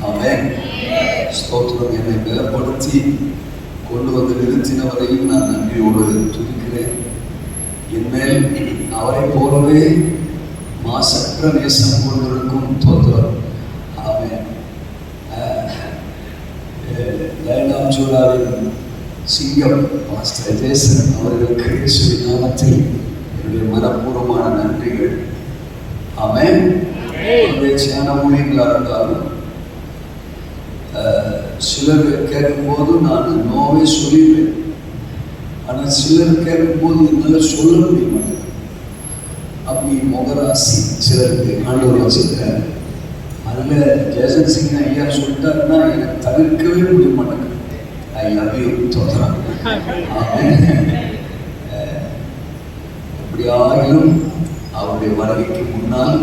ஆமென். ஸ்தோத்திரம். என்னை பலப்படுத்தி கொண்டு வந்து நிறுத்தினவரையும் நான் நன்றியோடு துதிக்கிறேன். என்மேல் அவரை போலவே மாசற்ற நேசம் கொண்டிருக்கும் தோத்திரம். ஆமென். இரண்டாம் சூழலின் சிங்கம் மாஸ்டர் ஜேசன் அவர்களுக்கு இயேசுவின் நாமத்தில் என்னுடைய மனப்பூர்வமான நன்றிகள். ஆமென். சியான ஊழியர்களாக இருந்தாலும் சிலர் கேட்கும்போது நான் நோவே சொல்லிடுவேன். ஆனால் சிலர் கேட்கும்போது என்னால் சொல்ல முடிய மாட்டேன். அப்படி முகராசி சிலருக்கு ஆண்டவர் வச்சிருக்காரு. அதில் ஜெயசன் சிங் ஐயா சொல்லிட்டாருன்னா எனக்கு தவிர்க்கவே முடிய மாட்டேங்க. ஐயாவே தோத்துறாங்க. எப்படியாயிலும் அவருடைய வருகைக்கு முன்னால்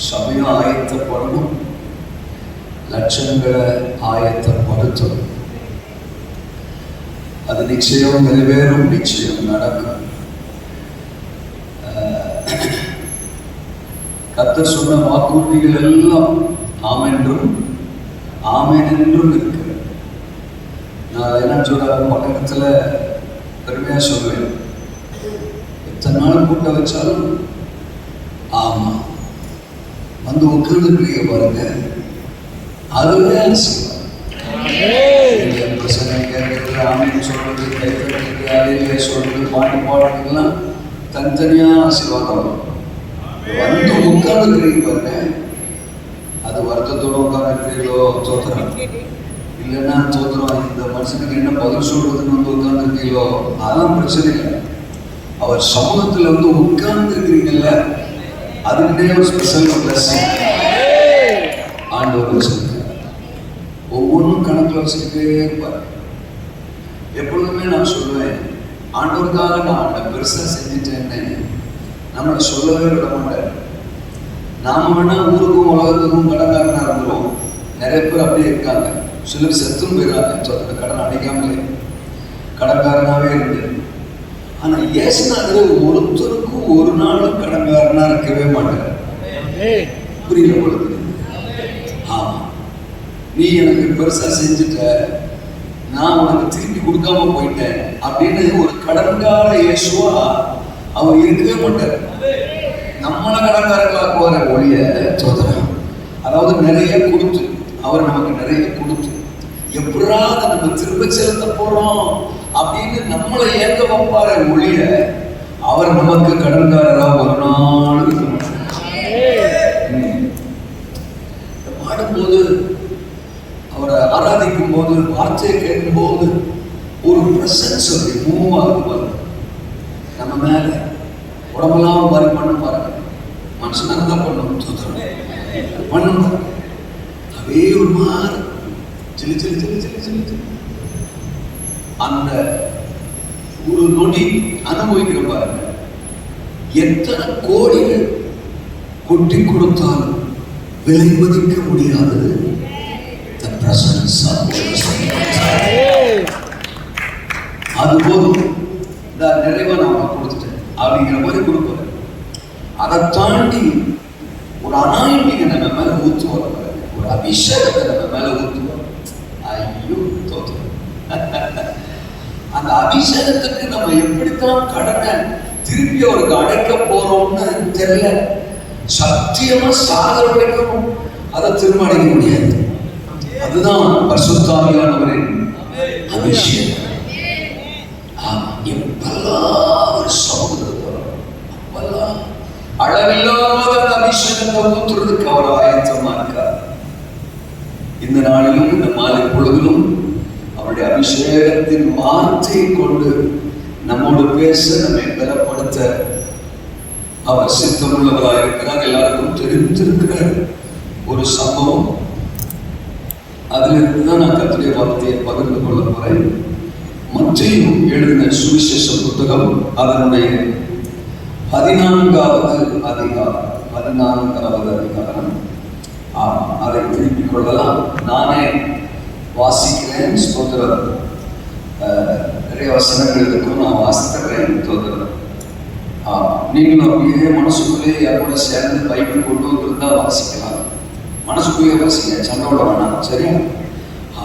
சபையும் ஆயத்தப்படணும், லட்சங்களை ஆயத்தப்படுத்தணும். அது நிச்சயம் நிறைவேறும், நிச்சயம் நடக்கும். கர்த்தர் சொன்ன வாக்குறுதிகள் எல்லாம் ஆமென்றும் ஆமென் என்றும் இருக்கு. நான் என்ன சொல்றேன், பக்கத்துல பெருமையா சொல்லுவேன். எத்தனை நாள் கூட்ட வச்சாலும் ஆமா வந்து உட்கார்ந்துருக்கீங்க பாருங்க, அதுவே பிரசனை கேட்கறது, ஆமென் சொல்றது, கைத்தறது, அலையிலே சொல்றது, பாட்டு பாடுறதுலாம் தனித்தனியா ஆசீர்வாதம். வந்து உட்கார்ந்துருக்கீங்க பாருங்க, அது வருத்தத்தோடு உட்கார்ந்துருக்கீங்களோ தோத்துறோம், இல்லைன்னா தோத்துறோம், இந்த மனுஷனுக்கு என்ன பதில் சொல்றதுன்னு வந்து உட்கார்ந்துருக்கீங்களோ அதெல்லாம் பிரச்சனை இல்லை. அவர் சமூகத்தில் வந்து உட்கார்ந்துருக்கிறீங்கல்ல, அதுக்கிட்டே ஒரு ஸ்பெஷல் பிளஸிங் ஆண்டவர் வச்சிருக்கார். ஒவ்வொன்றும் கணக்கில் வச்சுக்கிட்டே இருப்பார். எப்பொழுதுமே நான் சொல்லுவேன், ஆண்டவருக்காக நான் பெருசாக செஞ்சுட்டேன்னு நம்மளை சொல்லவே விட மாட்டேன். நாம வேணா ஊருக்கும் உலகத்துக்கும் கடன்காரனா இருந்துருவோம். நிறைய பேர் அப்படியே இருக்காங்க. சிலர் செத்தும் போயிடறாங்க கடன் அடைக்காமலே கடன்காரனாவே இருந்து. ஆனா இயேசுநாதர் ஒருத்தருக்கும் ஒரு நாளும் கடன்காரனா இருக்கவே மாட்டார். புரியல பொழுது, ஆமா நீ எனக்கு பெருசா செஞ்சுட்ட, நான் உனக்கு திருப்பி கொடுக்காம போயிட்டேன் அப்படின்னு ஒரு கடன்கார இயேசுவா அவர் இருக்கவே மாட்டார். நம்மளை கடன்காரங்களாக்குவார ஒழிய சோதரம். அதாவது நிறைய கொடுத்து, அவர் நமக்கு நிறைய கொடுத்து எப்படா அதை நம்ம திரும்ப செலுத்த போறோம் அப்படின்னு நம்மளை ஏங்க வைப்பார ஒழிய அவர் நமக்கு கடன்காரரா ஒரு நாள் இருக்க மாட்டார். பாடும்போது, அவரை ஆராதிக்கும் போது, வார்த்தையை கேட்கும் போது ஒரு பிரசன்ஸ் மூவ் ஆகும்போது நம்ம மேல உடம்பெல்லாம் மாதிரி பண்ண பாருங்க. மனுஷனாக தான் பண்ணணும், தோத்துறோம் பண்ணணும். அதே ஒரு மாதிரி Chile Chile Chile Chile Chile Chile அந்த ஒரு நொடி அனுபவிக்கிற பாருங்க. எத்தனை கோடிகள் கொட்டி கொடுத்தாலும் விலை மதிக்க முடியாதது the presence of God. அது போதும், நிறைவா நான் கொடுத்துட்டேன் அப்படிங்கிற மாதிரி கொடுப்பேன். அதை தாண்டி ஒரு அனாயிண்டிங்க நம்ம மேல ஊற்றுவாங்க, ஒரு அபிஷேகத்தை நம்ம மேல ஊற்றுவாங்க. ஐயோ தோற்று அந்த அபிஷேகத்துக்கு நம்ம எப்படித்தான் கடனை திருப்பி அவருக்கு அடைக்க போறோம்னு தெரியல. சத்தியமா சாகர வரைக்கும் அதை திரும்ப அடைக்க முடியாது. அதுதான் பரிசுத்தாவியானவரின் அபிஷேகம். எப்பெல்லாம் ஒரு சமூகத்தில் அப்பெல்லாம் அளவில்லாத அபிஷேகத்தை ஊற்றுறதுக்கு அவர் ஆயத்தமா இருக்கார். இந்த நாளிலும் இந்த மாலை பொழுதிலும் அவருடைய அபிஷேகத்தின் வார்த்தையை கொண்டு நம்மோடு பேச, நம்மை பலப்படுத்த அவர் சித்தமுள்ளவராக இருக்கிறார். எல்லாருக்கும் தெரிந்திருக்கிற ஒரு சம்பவம், அதிலிருந்து தான் நான் கர்த்தருடைய வார்த்தையை பகிர்ந்து கொள்ள போறேன். மத்தேயு எழுதின சுவிசேஷ புத்தகம் அதனுடைய 14வது அதிகாரம். அதை திருப்பிக் கொள்ளலாம். நானே வாசிக்கிறேன். ஸ்தோத்திரம். நிறைய வசனங்கள் இருக்கும், நான் வாசிக்கிறேன். ஸ்தோத்திரம். நீங்களும் அப்படியே மனசுக்குள்ளே யாரோட சேர்ந்து பைபிள் கொண்டு வந்திருந்தா வாசிக்கலாம். மனசுக்குள்ளே வசிங்க, சண்டோட வேணாம், சரியா?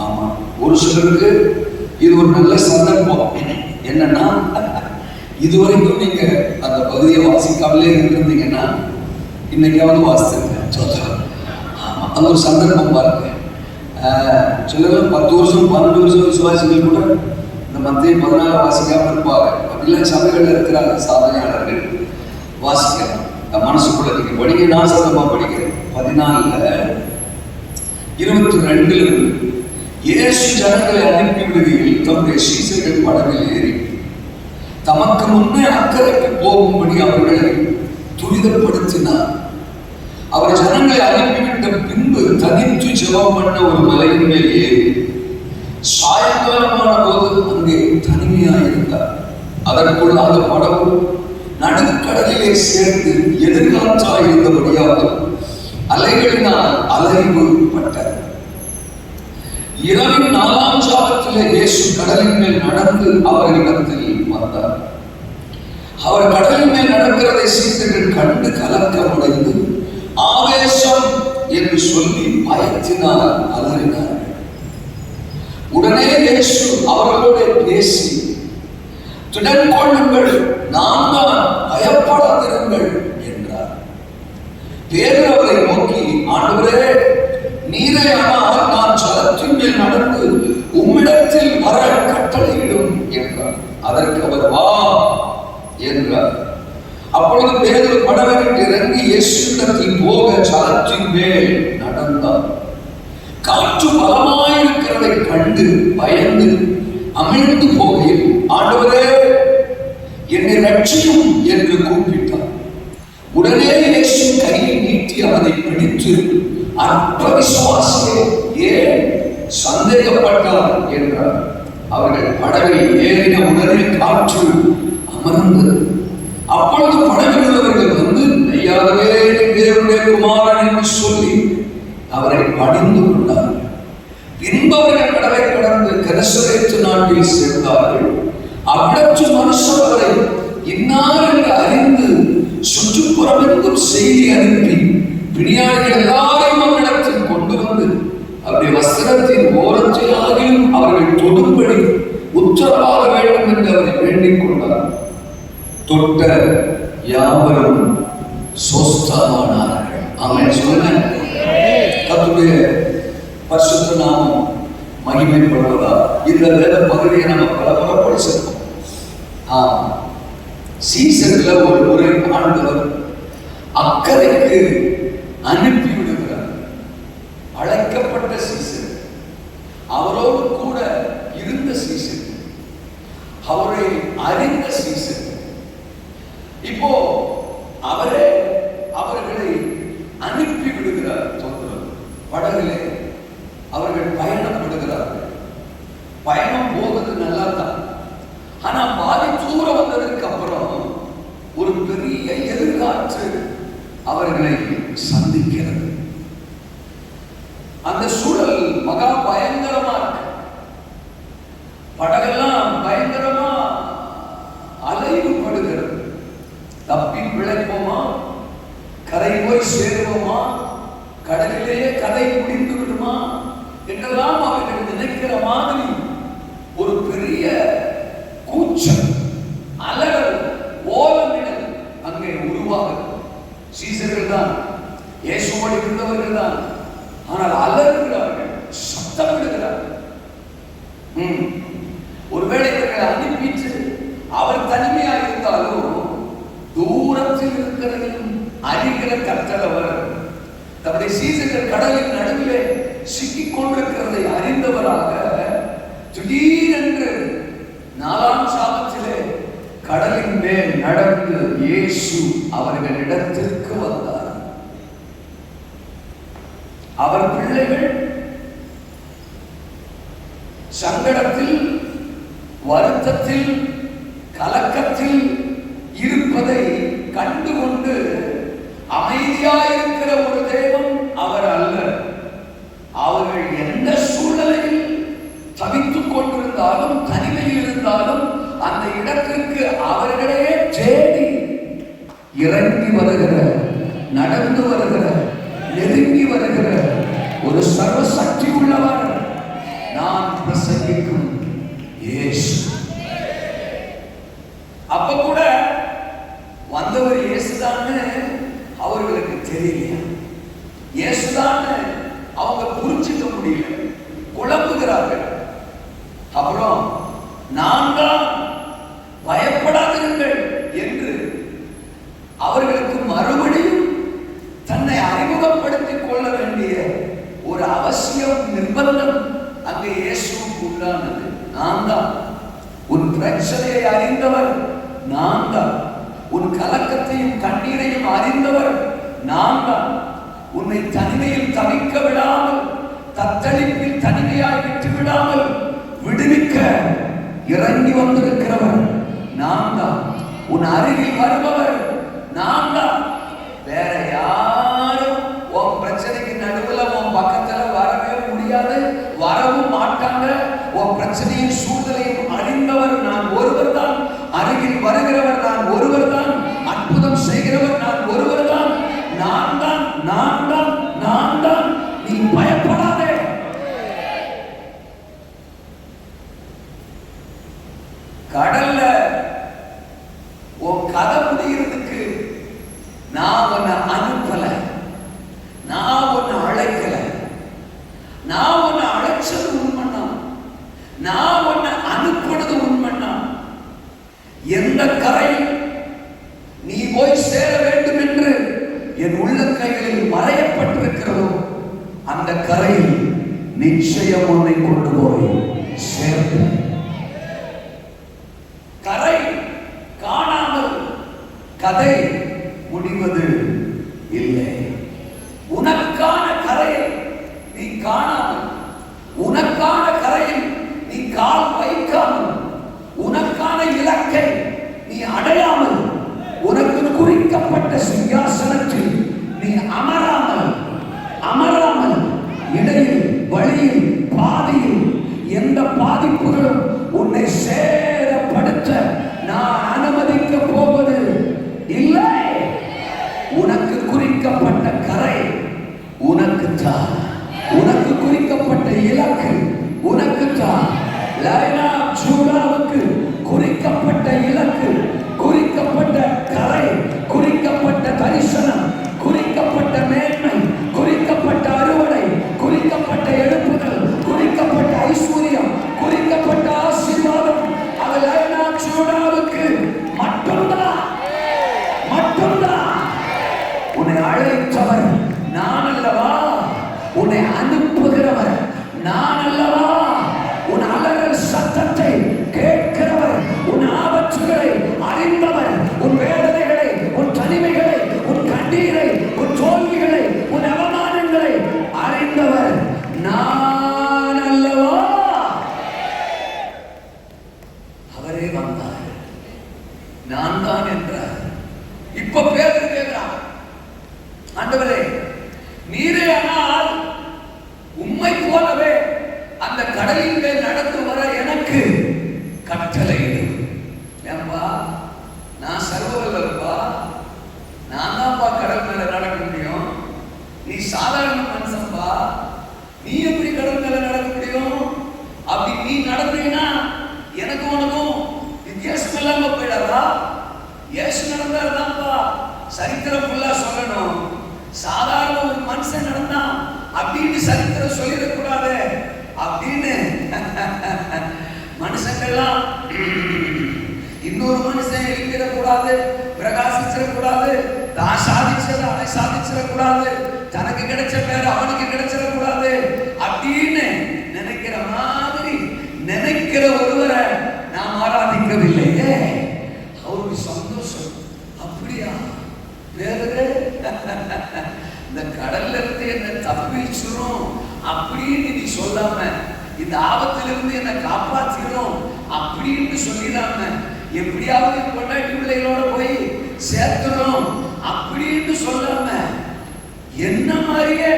ஆமா, ஒரு சிலருக்கு இது ஒரு நல்ல சந்தர்ப்பம். என்னன்னா, இதுவரைக்கும் நீங்க அந்த பகுதியை வாசிக்காமலே இருந்திருந்தீங்கன்னா இன்னைக்காவது வாசித்துருங்க. ஆமா, அது ஒரு சந்தர்ப்பம் பாருங்க. சிலர் 10 வருஷம் 12 வருஷம் விசுவாசிகள் கூட இந்த மத்திய 14 வாசிக்காம இருப்பாங்க. அப்படிலாம் சபைகள்ல இருக்கிறாங்க சாதனையாளர்கள். வாசிக்கலாம் மனசுக்குள்ள நீங்க படிக்க. நான் சத்தமா படிக்கிறேன். 14:22 இயேசு ஜனங்களை அனுப்பி விடுகையில் தம்முடைய சீசர்கள் படகில் ஏறி தமக்கு முன்னே அக்கறைக்கு போகும்படி அவர்களை துரிதப்படுத்தினார். அவர் ஜனங்களை அனுப்பிவிட்ட பின்பு தனித்து ஜெபம் பண்ண ஒரு மலையின் மேல் ஏறி சாயங்காலமான போது அங்கே தனிமையாயிருந்தார். அதற்குள்ளாக படகு நடுக்கடலிலே சேர்ந்து எதிர்காலத்தாய் இருந்தபடியாக அலைகளினால் அலைவு பட்டார். இரவின் 4ஆம் ஜாமத்திலே இயேசு கடலின் மேல் நடந்து அவர்களிடத்தில் வந்தார். அவர் கடலின் மேல் நடக்கிறதை சீடர்கள் கண்டு கலக்கமடைந்து ஆவேசம் என்று சொல்லி பயத்தினால் அலறினார்கள். உடனே இயேசு அவர்களோடு பேசி, திடன் கொள்ளுங்கள், நான் தான், பயப்படாதிருங்கள் என்றார். பேதுரு அவரை நோக்கி, ஆண்டவரே, நீரே ஆனால் நான் ஜலத்தின் மேல் நடந்து உம்மிடத்தில் வர கட்டளையிடும் என்றார். அதற்கு அவர் வா என்றார். அப்பொழுது பேதுரு படகில் இறங்கி இயேசுவிடத்தில் போக ஜலத்தின் மேல் நடந்தார். காற்று பலமாயிருக்கிறதை கண்டு பயந்து அமிழ்ந்து போகையில், ஆண்டவரே, என்னை ரட்சியும் என்று கூப்பிட்டார். உடனே இயேசு கையை நீட்டி அவனை பிடித்து, அற்ப விசுவாசியே, ஏன் சந்தேகப்பட்டார் என்றார். அவர்கள் படகில் ஏறின உடனே காற்று அமர்ந்தது. அப்பொழுது படகில் உள்ளவர்கள் வந்து, மெய்யாகவே தேவனுடைய குமாரன் என்று சொல்லி அவரை பணிந்து கொண்டார்கள். பின்பு அவர்கள் கடலை கடந்து கெனசரேத்து நாட்டில் சேர்ந்தார்கள். அவ்வளவு மனுஷர் அவரை இன்னார் என்று அறிந்து சுற்றுப்புறமெங்கும் செய்தி அனுப்பி பிணியாளர்கள் எல்லாரையும் அவரிடத்தில் கொண்டு வந்து அவருடைய வஸ்திரத்தின் ஓரத்தையாகிலும் அவர்கள் தொடும்படி உத்தரவாக வேண்டும் என்று அவரை வேண்டிக் கொண்டார். தொட்ட யாவரும் சொஸ்தமானார்கள். ஆமென் சொல்லுங்க. கர்த்தருடைய பரிசுத்த நாமம் மகிமைப்படுவதா. இந்த வேத பகுதியை நம்ம பல படிச்சிருக்கோம். சீசன்ல ஒரு முறை ஆண்டவர் அக்கறைக்கு அனுப்பி விடுகிறார். அழைக்கப்பட்ட சீசன், அவரோடு கூட இருந்த சீசன், அவரை அறிந்த சீசன். இப்போ அவரே அவர்களை அனுப்பி விடுகிறார். படகிலே அவர்கள் பயணப்படுகிறார்கள். பயணம் போவது நல்லா தான். ஆனா பாதி தூரம் வந்ததற்கு அப்புறம் ஒரு பெரிய எதிர்காற்று அவர்களை சந்திக்கிறது. அந்த சூழல் மகா பயங்கரமா இருக்கு. படகெல்லாம் பயங்கரமா அலைவுபடுகிறது. தப்பி பிழைப்போமா, கரை போய் சேருவோமா, கடலிலேயே கதை முடிந்து விடுமா என்றெல்லாம் அவர்கள் நினைக்கிற மாதிரி ஒரு பெரிய கூச்சம், அலறல், ஓலமிடல் அங்கே உருவாகுது. சீசர்கள் தான், இயேசுவோடு இருந்தவர்கள் தான். ஆனால் அலறுகிறார்கள், சத்தமிடுகிறார்கள். ஒருவேளை இவர்களை அனுப்பிட்டு அவர் தனிமையாக இருந்தாலும் தூரத்தில் இருக்கிறதையும் அறிகிற கர்த்தர் தம்முடைய சீசர்கள் கடலின் நடுவிலே சிக்கிக் கொண்டிருக்கிறதை அறிந்தவராக திடீரென்று 4ஆம் சாபத்திலே கடலின் மேல் நடந்து இயேசு அவர்களிடத்திற்கு வந்தார். அவர் பிள்ளைகள் சங்கடத்தில், வருத்தத்தில், கலக்கத்தில் இருப்பதை கண்டுகொண்டு அமைதியாயிருக்கிற ஒரு தெய்வம் அவர் அல்ல. அவர்கள் எந்த சூழ்நிலையில் தவித்துக் கொண்டிருந்தாலும், தனிமையில் இருந்தாலும் அந்த இடத்திற்கு அவர்களே தேடி இறங்கி வருகிற, நடந்து வருகிற, நெருங்கி வருகிற இயேசுதான் அவங்க புரிஞ்சுக்க முடியல, குழம்புகிறார்கள். அப்புறம் நான் தான், பயப்படாதிருங்கள் என்று அவர்களுக்கு மறுபடியும் தன்னை அறிமுகப்படுத்திக் கொள்ள வேண்டிய ஒரு அவசியம், நிர்பந்தம் அங்கே இயேசுவுக்கு உண்டானது. நான் தான் உன் பிரச்சனையை அறிந்தவர், நான் தான் உன் கலக்கத்தையும் கண்ணீரையும் அறிந்தவர், நான் தான் உன்னை தனிமையில் தவிக்க விடாமல், தத்தளிப்பில் தனிமையாய் விட்டு விடாமல் விடுவிக்க இறங்கி வந்திருக்கிறவர் நான் தான். உன் அருகில் வருபவர் நான் தான். வேற யாரும் உன் பிரச்சனைக்கு நடுவில் உன் பக்கத்துல வரவே முடியாது, வரவும் மாட்டாங்க. உன் பிரச்சனையின் சூழ்நிலையும் அறிந்தவர் நான் ஒருவர் தான். அருகில் வருகிறவர் நான் ஒருவர் தான். அற்புதம் செய்கிறவர் நான் ஒருவர் தான். நான் தான், நான் தான், நான் தான். நீ பயப்படாதே. கடல்ல உன் கதை முடிகிறதுக்கு நான் உன்னை அனுப்பல, நான் உன்னை அழைக்கல. நான் உன்னை அழைச்சது உண்மைன்னா, நான் உன்னை அனுப்பினது உண்மைன்னா, எந்த கரையில் நீ போய் சேர வேண்டும் என்று என் உள்ளங்கைகளில் மறையப்பட்டிருக்கிறதோ அந்த கரையில் நிச்சயம் உன்னை கொண்டு போய் சேர்ப்பேன். கரை காணாமல் கதை முடிவது இல்லை. உனக்கான கரையை நீ காணாமல், உனக்கான கரையில் நீ கால் வைக்காமல், உனக்கான இலக்கை நீ அடையாமல், உனக்கு குறிக்கப்பட்ட சிங்காசனத்தில் நீ அமராமல் இடையில், வழியில், பாதியில் எந்த பாதிப்புகளும் உன்னை சேதப்படுத்த நான் அனுமதிக்க போவது இல்லை. உனக்கு குறிக்கப்பட்ட கரை உனக்கு தான். உனக்கு குறிக்கப்பட்ட இலக்கு உனக்கு தான். லைனா ஜூடாவுக்கு குறிக்கப்பட்ட இலக்கு, குறிக்கப்பட்ட கரை, குறிக்கப்பட்ட தரிசனம், குறிக்கப்பட்ட மேன்மை, குறிக்கப்பட்ட அறுவடை, குறிக்கப்பட்ட எழுப்புதல், குறிக்கப்பட்ட ஐஸ்வர்யம், குறிக்கப்பட்ட ஆசீர்வாதம். அது லைனா ஜூடாவுக்கு மட்டும்தான். உன்னை அழைத்தவர் நான் அல்லவா? உன்னை அனுப்புகிறவர் நான் அல்லவா? உன் அலறல் சத்தத்தை கேட்கிறவர், உன் ஆபத்துகளை அறிந்தவர், உன் வேதனைகளை, உன் தனிமைகளை, உன் கண்ணீரை, உன் தோல்விகளை, உன் அவமானங்களை அறிந்தவர் நான் அல்லவா? அவரே வந்தார், நான் தான் என்றார். இப்ப பேதுரு கேட்கிறான், ஆண்டவரே நீரே ஆனால் உம்மை போலவே அந்த கடலின் மேல் நடந்து வர எனக்கு கட்டளையிடு. ஏன்பா, நான் சர்வவல்லவப்பா, நான் தான்ப்பா கடல் மேல நடக்க முடியும். நீ சாதாரண மனுஷன்பா, நீ எப்படி கடல் மேல நடக்க முடியும்? அப்படி நீ நடந்தீங்கன்னா எனக்கு உனக்கும் வித்தியாசம் இல்லாம போயிடாதா? இயேசு நடந்தாருதான்ப்பா சரித்திரம் ஃபுல்லா சொல்லணும். சாதாரண ஒரு மனுஷன் நடந்தா அப்படின்னு சரித்திரம் சொல்லிடக்கூடாது அப்படின்னு மனுஷங்கள்லாம் இன்னொரு மனுஷன் எழுப்பிடக்கூடாது, பிரகாசிச்சிடக்கூடாது, தான் சாதிச்சது அவனை சாதிச்சிடக்கூடாது, தனக்கு கிடைச்ச பேர் அவனுக்கு கிடைச்சிடக்கூடாது அப்படின்னு நினைக்கிற மாதிரி நினைக்கிற ஒருவரை நாம் ஆராதிக்கவில்லையே. அவருக்கு சந்தோஷம். அப்படியா வேறு இந்த கடல்ல இருந்து என்ன தப்பிச்சிரும் அப்படின்னு நீ சொல்லாம, இந்த ஆபத்திலிருந்து என்ன காப்பாற்றிடும் அப்படின்னு சொல்லிடாம, எப்படியாவது கொண்டாட்டி பிள்ளைகளோட போய் சேர்க்கணும் அப்படின்னு சொல்லாம, என்ன மாதிரியே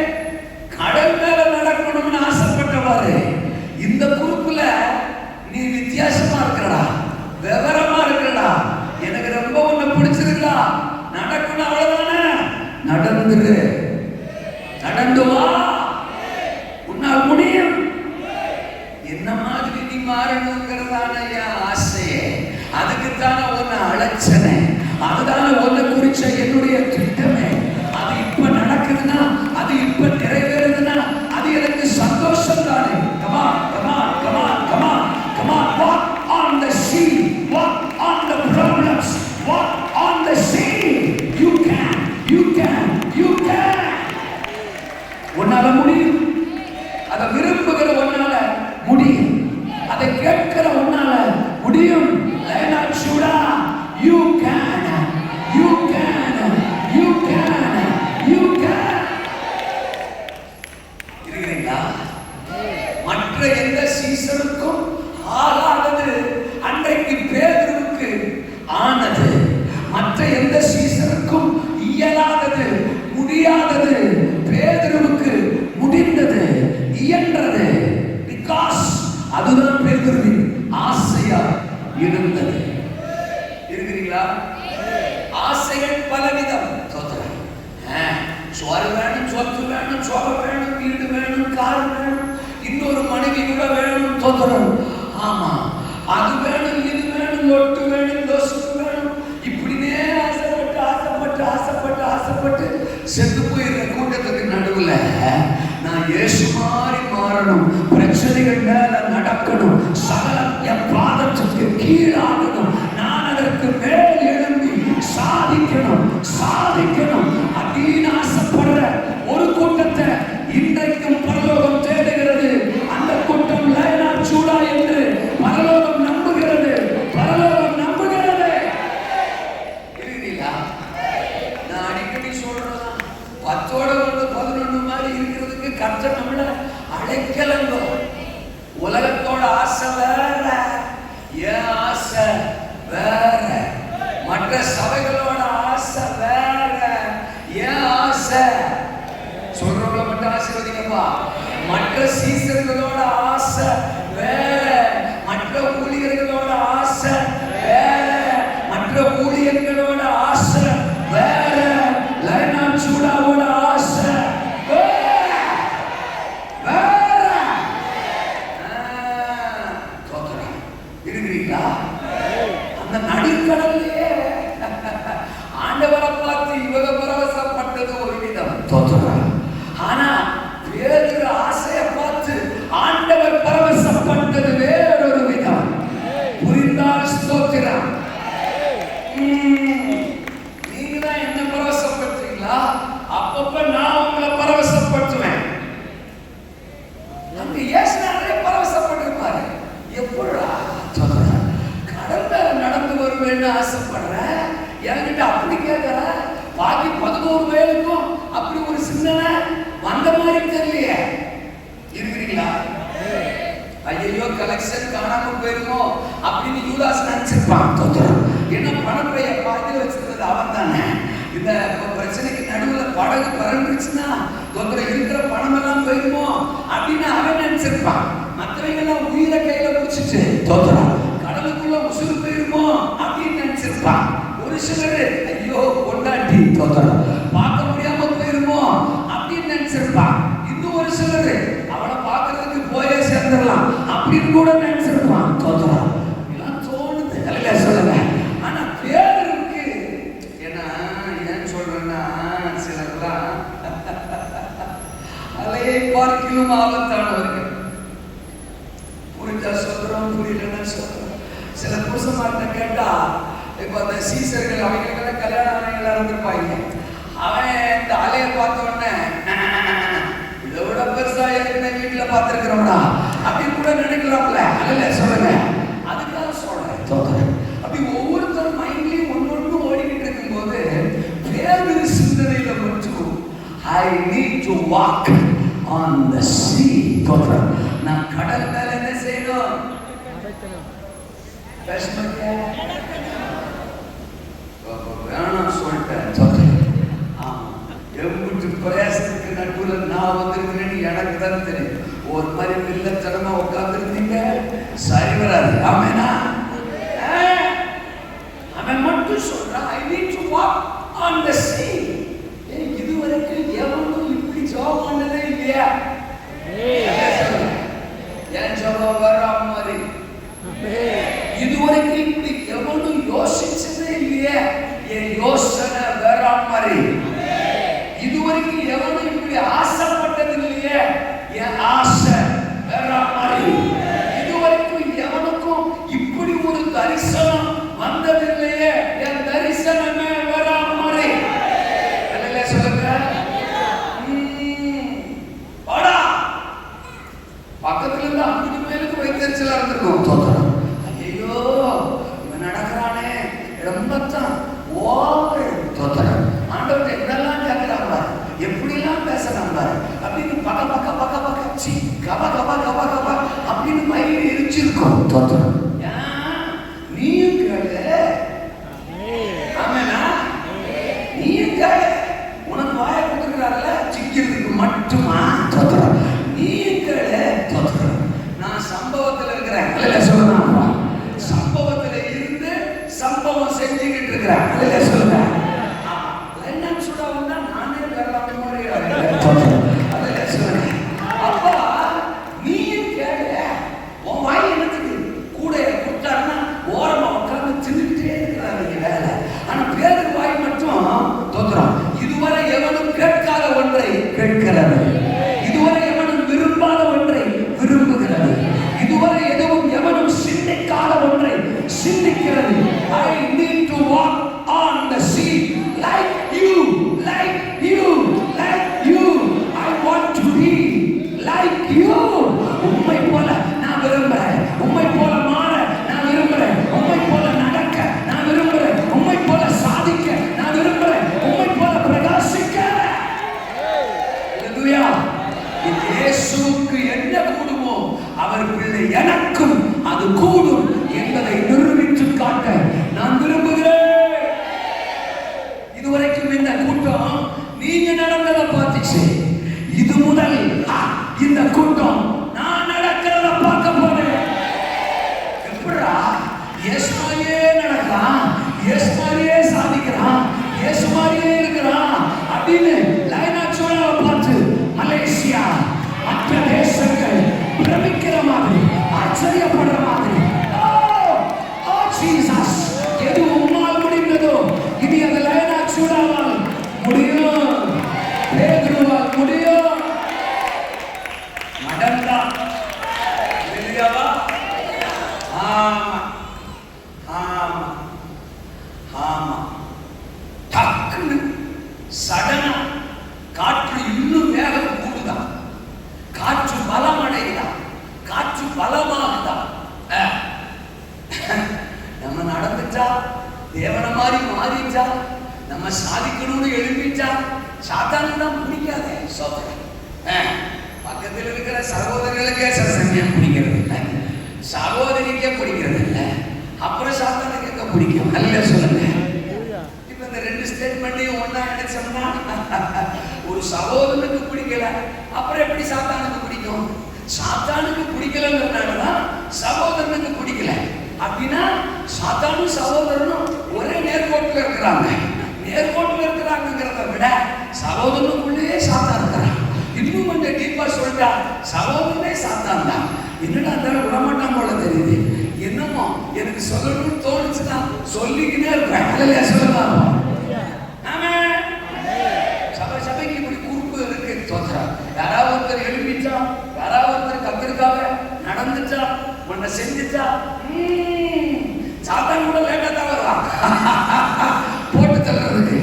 கடல் மேல நடக்கணும்னு ஆசைப்பட்டவாரு. இந்த குரூப்ல நீ வித்தியாசமா இருக்கிறடா, விவரமா இருக்கிறடா, எனக்கு ரொம்ப உன்னை பிடிச்சிருக்கா, நடக்கணும் அவ்வளவுதானே, நடந்துரு, நடந்து வா, உன்னால் முடியும். என்ன மாதிரி நீ மாறணுங்கிறதான ஆசையே, அதுக்குத்தான உன்னை அழைச்சனே, அதுதான உன்னை குறிச்ச என்னுடைய திட்டமே. அது இப்ப நடக்குதுன்னா அது இப்ப உன்னால முடியும். அதை விரும்புகிற உன்னால முடியும். அதை கேட்கிற உன்னால முடியும். You can, you can, you can, you can. இருக்கிறீங்களா? மற்ற எந்த சீசனுக்கும் ஆகாதது அன்றைக்கு பேதுருவுக்கு ஆனது. மற்ற எந்த சீசனுக்கும் இயலாதது, முடியாதது பேதுருவுக்கு முடிந்தது, இயன்றது. பிகாஸ் அதுதான் பேதுருவின் ஆசையா இருந்தது. இருக்கிறீங்களா? ஆசைகள் பலவிதம். சோறு வேணும், சொத்து வேணும், சோகம் வேணும், வீடு வேணும், கார் வேணும், இன்னொரு மனைவி கூட வேணும். தோத்துறோம். ஆமா, அது வேணும், இது வேணும், லொட்டு வேணும், தோசு வேணும். இப்படினே ஆசைப்பட்டு ஆசைப்பட்டு ஆசைப்பட்டு ஆசைப்பட்டு செத்து போயிருக்க கூட்டத்துக்கு நடுவுல நான் இயேசு மாதிரி மாறணும், பிரச்சனைகள் மேல நடக்கணும், சகலம் என் பாதத்துக்கு கீழாகணும், நான் அதற்கு மேல் எழும்பி சாதிக்கணும் சாதிக்கணும் அப்படின்னு ஆசைப்படுற ஒரு கூட்டத்தை இன்றைக்கும் பரலோகம் தேடுகிறது. அந்த கூட்டம் லைனா சூடா என்று பரலோகம் நம்புகிறது. பரலோகம் நம்புகிறது. இருக்கிறீங்களா? நான் அடிக்கடி சொல்றேன், 10-11 மாதிரி இருக்கிறதுக்கு கர்த்தர் நம்மள அழைக்கலங்க. உலகத்தோட ஆசை வேற, என் ஆசை வேற, மற்ற சபைகளோட ஆசை வேற, என் ஆசை. சொல்றவங்கள மட்டும் ஆசீர்வதிங்கப்பா. மற்ற சீசர்களோட ஆசை வேற, மற்ற ஊழியர்களோட ஆசை வேற, மற்ற ஊழியர்களோட ஆசை வேற, லைனா சூடாவோட ஆசை வேற வேற. இருக்கிறீங்களா? அந்த நடுக்கடல்லையே ஆண்டவரை பார்த்து இவங்க பரவசப்பட்டது ஒரு விதம். தோத்துறாங்க. ஆனா பேதுரு ஆசையை பார்த்து ஆண்டவர் பரவசப்பட்டது வேறொரு விதம். புரிந்தால் ஸ்தோத்திரம். நீங்க தான் என்ன பரவசப்படுத்துறீங்களா? அப்பப்ப நான் உங்களை பரவசப்படுத்துவேன். அங்க இயேசுவே பரவசப்பட்டிருப்பாரு. எப்படா கடல் மேல நடந்து வருவேன்னு ஆசைப்படுறேன், என்கிட்ட அப்படி கேட்கற? பாக்கி 11 பேருக்கும் அப்படி ஒரு சிந்தனை வந்த மாதிரி தெரியலையே. இருக்கிறீங்களா? ஐயோ கலெக்ஷன் காணாம போயிருமோ அப்படின்னு யூதாஸ் நினைச்சிருப்பான். என்ன பணப்பைய பார்த்து வச்சிருந்தது அவன் தானே. இந்த பிரச்சனைக்கு நடுவுல படகு பறந்துச்சுன்னா இருக்கிற பணம் எல்லாம் போயிருமோ அப்படின்னு அவன் நினைச்சிருப்பான். மற்றவங்க எல்லாம் உயிரை கையில பிடிச்சிட்டு கடலுக்குள்ள உசுறு போயிருமோ அப்படின்னு நினைச்சிருப்பான். ஒரு சிலர் ஐயோ கொண்டாட்டி பார்க்க முடியாம போயிருமோ அப்படின்னு நினைச்சிருப்பான். இன்னும் ஒரு சிலர் அவளை பார்க்கறதுக்கு போயே சேர்ந்துடலாம் அப்படின்னு கூட நினைச்சிருப்பான். இதெல்லாம் தோணுது இல்ல, சொல்லுங்க. ஆனா பேருக்கு ஏன்னா ஏன் சொல்றேன்னா, சிலர்லாம் அலையை பார்க்கிலும் ஆபத்தானவர்கள். புரிஞ்சா சொல்றோம், புரியலன்னா சொல்றோம். சில புருஷமார்ட்ட கேட்டா, இப்ப அந்த சீசர்கள் அவங்களுக்கெல்லாம் கல்யாணம் ஆனவங்களா இருந்திருப்பாங்க. அவன் இந்த அலையை பார்த்த உடனே இதை விட பெருசா ஏற்கனவே வீட்டுல பார்த்திருக்கிறோம்னா அப்படின்னு கூட நினைக்கலாம்ல. அல்ல சொல்லுங்க. அதுக்காக சொல்றேன். அப்படி ஒவ்வொருத்தரும் மைண்ட்லயும் ஒன்னொன்னு ஓடிக்கிட்டு இருக்கும் போது பேதுரு சிந்தனையில மட்டும் I need to walk on the sea. நான் கடல் மேல என்ன செய்யணும்? வேணாம் சொல்லிட்டேன். எவ்வளவு பிரயாசத்துக்கு நடுவில் நான் வந்திருக்கிறேன்னு எனக்கு தான் தெரியும். ஒரு மாதிரி வில்லத்தனமா உட்கார்ந்துருந்தீங்க, சரி வராது. ஆமேனா? அவன் மட்டும் சொல்றான் I need to walk on the sea. இதுவரைக்கும் எவனும் இப்படி ஜாப் பண்ணதே இல்லையா? ஏன் ஜாப் வர மாதிரி இதுவரைக்கும் இப்படி எவனும் யோசிச்சதே இல்லையே. என் யோசனை வேற மாதிரி. இதுவரைக்கும் எவனும் இப்படி ஆசைப்பட்டது இல்லையே. என் ஆசை வேற மாதிரி. இதுவரைக்கும் எவனுக்கும் இப்படி ஒரு தரிசனம் வந்ததில்லையே. என் தரிசனமே வேற மாதிரி. சொல்லுங்க. இருக்கும். தோத்திரம். ஐயோ இவன் நடக்கிறானே ரொம்பத்தான் ஓவர். தோத்திரம். ஆண்டவர்கிட்ட என்னெல்லாம் கேட்கிறான் பாரு, எப்படிலாம் பேசுறான் பாரு அப்படின்னு பக்க பக்க பக்க பக்க சி கப கப கப கப அப்படின்னு மயிர் எரிச்சிருக்கும். தோத்திரம். நீயும் கேளு. ஆமாண்ணா, நீயும் கேளு. உனக்கு வாயை கொடுத்துருக்காருல சிக்கிறதுக்கு மட்டுமா? தோத்திரம். நீயும் கேளு. தோத்திரம். நான் சம்பவத்தில் இருக்கிறேன். அல்ல சொல்லுங்க. சம்பவத்தில் இருந்து சம்பவம் செஞ்சுக்கிட்டு இருக்கிறேன். அல்ல சொல்லுங்க. லைனான் சுடா வந்தா நானே வரலாமே அல்ல சொல்லுங்க. அப்பா நீயும் கேளு. உன் வாய் என்னத்துக்கு கூட கொடுத்தாருன்னா ஓரமா உட்கார்ந்து தின்னுக்கிட்டே இருக்கிறாங்க வேலை. ஆனா பேரு வாய் மட்டும் தோத்திரம். இதுவரை எவனும் கேட்காத ஒன்றை கேட்கிறது, இதுவரை எவனும் விரும்பாத ஒன்றை விரும்புகிறது, இதுவரை எதுவும் எவனும் சிந்திக்காத ஒன்றை சிந்திக்கிறது. I need to walk on the sea like you, like you, like you. I want to be like you. உம்மை போல நான் விரும்புறேன், உம்மை போல மாற நான் விரும்புறேன், உம்மை போல நடக்க நான் விரும்புறேன், உம்மை போல சாதிக்க நான் விரும்புறேன், உம்மை போல பிரகாசிக்க. ஹalleluya. இயேசுவுக்கு என்ன கூடுமோ அவர் பிள்ளை எனக்கும் அது கூடும் என்பதை நிரூபித்து காட்ட நான் விரும்புகிறேன். இதுவரைக்கும் இந்த கூட்டம் நீங்க நடந்ததை பார்த்துச்சு. இது முதல் இந்த கூட்டம் நான் நடக்கிறத பார்க்க போறேன். எப்படா இயேசு மாதிரியே நடக்கிறான், இயேசு மாதிரியே சாதிக்கிறான், இயேசு மாதிரியே இருக்கிறான் அப்படின்னு லைனா சோழாவை பார்த்து மலேசியா மற்ற தேசங்கள் பிரமிக்கிற மாதிரி ஆச்சரியப்படுற மாதிரி ஜீசஸ் எது உம்மால் முடிந்ததோ இனி அது லைனா சோழாவால் முடியும், பேதுருவால் முடியும். நடந்தா இல்லையாவா? ஆமா ஆமா ஆமா. டக்குன்னு சடனா காற்று இன்னும் வேகம் கூடுதான், காற்று பலம் அடையுதான், காற்று பலமாகுதான். நம்ம நடந்துட்டா தேவன மாதிரி மாறிட்டா நம்ம சாதிக்கணும்னு எழுப்பிட்டா சாத்தானுக்கு தான் பிடிக்காதே. பக்கத்தில் இருக்கிற சகோதரர்களுக்கே சில சமயம் பிடிக்கிறது இல்லை, சகோதரிக்கே பிடிக்கிறது இல்லை, அப்புறம் சாத்தானுக்கு எங்க பிடிக்கும்? அல்ல சொல்லுங்க. இப்ப இந்த ரெண்டு ஸ்டேட்மெண்ட்டையும் ஒன்னா நினைச்சோம்னா ஒரு சகோதரனுக்கு பிடிக்கல, அப்புறம் எப்படி சாத்தானுக்கு பிடிக்கும்? சாத்தானுக்கு பிடிக்கலங்கிறதுனாலதான் சகோதரனுக்கு பிடிக்கல. அப்படின்னா சாத்தானும் சகோதரனும் ஒரே நேர்கோட்டில் இருக்கிறாங்க. நேர்கோட்டில் இருக்கிறாங்கிறத விட சகோதரனுக்குள்ளேயே சாத்தான் இருக்கிறான். இன்னும் கொஞ்சம் டீப்பா சொல்லிட்டா சகோதரனே சாத்தான் தான். என்னடா இருந்தாலும் விடமாட்டான் போல தெரியுது. என்னமோ எனக்கு சொல்லணும்னு தோணுச்சுன்னா சொல்லிக்கிட்டே இருப்பேன். அதில் சொல்லலாம். ஆமா, சபைக்கு இப்படி குறுப்பு இருக்கு. தோற்றா யாராவது ஒருத்தர் எழுப்பிட்டா, யாராவது ஒருத்தர் கத்திருக்காக நடந்துட்டா, உன்னை செஞ்சுட்டா சாத்தான் கூட லேட்டா தான் வருவான் போட்டு தள்ளுறதுக்கு.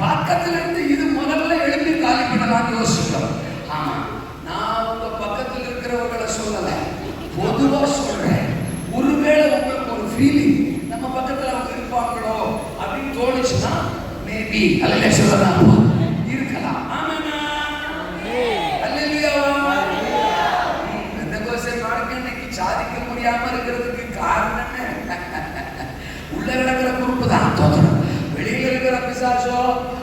பக்கத்துல இருந்து இது முதல்ல எழுப்பி காலி பண்ணலாம்னு யோசிக்கிறோம். ஆமா, நான் உங்க பக்கத்தில் இருக்கிறவர்களை சொல்லல, பொதுவா சொல்றேன். ஒருவேளை உங்களுக்கு ஒரு ஃபீலிங் நம்ம பக்கத்துல அவங்க இருப்பாங்களோ அப்படின்னு தோணுச்சுன்னா மேபி அல்ல சொல்லலாம் இருக்கலாம். ஆமாண்ணா, அல்லேலூயா. இந்த கோசை நாளுக்கு இன்னைக்கு சாதிக்க முடியாம இருக்கிறதுக்கு காரணம் உள்ள நடக்கிற பொறுப்பு தான். தோற்றம் வெளியில இருக்கிற பிசாசோ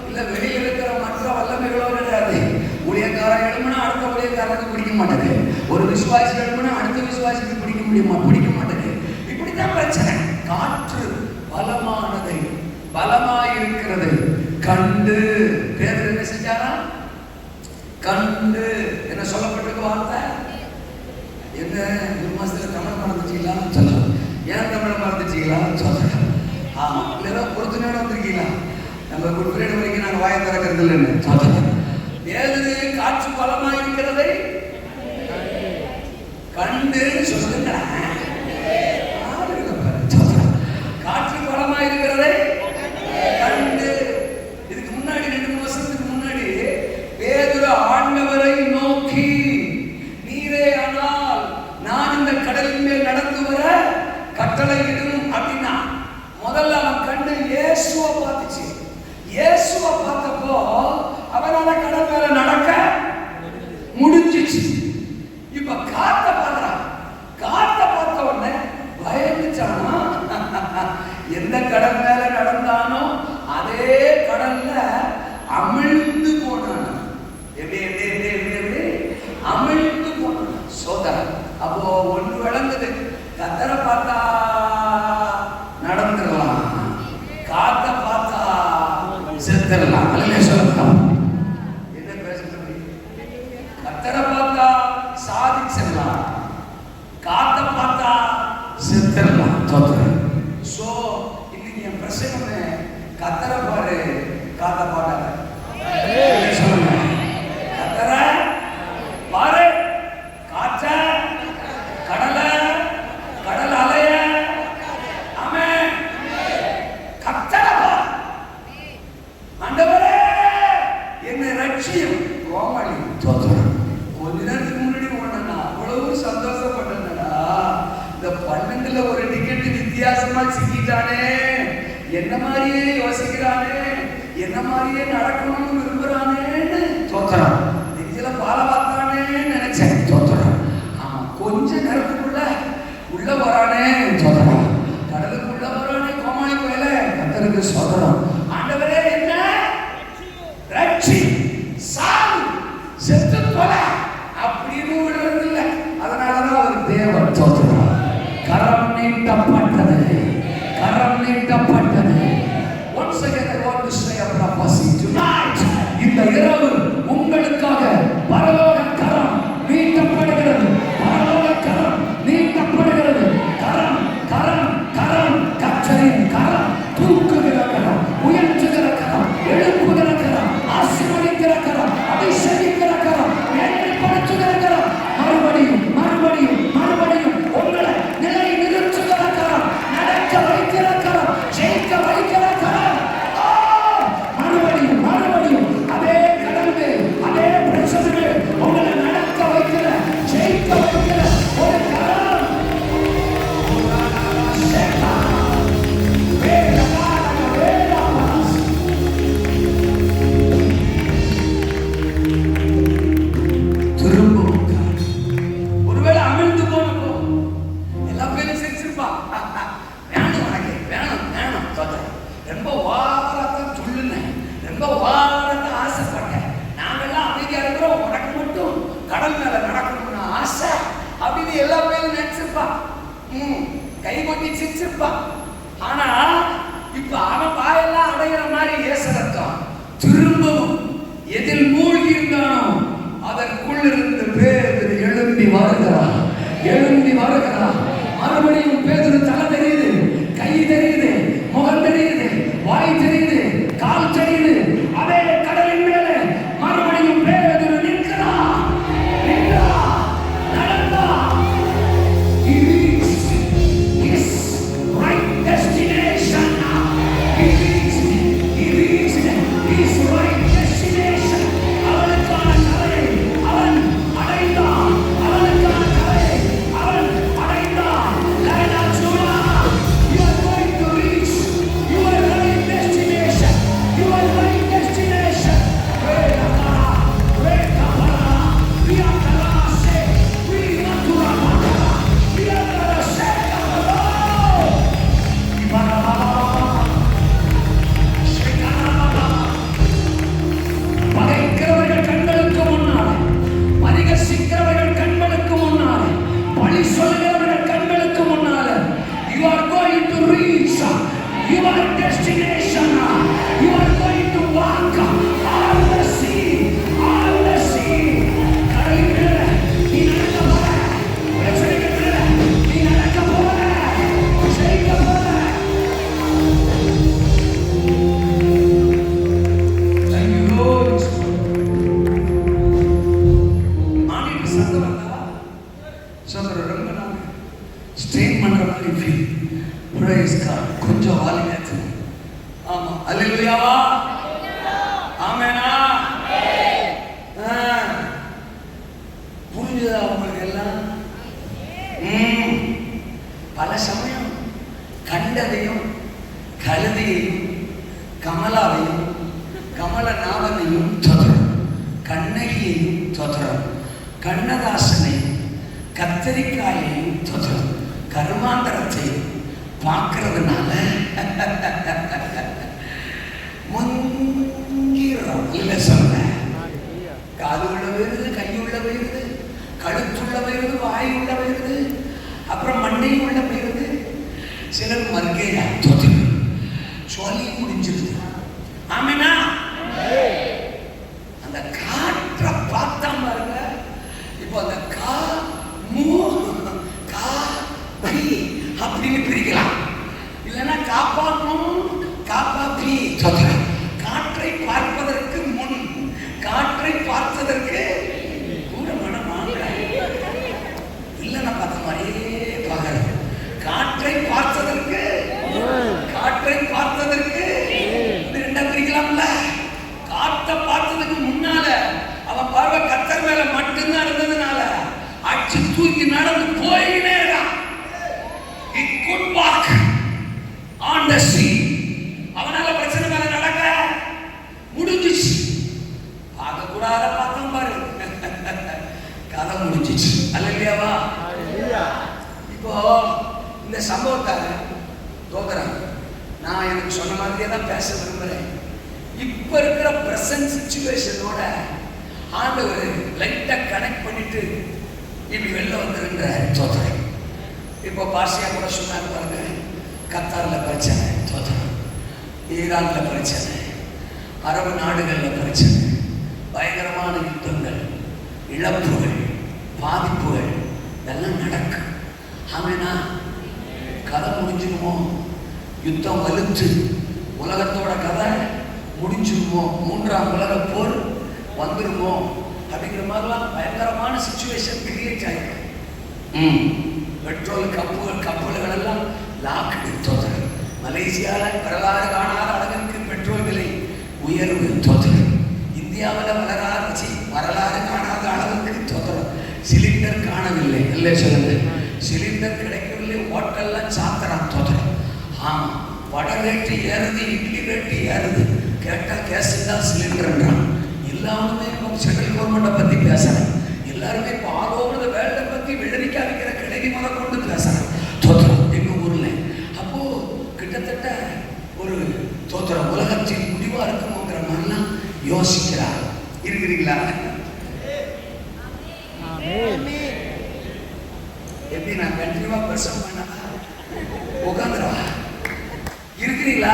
இல்ல வெளியில இருக்கிற மற்ற வல்லமைகளோ கிடையாது. ஊழியக்காரன் எழுப்புனா அடுத்த ஊழியக்காரனுக்கு பிடிக்க மாட்டேங்குது, ஒரு விசுவாசி எழுப்புனா அடுத்த விசுவாசிக்கு பிடிக்க மாட்டேங்குது. இப்படித்தான் பிரச்சனை. காற்று பலமானதை பலமாயிருக்கிறது கண்டு பேதுரு என்ன செஞ்சாரா? கண்டு என்ன சொல்லப்பட்டிருக்க வார்த்தை என்ன? ஒரு மாசத்துல தமிழ் மறந்துட்டீங்களா? சொல்லுங்க. ஏன் தமிழை மறந்துட்டீங்களா? சொல்லுங்க. ஆமா, இல்ல பொறுத்த நேரம் வந்திருக்கீங்களா? நம்ம குட் ஃப்ரைடே வரைக்கும் நாங்கள் வாயை திறக்கிறது இல்லைன்னு சொல்லுங்க. பேதுரு காற்று பலமா இருக்கிறதை கண்டு சொல்லுங்க. காற்று பலமா இருக்கிறதை கண்டு. இதுக்கு முன்னாடி 2-3 வருஷத்துக்கு முன்னாடி பேதுரு ஆண்டவரை நோக்கி, நீரே ஆனால் நான் இந்த கடலின் மேல் நடந்து வர இப்ப காத்த பார்க்கறான். காத்த பார்த்த உடனே பயந்துச்சானா. எந்த கடல் மேல நடந்தானோ அதே கடல்ல அமிழ்ந்து போனான். எப்படி அமிழ்ந்து போனான். சோதரன் அப்போ ஒன்று விளங்குது, கத்தரை பார்த்தா நடந்துடலாம், காத்த பார்த்தா செத்துடலாம். அல்ல சொல்லலாம். என்ன பேசுறது? கத்தரை பார்த்தா சாதிச்சிடலாம், காத்த பார்த்தா செத்துடலாம். தோத்துறேன். சோ இன்னைக்கு என் பிரசங்கமே கத்தரை பாரு, காத்த பாட்டாங்க. சொல்லுங்க, கத்தரை பாரு, காற்ற, கடல, கடல் அலைய, ஆமென். கத்தரை பாரு. ஆண்டவரே என்னை ரட்சியும். கோமாளி தோத்துறேன். கொஞ்ச நேரத்துக்கு முன்னாடி ஒண்ணா அவ்வளவு சந்தோஷப்பட்டா, இந்த 12ல ஒரு டிக்கெட் வித்தியாசமா சிக்கிட்டானே, என்ன மாதிரியே யோசிக்கிறானே, என்ன மாதிரியே நடக்கணும்னு விரும்புறானேன்னு தோத்துறான். நெஞ்சில பால பார்த்தானேன்னு நினைச்சேன். தோத்துறான். ஆமா, கொஞ்ச நேரத்துக்குள்ள உள்ள வரானே. தோத்துறான். கடலுக்குள்ள வரானே. கோமாளி போயில கத்தருக்கு சோதரம். ஆண்டவரே என்ன ரட்சி, சாவு, செத்து தொலை அப்படின்னு விடுறது இல்லை. அதனாலதான் ஒரு தேவன். தோத்துறான். கரம் நீட்டப்பட்டது, கரம் நீட்டப்பட்டது. Once again I want to say a prophecy tonight. இந்த இரவு உங்களுக்காக பரலோக கரம் நீட்டப்படுகிறது. பரலோக கரம் நீட்டப்படுகிறது. கரம் கரம் கரம், கர்த்தரின் கரம், தூக்குகிற கரம், உயர்த்துகிற கரம், எழுப்புகிற கரம், ஆசீர்வதிக்கிற கரம், அபிஷேகிக்கிற கரம், மேன்மைப்படுத்துகிற கரம், மறுபடியும் மறுபடியும் மறுபடியும் உங்களை நிலை நிறுத்துகிற கரம், நடக்க வைக்கிற கரம், ஜெயிக்க வைக்கிற கரம். மறுபடியும் மறுபடியும் அதே கடந்து அதே பிரச்சனைகள் உங்களை நடக்க வைக்கிற, ஜெயிக்க வைக்கிற ஒரு கரம். ஒருவேளை அமிழ்ந்து போனப்போ எல்லா பேரும் சிரிச்சிருப்பான். வேணும் உனக்கு, வேணும் வேணும் சொல்றேன். ரொம்ப வாரத்தான் சொல்லுனேன், ரொம்ப வாரத்தான் ஆசைப்பட்டேன். நாங்கெல்லாம் அமைதியா இருக்கிறோம், உனக்கு மட்டும் கடல் மேல நடக்கணும்னு ஆசை அப்படின்னு எல்லா பேரும் நினைச்சிருப்பான். கை கொட்டி சிரிச்சிருப்பான். ஆனா இப்ப அவன் வாயெல்லாம் அடைகிற மாதிரி ஏசரத்தான் திரும்பவும் எதில் மூழ்கி இருந்தானோ அதற்குள் இருந்து பேதுரு எழும்பி வருகிறார், எழும்பி வருகிறார். மறுபடியும் பேதுரு தலை தெரியுது, கை தெரியுது, முகம் தெரியுது, வாய் தெரியுது, கால் தெரியுது. அதே கடலின் மேலே மறுபடியும் பேதுரு நிற்கிறார், நிற்கிறார், நடந்தார். He reached his right destination. He reached his right destination. அவனுக்கான கரையை அவன் அடைந்தான். அவனுக்கான கரையை அவன் அடைந்தான். Land of Judah, you are going to reach your right destination. Your right destination. பகைக்கிறவர்கள் கண்களுக்கு முன்னாலே, பரிகசிக்கிறவர்கள் கண்களுக்கு முன்னாலே, பழி சொல்கிறவர்கள் கண்களுக்கு முன்னாலே, you are going to reach your destination. You are going to walk on the sea, on the sea. கடலின் மேலே நீ நடக்க போற, பிரச்சனைகள் மேலே நீ நடக்க போற, ஜெயிக்க போற. Thank you Lord. ஆணிக்கு சத்தம் வந்தா சொல்ற ரொம்ப நாள் ஸ்ட்ரெயின் பண்ற மாதிரி ஃபீல். Praise God. கொஞ்சம் வாலி நேத்து. ஆமா, அல்லேலூயாவா, ஆமெனா. புரியுதா உங்களுக்கு எல்லாம்? பல சமயம் கண்டதையும் கழுதையையும் கமலாவையும் கமலநாதனையும் தொதரும், கண்ணகியையும் தொதரும், கண்ணதாசனையும் கத்தரிக்காயையும் கருமாந்திரத்தையும் பார்க்கறதுனால முங்கிரும். இல்லை சொன்னேன், காது உள்ள வருது, கை உள்ள வருது, கழுத்துள்ள வருது, வாய் உள்ள வருது, அப்புறம் மண்ணை உள்ள போயிருது. சிலர் மறுக்கையா சொல்லி முடிஞ்சிருது. ஆமேனா? அந்த காற்றை பார்த்தா பாருங்க. இப்போ அந்த கா மூ கா பி அப்படின்னு பிரிக்கலாம். இல்லைன்னா காப்பாற்றணும், காப்பாற்றி. காற்றை பார்ப்பதற்கு முன், காற்றை பார்த்ததற்கு கூட மனம் வாங்க. இல்லைன்னா பார்த்த மாதிரியே பார்க்கறது. காற்றை பார்த்ததற்கு, காற்றை பார்த்ததற்கு ரெண்டா பிரிக்கலாம்ல. காற்றை பார்த்ததுக்கு முன்னால அவன் பார்வை கர்த்தர் மேல மட்டும்தான் இருந்ததுனால அடிச்சு தூக்கி நடந்து போயினே இருக்கான். He could walk on the sea. அவனால பிரச்சனை மேல நடக்க முடிஞ்சிச்சு. பார்க்க கூடாத பார்த்தோம் பாரு, கதை முடிஞ்சிச்சு. அல்லையாவா? இப்போ இந்த சம்பவத்தை தோக்குறாங்க. நான் எனக்கு சொன்ன மாதிரியே தான் பேச விரும்புகிறேன். இப்போ இருக்கிற ப்ரெசன்ட் சிச்சுவேஷனோட ஆண்டவர் லைட்டாக கனெக்ட் பண்ணிட்டு இப்படி வெளில வந்துருன்ற தோத்துறேன். இப்போ பாசியா கூட சொன்னாங்க பாருங்க, கத்தாரில் பிரச்சனை தோத்துறேன், ஈரானில் பிரச்சனை, அரபு நாடுகளில் பிரச்சனை, பயங்கரமான யுத்தங்கள், இழப்புகள், பாதிப்புகள் இதெல்லாம் நடக்கும். ஆமேனா? கதை முடிஞ்சிருமோ? யுத்தம் வலுத்து உலகத்தோட கதை முடிஞ்சிருமோ? மூன்றாம் உலக போர் வந்துருமோ? அப்படிங்கிற மாதிரிலாம் பயங்கரமான சிச்சுவேஷன் கிரியேட் ஆயிருக்கு. பெட்ரோல் கப்பல்கள் எல்லாம் லாக்டு தோத்துறது. மலேசியாவில் வரலாறு காணாத அளவிற்கு பெட்ரோல் விலை உயர்வு தோத்துறது. இந்தியாவில் வரலாறு காணாத அளவுக்கு தோத்துறது. சிலிண்டர் காணவில்லை, இல்லை சொல்லுங்க, சிலிண்டர் கிடைக்கவில்லை, ஹோட்டல்லாம் சாத்திரம் தோத்துறது. ஆமாம், வடை ரேட்டு ஏறுது, இட்லி ரேட்டு ஏறுது. கேட்டால் கேஸ் தான் சிலிண்டர்ன்றான். எல்லாருமே இப்போ சென்ட்ரல் கவர்மெண்ட்டை பற்றி பேசுகிறேன். எல்லாருமே இப்போ ஆல் ஓவர் த வேர்ல்டை பற்றி வெள்ளரிக்காய் விற்கிற கடைக்கு முத கொண்டு பேசுகிறேன். தோத்திரம் எங்கள் ஊரில். அப்போது கிட்டத்தட்ட ஒரு தோத்திரம் உலகத்தின் முடிவாக இருக்குமோங்கிற மாதிரிலாம் யோசிக்கிறார். இருக்கிறீங்களா? எப்படி நான் கண்டினியூவாக பிரசவம் பண்ண உட்காந்துரா? இருக்கிறீங்களா?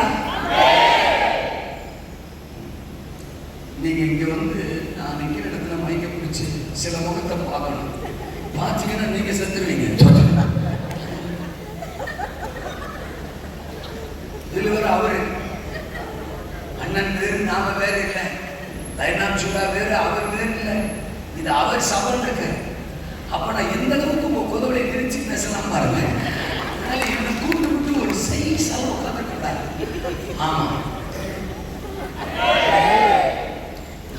நீங்க இங்க வந்து நான் நிக்கிற இடத்துல மைக்க பிடிச்சி சில முகத்தை பார்க்கணும். பார்த்தீங்கன்னா நீங்க செத்துருவீங்க. இதுல அவரு அண்ணன் வேறு, நாம வேற இல்லை, லைனாப் சுடா வேறு, அவர் வேறு இல்லை. இது அவர் சபர்னுக்கு. அப்ப நான் எந்த அளவுக்கு கொதவளை பிரிச்சு பேசலாம் பாருங்க. என்ன கூட்டு விட்டு ஒரு சைஸ் அளவு உட்காந்துட்டாரு. ஆமா,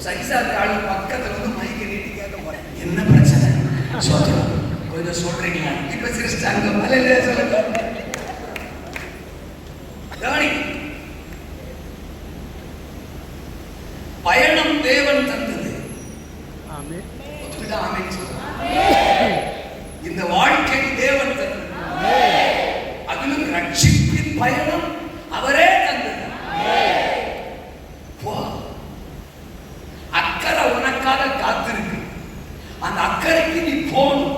சைஸா இருக்க ஆளு பக்கத்துல வந்து மைக்க நீட்டி கேட்க போறேன், என்ன பிரச்சனை சொல்றோம், கொஞ்சம் சொல்றீங்களா? இப்ப சிரிச்சிட்டாங்க. மலையில சொல்லுங்க. பயணம் தேவன் தந்தது. இந்த வாழ்க்கை தேவன் தந்தது. அதிலும் ரட்சிப்பின் பயணம் அவரே தந்தது. அக்கறை உனக்காக காத்திருக்கு. அந்த அக்கறைக்கு நீ போகணும்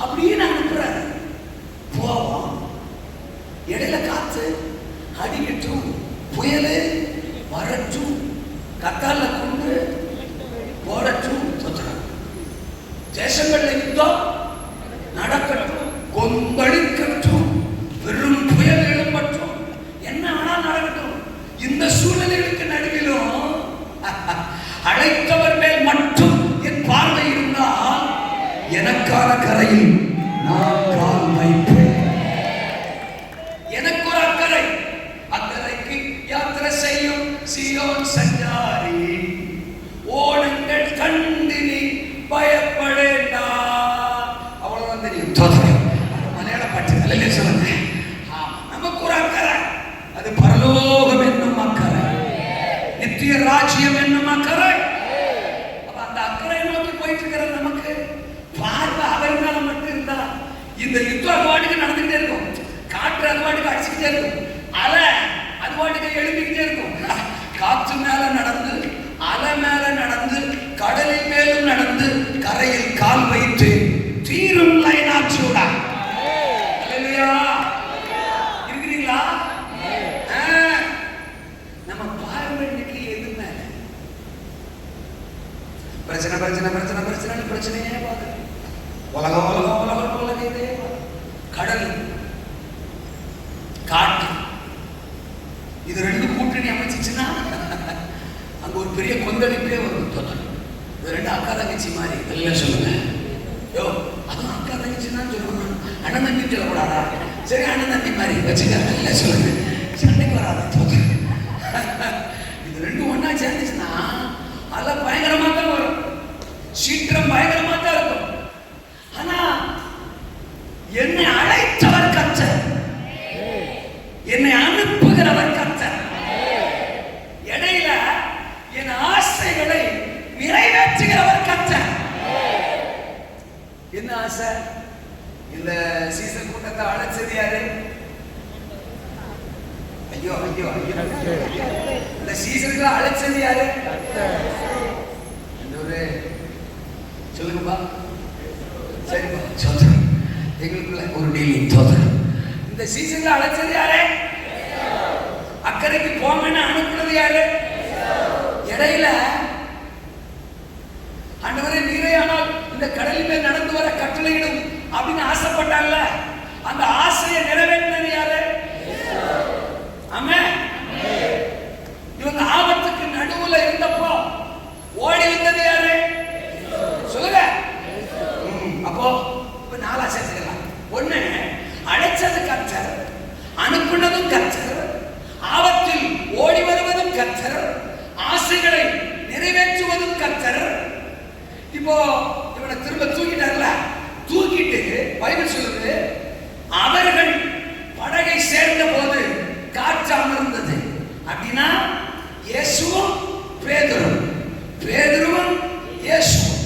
அப்படின்னு அனுப்புறாரு. போவோம். இடையில காத்து அடிக்கட்டும், புயல் வரட்டும், கத்தால கொண்டு போடட்டும், தேசங்கள்ல யுத்தம் நடக்கட்டும், கொந்தளிக்கட்டும், பெரும் புயல் எழும்பட்டும், என்ன வேணா நடக்கட்டும். இந்த சூழ்நிலைகளுக்கு நடுவிலும் அழைத்தவர் மேல் மட்டும் என் பார்வை இருந்தால் எனக்கான கரையில் நான் கால் வைப்பேன். எனக்கு ஒரு அக்கறை, அக்கறைக்கு யாத்திரை செய்யும் சீயோன் சஞ்சாரி, ஓடுங்கள் கண்டு நீ பயப்படேண்டா. அவ்வளவுதான் தெரியும். மலையாள பாட்டு அல்ல சொல்லுங்க. நமக்கு ஒரு அக்கறை, அது பரலோகம் என்னும் அக்கறை, நித்திய ராஜ்யம் என்னும் அக்கறை. அந்த அக்கறை நோக்கி போயிட்டு இருக்கிற நமக்கு இந்த யுத்தம் அது பாட்டுக்கு நடந்துகிட்டே இருக்கும். காற்று அது பாட்டுக்கு அடிச்சுக்கிட்டே இருக்கும். அலை அது பாட்டுக்கு எழுப்பிக்கிட்டே இருக்கும். காற்று மேல நடந்து, அலை மேல நடந்து, கடலின் மேலும் நடந்து, கரையில் கால் வைத்து தீரும் லைனாட்சியோட இருக்கிறீங்களா? நம்ம பார்வைக்கு எது மேல பிரச்சனை பிரச்சனை பிரச்சனை பிரச்சனை பிரச்சனையே பார்க்க உலகம் உலகம் உலகம் உலகத்தையே கடல் காற்று இது ரெண்டு கூட்டணி அமைச்சிச்சுன்னா அங்க ஒரு பெரிய கொந்தளிப்பே வரும். இது ரெண்டு அக்கா தங்கச்சி மாதிரி எல்லாம் சொல்லுங்க. யோ அதுவும் அக்கா தங்கச்சி தான் சொல்லணும், அண்ணன் தம்பி சொல்லக்கூடாதா? சரி அண்ணன் தம்பி மாதிரி வச்சுக்க எல்லாம் சொல்லுங்க, சண்டைக்கு வராது. இது ரெண்டும் ஒன்னா சேர்ந்துச்சுன்னா அதெல்லாம் பயங்கரமா தான் வரும், சீற்றம் பயங்கரமா தான் இருக்கும். ஆனா என்னை அழைத்தவர் கர்த்தர், என்னை அனுப்புகிறவர் கர்த்தர். இடையில என் ஆசைகளை நிறைவேற்றுகிறவர் கர்த்தர். என்ன ஆசை? இந்த சீசன் கூட்டத்தை அழைச்சது யாரு? ஐயோ ஐயோ ஐயோ, இந்த சீசனுக்கு அழைச்சது யாரு? ஒரு சொல்லுங்கப்பா. சரிப்பா சோதரம், எங்களுக்குள்ள ஒரு டெய்லி சோதரம். இந்த சீசன்ல அழைச்சது யாரு? அக்கறைக்கு போங்கன்னு அனுப்புனது யாரு? இடையில ஆண்டவரே நீரே ஆனால் இந்த கடலில் மேல் நடந்து வர கட்டளையிடும் அப்படின்னு ஆசைப்பட்டாங்கல்ல, அந்த ஆசையை நிறைவேற்றினது யாரு? ஆமென். இவங்க ஆபத்துக்கு நடுவுல இருந்தப்போ ஓடி வந்தது யாரு? சொல்லுங்க. அப்போ நாலா சேர்த்துக்கலாம். ஒண்ணு, அழைச்சது கர்த்தர், அனுப்புனதும் கர்த்தர், ஆபத்தில் ஓடி வருவதும் கர்த்தர், ஆசைகளை நிறைவேற்றுவதும் கர்த்தர். இப்போ இவனை திரும்ப தூக்கிட்டார்ல, தூக்கிட்டு பைபிள் சொல்லுது அவர்கள் படகை சேர்ந்த போது காற்று அமர்ந்தது. அப்படின்னா இயேசுவும் பேதுரும், பேதுருவும் இயேசுவும்.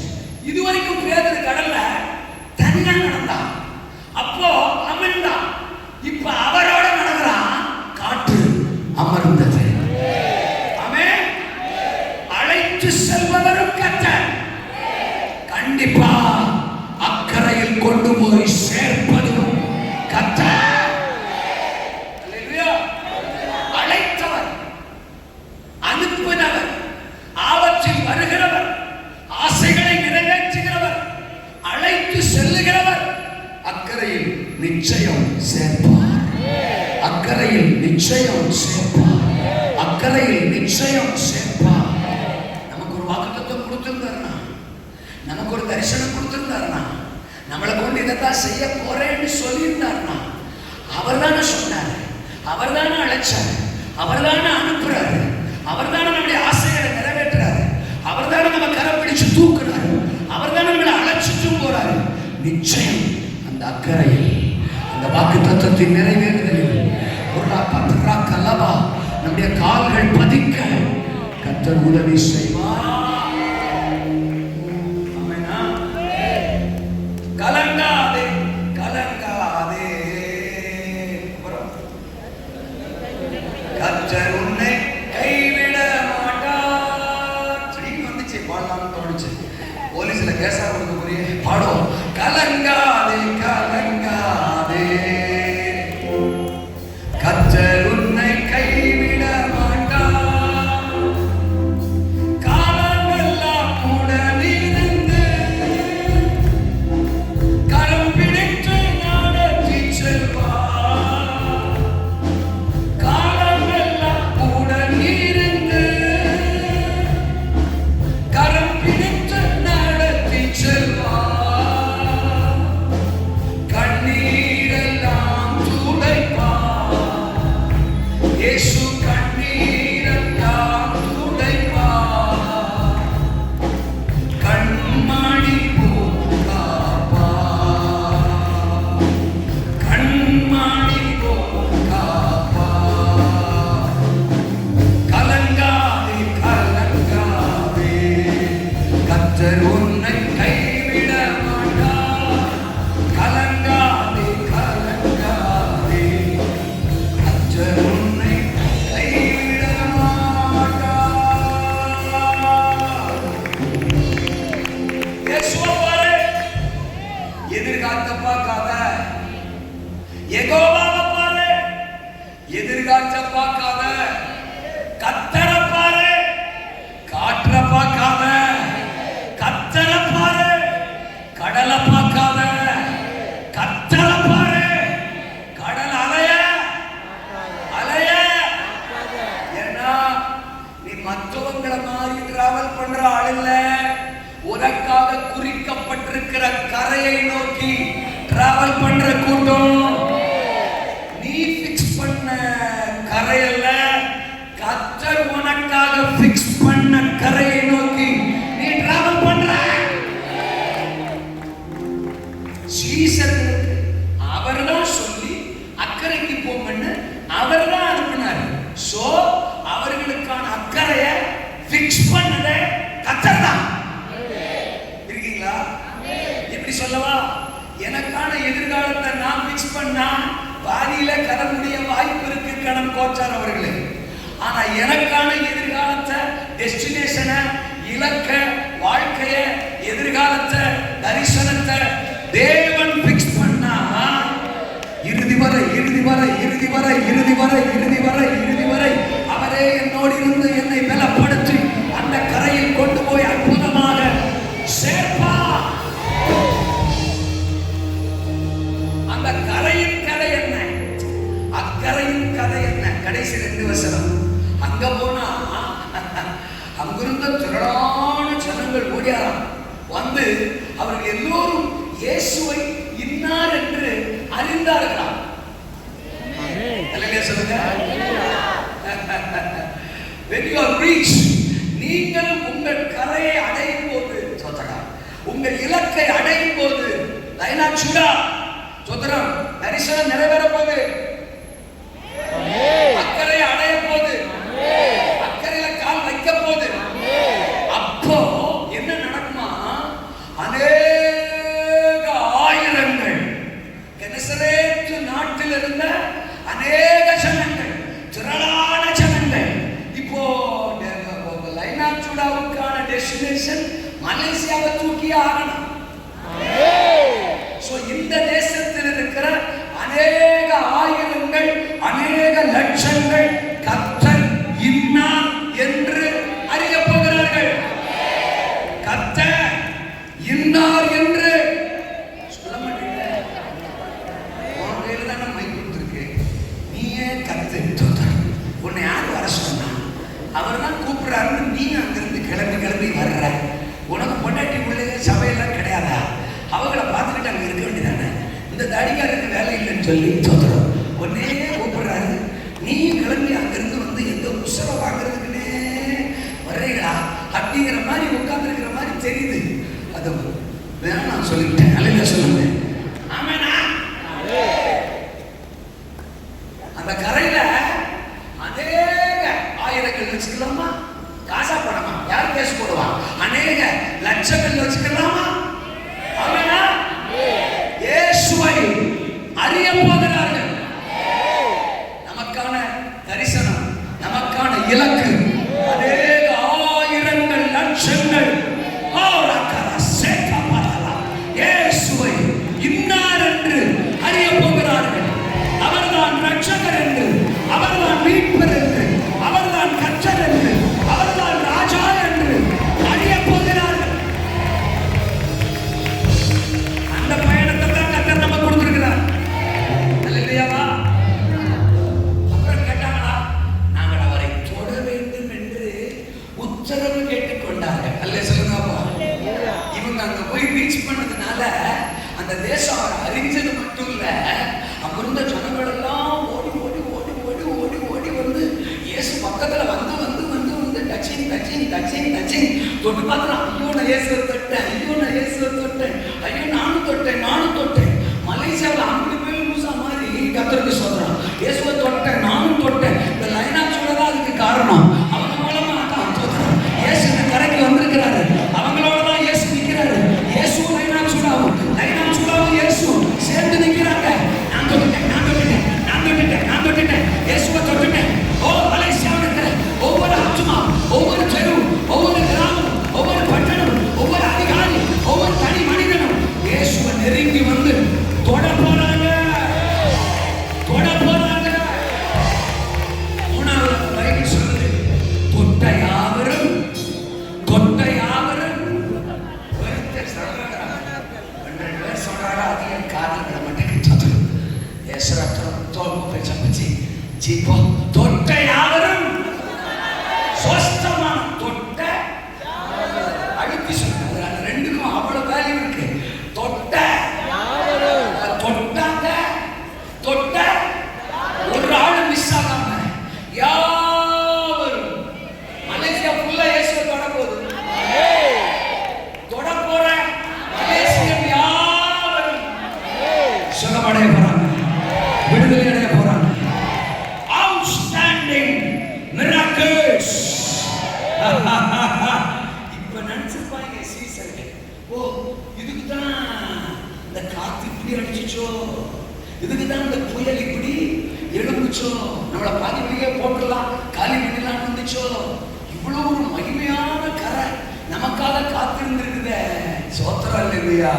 இதுவரைக்கும் பேதுரு கடல்ல தனியா நடந்தான், அப்போ அமர்ந்தான். இப்ப அவரோட நடக்கிறான், காற்று அமர்ந்தது. ஆமென். அழைத்து செல்பவரும் கர்த்தர், கண்டிப்பா அக்கறையில் கொண்டு போய் சேர்ப்பதும் கர்த்தர். அழைத்தவர், அனுப்பினவர், ஆபத்தில் வருகிறவர், ஆசைகளை நிறைவேற்றுகிறவர், அழைத்து செல்லுகிறவர், அக்கறையில் நிச்சயம் சேர்ப்பார், அக்கறையில் நிச்சயம் சேர்ப்பார், அக்கறையில் நிச்சயம் சேர்ப்பார். நமக்கு ஒரு வாக்குத்தத்தம் கொடுத்திருந்தாருன்னா, நமக்கு ஒரு தரிசனம் கொடுத்திருந்தாருன்னா, நம்மளை கொண்டு இதைத்தான் செய்ய போறேன்னு சொல்லியிருந்தாருன்னா, அவர் தானே சொன்னாரு, அவர் தானே அழைச்சாரு, அவர் தானே அனுப்புறாரு, அவர் தானே நம்முடைய ஆசைகளை நிறைவேற்றுறாரு, அவர் தானே நம்ம கரை பிடிச்சு தூக்குறாரு, அவர் தானே நம்மளை அழைச்சிட்டும் போறாரு. நிச்சயம் அந்த அக்கறையில், அந்த வாக்கு தத்துவத்தின் நிறைவேறுதலில் ஒரு பத்ரா கலவா நம்முடைய கால்கள் பதிக்க கர்த்தர் உதவி செய்வார். கலங்காதே கலங்காதே, கர்த்தர் உன்னை கைவிட மாட்டார். திடீர்னு வந்துச்சு, பாடலாம்னு தோணுச்சு. போலீஸ்ல கேஸா கொடுக்கக்கூடிய பாடம். கலங்காதே கலங்காதே, கர்த்தர் உன்னை கைவிட மாட்டார், காலமெல்லாம் உடனிருந்து கரம் பிடித்து நடத்தி செல்வார், காலமெல்லாம் உடனிருந்து கரம் பிடித்து நடத்தி செல்வார். எதிர்காலத்தை பார்க்காத, யெகோவாவை பாரு. எதிர்காலத்தை பார்க்காத, கர்த்தரை பாரு. காற்றை பார்க்காத, கர்த்தரை பாரு. கடலை பார்க்காத, கர்த்தரை பாரு. கடல் அலைய அலைய. ஏன்னா நீ மற்றவங்களை மாதிரி டிராவல் பண்ற ஆள் இல்ல. உனக்காக குறிக்கப்பட்டிருக்கிற கரையை நோக்கி டிராவல் பண்ற கூட்டம். நீ பிக்ஸ் பண்ண கரையல்ல, கர்த்தர் உனக்காக பிக்ஸ் பண்ண கரையை நோக்கி நீ டிராவல் பண்ற. சீசர்களுக்கு அவர்தான் சொல்லி அக்கறைக்கு போங்கன்னு அவர்தான் அனுப்பினார். சோ அவர்களுக்கான அக்கறையை பிக்ஸ் பண்ணதே கர்த்தர் தான். இருக்கீங்களா? எப்படி சொல்லவா? எனக்கான எதிர்காலத்தை நான் பிக்ஸ் பண்ணா பாதியில கடமுடிய வாய்ப்பு இருக்கு கணம் கோச்சார் அவர்களே. ஆனா எனக்கான எதிர்காலத்தை, டெஸ்டினேஷனை, இலக்க, வாழ்க்கைய, எதிர்காலத்தை, தரிசனத்தை தேவன் பிக்ஸ் பண்ணா இறுதி வரை இறுதி வரை இறுதி வரை இறுதி வரை இறுதி வரை இறுதி வரை அவரே என்னோடு இருந்து என்னை பலப்படுத்தி அந்த கரையில் கொண்டு போய் அற்புதமாக சேர்ப்பா. அந்த கரையின் கதை என்ன? அக்கரையின் கதை என்ன? கடைசி 2 வசனம். அங்க போனா அங்கிருந்த திரளான ஜனங்கள் ஓடியாராம். வந்து அவர்கள் எல்லோரும் இயேசுவை இன்னார் என்று அறிந்தார்களாம். அல்லேலூயா சொல்லுங்க. When you are reached, நீங்கள் உங்கள் கரையை அடையும் போது, உங்கள் இலக்கை அடையும் போது, லைனாச்சுடா சோதரம் தரிசனம் நிறைவேற போது, அக்கறை அடைய போது, அக்கறையில கால் வைக்க போது, அப்போ என்ன நடக்குமா? அநேக ஆயிரங்கள் கெனசரேத்து நாட்டில் இருந்த அநேக ஜனங்கள், திரளான ஜனங்கள். இப்போ லைனாச்சுடாவுக்கான டெஸ்டினேஷன் மலேசியாவை தூக்கி ஆகணும். சோ இந்த தேசத்தில் இருக்கிற அநேக ஆயிரங்கள், அநேக லட்சங்கள் கர்த்தர் இன்னார் என்று அறிய போகிறார்கள். கர்த்தர் இன்னார் என்று சொல்ல மாட்டீங்க. உன் கையில தான் நம்ம மைக் கொடுத்துருக்கு. நீயே கர்த்தர். உன்னை யார் வர சொன்னா? அவர் தான் கூப்பிடுறாருன்னு நீ அங்கிருந்து கிளம்பி கிளம்பி வர்ற. உனக்கு பொண்டாட்டி பிள்ளைங்க சபையெல்லாம் கிடையாதா? அவங்கள பார்த்துக்கிட்டு அங்கே இருக்க வேண்டியதானே? இந்த தாடிக்காரருக்கு வேலை இல்லைன்னு சொல்லி தோத்துறோம். ஒன்னே கூப்பிடுறாரு, நீயும் கிளம்பி அங்கிருந்து வந்து எந்த உசரை வாங்குறதுக்குன்னே வர்றீங்களா அப்படிங்கிற மாதிரி உட்கார்ந்துருக்கிற மாதிரி தெரியுது. அது வேணா நான் சொல்லிவிட்டேன். அல்ல சொல்லுங்க. ஆமாண்ணா. அந்த கரையில அநேக ஆயிரங்கள் வச்சுக்கலாமா? காசா பணமா? யார் கேஸ் போடுவா? அநேக லட்சங்கள் வச்சுக்கலாமா? ஆமாண்ணா. இயேசுவை அறிய போகிறார்கள். நமக்கான தரிசனம், நமக்கான இலக்கு அநேக ஆயிரங்கள் லட்சங்கள் இயேசுவை இன்னார் என்று அறிய போகிறார்கள். அவர்தான் ரட்சகர் என்று, அவர்தான் மீட்பர் என்று, அவர்தான் கர்த்தர் என்று, அவர்தான் ராஜா என்று அறிய போகிறார்கள். அந்த பயணத்தை தான் கர்த்தர் நமக்கு கொடுத்திருக்கிறார். அல்லேலூயாவா. அப்புறம் கேட்டாங்களா? நாங்கள் அவரை தொட வேண்டும் என்று உத்தரவு கேட்டுக்கொண்டார்கள். அல்லே சொல்லுங்கப்பா. இவங்க அங்க போய் ரீச் பண்ணதுனால அந்த தேசம் அவரை அறிஞ்சது மட்டும் இல்ல, அங்கிருந்த ஜனங்கள் எல்லாம் ஓடி ஓடி ஓடி ஓடி ஓடி ஓடி வந்து இயேசு பக்கத்துல வந்து வந்து வந்து வந்து டச்சிங் டச்சிங் டச்சிங் டச்சிங் தொட்டு பார்க்கலாம். ஐயோ நான் இயேசுவை தொட்டேன், ஐயோ நான் இயேசுவை தொட்டேன், ஐயோ நானும் தொட்டேன், நானும் தொட்டேன். மலேசியாவில் 50 பேர் மூசா மாதிரி கர்த்தருக்கு சொல்றான், இயேசுவை தொட்டேன், நானும் தொட்டேன். இந்த லைனா சொல்லதான் அதுக்கு காரணம். அவங்க மூலமா தான் தொட்டேன். இயேசு இந்த கரைக்கு வந்திருக்கிறாரு. அவங்களோட தான் இயேசு நிற்கிறாரு. இயேசு லைனா சுடாவும் இயேசு சேர்ந்து நிற்கிறாங்க. நான் தொட்டுட்டேன், நான் தொட்டுட்டேன், நான் தொட்டுட்டேன், நான் தொட்டுட்டேன், இயேசுவை தொட்டுட்டேன். ஓ மலேசியாவில் இருக்கிற ஒவ்வொரு ஆத்மா, ஒவ்வொரு தெரு, ஒவ்வொரு கிராமம், ஒவ்வொரு பட்டணம், ஒவ்வொரு அதிகாரி, ஒவ்வொரு தனி மனிதனும் இயேசுவை நெருங்கி வந்து தொட போறாங்க, தொட போறாங்க. மூணாவது பைபிள் சொல்லுது, தொட்ட யாவரும், தொட்ட யாவரும் வெறுத்த சகோதரர். 12 பேர் சொல்றாங்க, அது என் காதில் விட மாட்டேங்குது. ஏசுரத்தம் தோல்பு பேச்ச பச்சி ஜீப்போ தொட்ட யாவரும் சொஸ்தமான தொட்ட அழுத்தி சொல்றாங்க. அந்த ரெண்டுக்கும் அவ்வளவு வேல்யூ இருக்கு. தொட்ட தொட்டாங்க, தொட்ட ஒரு ஆள் மிஸ் ஆகாம யாவரும். மலேசியா ஃபுல்லா இயேசுவை தொட போகுது, தொட போற மலேசியன் யாவரும் சுகமடைய போறாங்க, விடுதலை அடைய போறாங்க. Outstanding miracles. இப்ப நினைச்சிருப்பாங்க சீசர்கள், ஓ இதுக்கு தான் இந்த காத்து இப்படி அடிச்சுச்சோ, இதுக்கு தான் இந்த புயல் இப்படி எழுந்துச்சோ, நம்மளை பாதி வழியே போட்டுடலாம் காலி பண்ணிடலாம் வந்துச்சோ. இவ்வளவு ஒரு மகிமையான கரை நமக்காக காத்திருந்திருக்குதே. சோத்திரம் இல்லையா?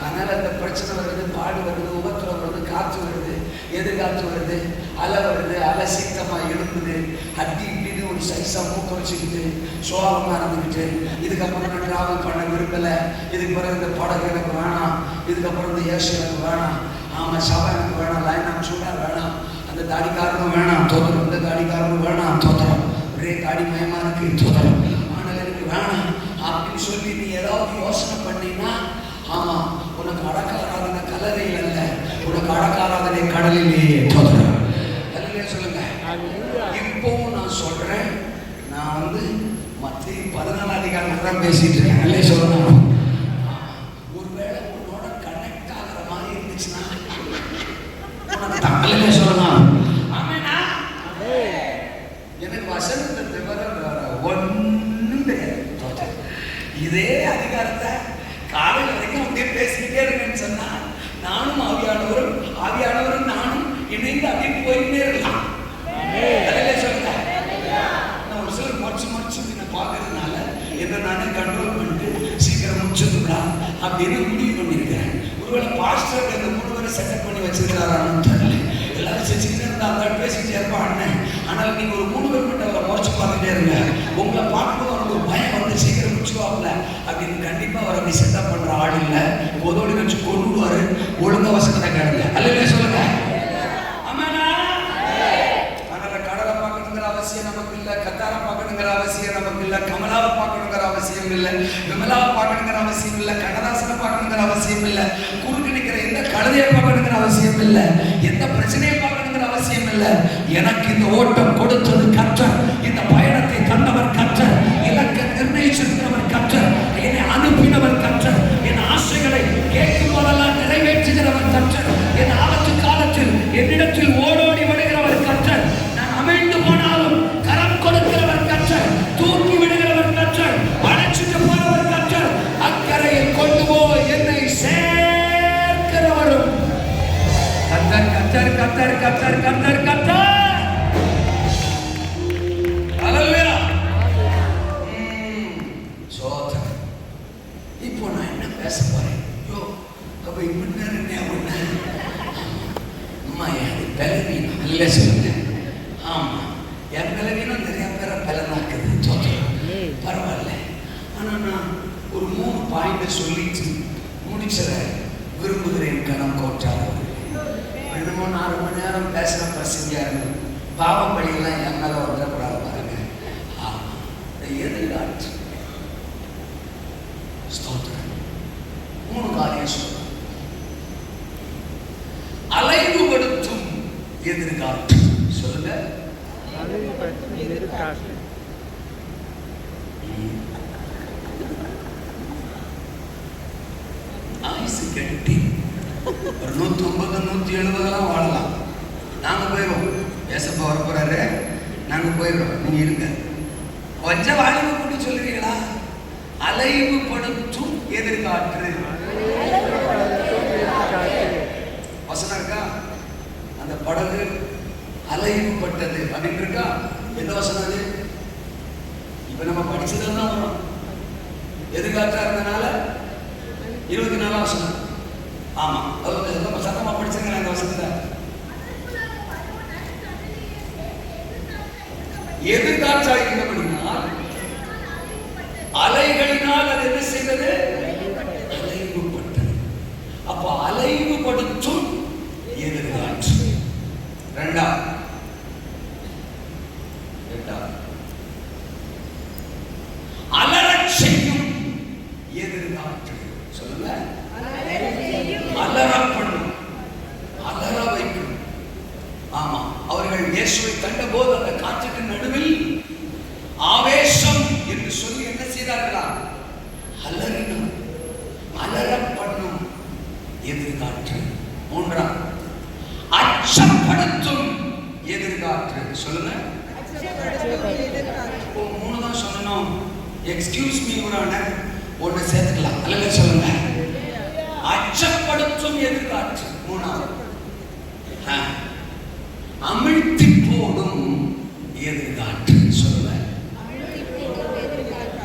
அதனால அந்த பிரச்சனை வருது, பாடு வருது, உபத்திரம் வருது, காற்று வருது, எதிர்காற்று வருது, அலை வருது, அலை சீக்கிரமா எழுப்புது, அட்டி இப்படின்னு ஒரு சைஸா மூக்க வச்சுக்கிட்டு சோகமா இருந்துக்கிட்டு, இதுக்கப்புறம் நான் டிராவல் பண்ண விரும்பல, இதுக்கு பிறகு இந்த படகு எனக்கு வேணாம், இதுக்கப்புறம் இந்த ஏசி எனக்கு வேணாம், ஆமா சபை எனக்கு வேணாம், லைன் ஆஃப் சூடா வேணாம், அந்த தாடிக்காரனும் வேணாம் தோத்திரம், இந்த தாடிக்காரனும் வேணாம் தோத்திரம், ஒரே தாடி மயமா இருக்கு தோத்திரம், ஆனால் எனக்கு வேணாம் அப்படின்னு சொல்லி நீ ஏதாவது யோசனை பண்ணீங்கன்னா, ஆமா உனக்கு அடக்க ஆராதனை கல்லறையில் அல்ல, உனக்கு அடக்க ஆராதனை கடலிலேயே. தோத்திரம் சொல்லுங்க. இப்பவும் நான் சொல்றேன், நான் வந்து மத்திய 14 அதிகாரத்துல தான் பேசிட்டு இருக்கேன். அல்லே சொல்லணும். ஒருவேளை உன்னோட கனெக்ட் ஆகிற மாதிரி இருந்துச்சுன்னா அல்லே சொல்லணும். ஆமேனா? எனக்கு வசனத்தை தவிர ஒன்னும் தெரியாது. இதே அதிகாரத்தை காலையில் வரைக்கும் அப்படியே பேசிக்கிட்டே இருக்கேன்னு சொன்னா, நானும் ஆவியானவரும் நானும் இணைந்து அப்படியே போயிட்டே இருக்கலாம். சொல்லுங்க. நான் ஒரு சிலர் மறைச்சு பார்க்கறதுனால என்ன நானே கண்ட்ரோல் பண்ணிட்டு சீக்கிரம் முடிச்சுக்கலாம் அப்படின்னு முடிவு பண்ணியிருக்கேன். ஒருவேளை பாஸ்டர் இந்த 3 பேரை செட்டப் பண்ணி வச்சிருக்காரான்னு தெரியல. எல்லாரும் செஞ்சுக்கிட்டே இருந்தா அந்த பேசிக்கிட்டே இருப்பான்னு. ஆனால் நீங்க ஒரு 3 பேர் மட்டும் அவரை முறைச்சு பார்த்துட்டே இருங்க. உங்களை பார்க்கும்போது அவருக்கு ஒரு பயம் வந்து சீக்கிரம் முடிச்சுவாங்கல அப்படின்னு. கண்டிப்பா அவர் அப்படி செட்டப் பண்ற ஆள் இல்லை. பொதோடி வச்சு கொண்டுடுவாரு. ஒழுங்க வசனத்தை கேளுங்க. அல்லவே சொல்லுங்க. அவசியம் நமக்கு இல்ல, கத்தாரை பார்க்கணுங்கிற அவசியம் நமக்கு இல்ல, கமலாவை பார்க்கணுங்கிற அவசியம் இல்ல, விமலாவை பார்க்கணுங்கிற அவசியம் இல்ல, கண்ணதாசனை பார்க்கணுங்கிற அவசியம் இல்ல, குறுக்கு நிக்கிற எந்த கழுதையை பார்க்கணுங்கிற அவசியம் இல்ல, எந்த பிரச்சனையை பார்க்கணுங்கிற அவசியம் இல்ல. எனக்கு இந்த ஓட்டம் கொடுத்தது கர்த்தர், இந்த பயணத்தை தந்தவர் கர்த்தர், இலக்கை நிர்ணயிச்சிருக்கிறவர் கர்த்தர், என்னை அனுப்பினவர் கர்த்தர், என் ஆசைகளை கேட்கும் போதெல்லாம் நிறைவேற்றுகிறவர் கர்த்தர், என் ஆபத்து காலத்தில் என்னிடத்தில் ஓடோடி வருகிறவர் கர்த்தர், நான் அமைந்து போனாலும் கரம் கொடுக்கிறவர் கர்த்தர், தூக்கி விடுகிறவர் கர்த்தர், அழைச்சிட்டு போறவர் கர்த்தர், அக்கறையில் கொண்டு போய் என்னை சேர்க்கிறவரும் கர்த்தர் கர்த்தர் கர்த்தர் கர்த்தர் கர்த்தர் கர்த்தர். ஹல்லேலூயா. சோதனை. இப்போ நான் என்ன பேச போறேன்? யோ அப்ப இப்படி என்ன பண்ண அம்மா எனக்கு பலவீனம் இல்லை சொல்லுங்க. ஆமா என் பலவீனம் நிறைய பேரை பலனாக்குது. தோற்றம் பரவாயில்ல. ஆனா நான் ஒரு 3 பாயிண்ட் சொல்லிட்டு முடிச்சிட விரும்புகிறேன். கணம் கோட்டாளர் 2-4 மணி நேரம் பேசுற பிரசங்கியாரு பாவம் பழியெல்லாம் என் மேல வந்துடக்கூடாது பாருங்க. ஆமா எதிர்காற்று ஸ்தோத்திரம் 3 காரியம் சொல்றேன். அலைவுபடுத்தும் எதிர்காற்று சொல்லுங்க. ஆயுசு கட்டி ஒரு 150-170 வாழலாம். நாங்க போயிடுவோம். ஏசப்பா வரப்போறாரு, நாங்க போயிடுறோம். நீங்க இருங்க. கொஞ்சம் வாழிவு கூட்டி சொல்லுவீங்களா? அலைவுபடுத்தும் எதிர்காற்று வசனம் இருக்கா? அந்த படகு அலைவுபட்டது அப்படின்னு இருக்கா? எந்த வசனம் அது? இப்ப நம்ம படிச்சதுல தான் வரும். எதிர்காற்றா இருந்தனால 24 வசனம். ஆமா, அவர் ரொம்ப சத்தமா படிச்சிருங்க அந்த வசனத்தை. எதிர்காற்றாய் இருந்தபடினால் அலைகளினால் அது என்ன செய்தது? அலைவுபட்டது. அப்போ அலைவுபடுத்தும் எதிர்காற்று. இரண்டாவது அலறச் செய்யும் எதிர்காற்று. சொல்லுங்க. அலற பண்ணும், அலற வைக்கும். ஆமா, அவர்கள் இயேசுவை கண்டபோது அந்த காற்றுக்கு நடுவில் ஆவேசம் என்று சொல்லி என்ன செய்தார்களா? அலறினும், அலற பண்ணும் எதிர்காற்று. மூன்றாம் அச்சப்படுத்தும் எதிர்காற்று. சொல்லுங்க. மூணு தான் சொல்லணும். எக்ஸ்கியூஸ் மீ ஒன்று சேர்த்துக்கலாம். அல்ல சொல்லுங்க. அச்சப்படுத்தும் எதிர்காற்று. மூணாவது அமிழ்த்தி போடும் எதிர்காற்று. சொல்லுங்க.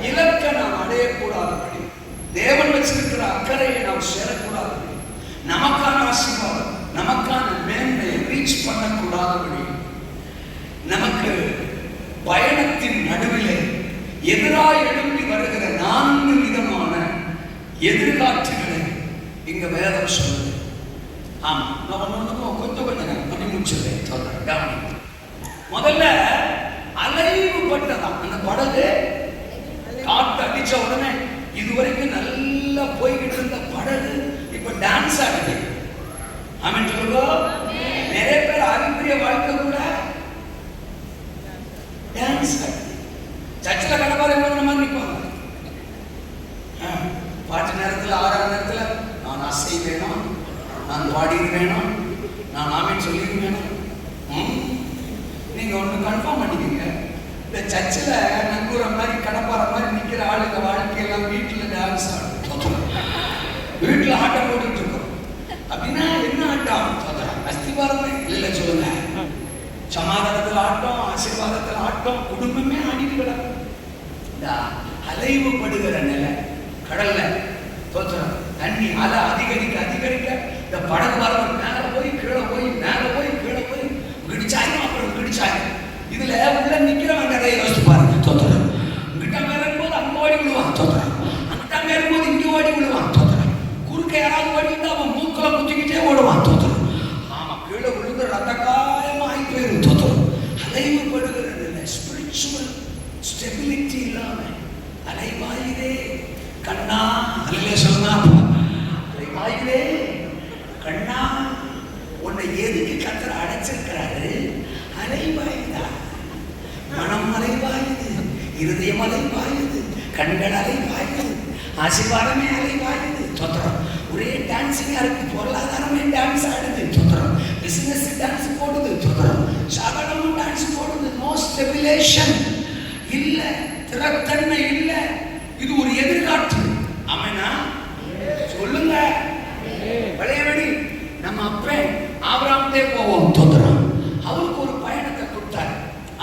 இலக்கை நாம் அடையக்கூடாதபடி, தேவன் வச்சிருக்கிற அக்கறையை நாம் சேரக்கூடாதபடி, நமக்கான ஆசீர்வாதம், நமக்கான மேன்மையை ரீச் பண்ணக்கூடாதபடி, நமக்கு பயணத்தின் நடுவிலே எதிராக எழும்பி வருகிற 4 விதமான எதிர்காற்றுகளை இங்க வேதம் சொல்லுது. ஆமா, நான் ஒன்னொன்னுக்கும் கொஞ்சம் அப்படி முடிச்சிருக்கேன். முதல்ல அலைவுபட்டதான் அந்த படகு. காற்று அடிச்ச உடனே இதுவரைக்கும் நல்லா போய்கிட்டு இருந்த படகு இப்ப டான்ஸ் ஆடுது. ஆமென் சொல்லுங்க. நிறைய பேர் ஆவிக்குரிய வாழ்க்கை கூட டான்ஸ் ஆடுது. சர்ச்சில் கடப்பாறை போகிற மாதிரி நிற்பாங்க. பாட்டு நேரத்தில், ஆறாம் நேரத்தில் நான் அசை வேணும், நான் பாடி வேணும், நான் ஆமேன் சொல்லி வேணும். நீங்க ஒன்று கன்ஃபார்ம் பண்ணிக்கங்க. இந்த சர்ச்சில் நங்கூர மாதிரி கடப்பாறை மாதிரி நிற்கிற ஆளுங்க வாழ்க்கையெல்லாம் வீட்டில் டான்ஸ் ஆடும், வீட்டில் ஆட்டம் போட்டுட்டு இருக்கோம். அப்படின்னா என்ன ஆட்டம்? அஸ்திபாரமே இல்லை. சொல்லுங்க. சமாதானத்தில் ஆட்டம், ஆசீர்வாதத்தில் ஆட்டம், குடும்பமே ஆடிட்டு கிடக்கும். இந்த அலைவுபடுகிற நிலை கடல்ல தோற்றம், தண்ணி அலை அதிகரிக்க அதிகரிக்க இந்த படகு வரவன் மேல போய் கீழே போய் மேல போய் கீழே போய் கிடிச்சாயும் அப்புறம் கிடிச்சாயும். இதுல உள்ள நிக்கிறவன் நிறைய யோசிச்சு பாருங்க. தோற்றம் இங்கிட்ட மேலும் போது அங்க ஓடி விழுவான். தோற்றம் அங்கிட்ட மேலும் போது இங்க ஓடி விழுவான். தோற்றம் குறுக்க யாராவது ஓடி வந்து அவன் மூக்கில் குத்திக்கிட்டே ஓடுவான். தோற்றம் ஆமா, கீழே விழுந்து ரத்த காயமா ஆகி போயிடும். தோற்றம் அலைவுபடுகிற நிலை, ஸ்பிரிச்சுவல் ஸ்டெபிலிட்டி இல்லாம அலைவாயிலே கண்ணா. அல்ல சொன்னா அலைவாயிலே கண்ணா, உன்னை எதுக்கு கத்தர அடைச்சிருக்கிறாரு? அலைவாயுதா, மனம் அலைவாயுது, இருதயம் அலைவாயுது, கண்கள் அலைவாயுது, ஆசீர்வாதமே அலைவாயுது. தோத்திரம். ஒரே டான்ஸிங்கா இருக்கு. பொருளாதாரமே டான்ஸ் ஆடுது. தோத்திரம். பிசினஸ் டான்ஸ் போடுது. தோத்திரம். சகலமும் டான்ஸ் போடுது. நோ ஸ்டெபிலேஷன் இல்ல, திறத்தன்மை இல்ல. இது ஒரு எதிர்காற்று. ஆமெனா? சொல்லுங்க. பழையபடி நம்ம அப்பன் ஆபிரகாம்தே போவோம். தோத்திரம். அவருக்கு ஒரு பயணத்தை கொடுத்தாரு.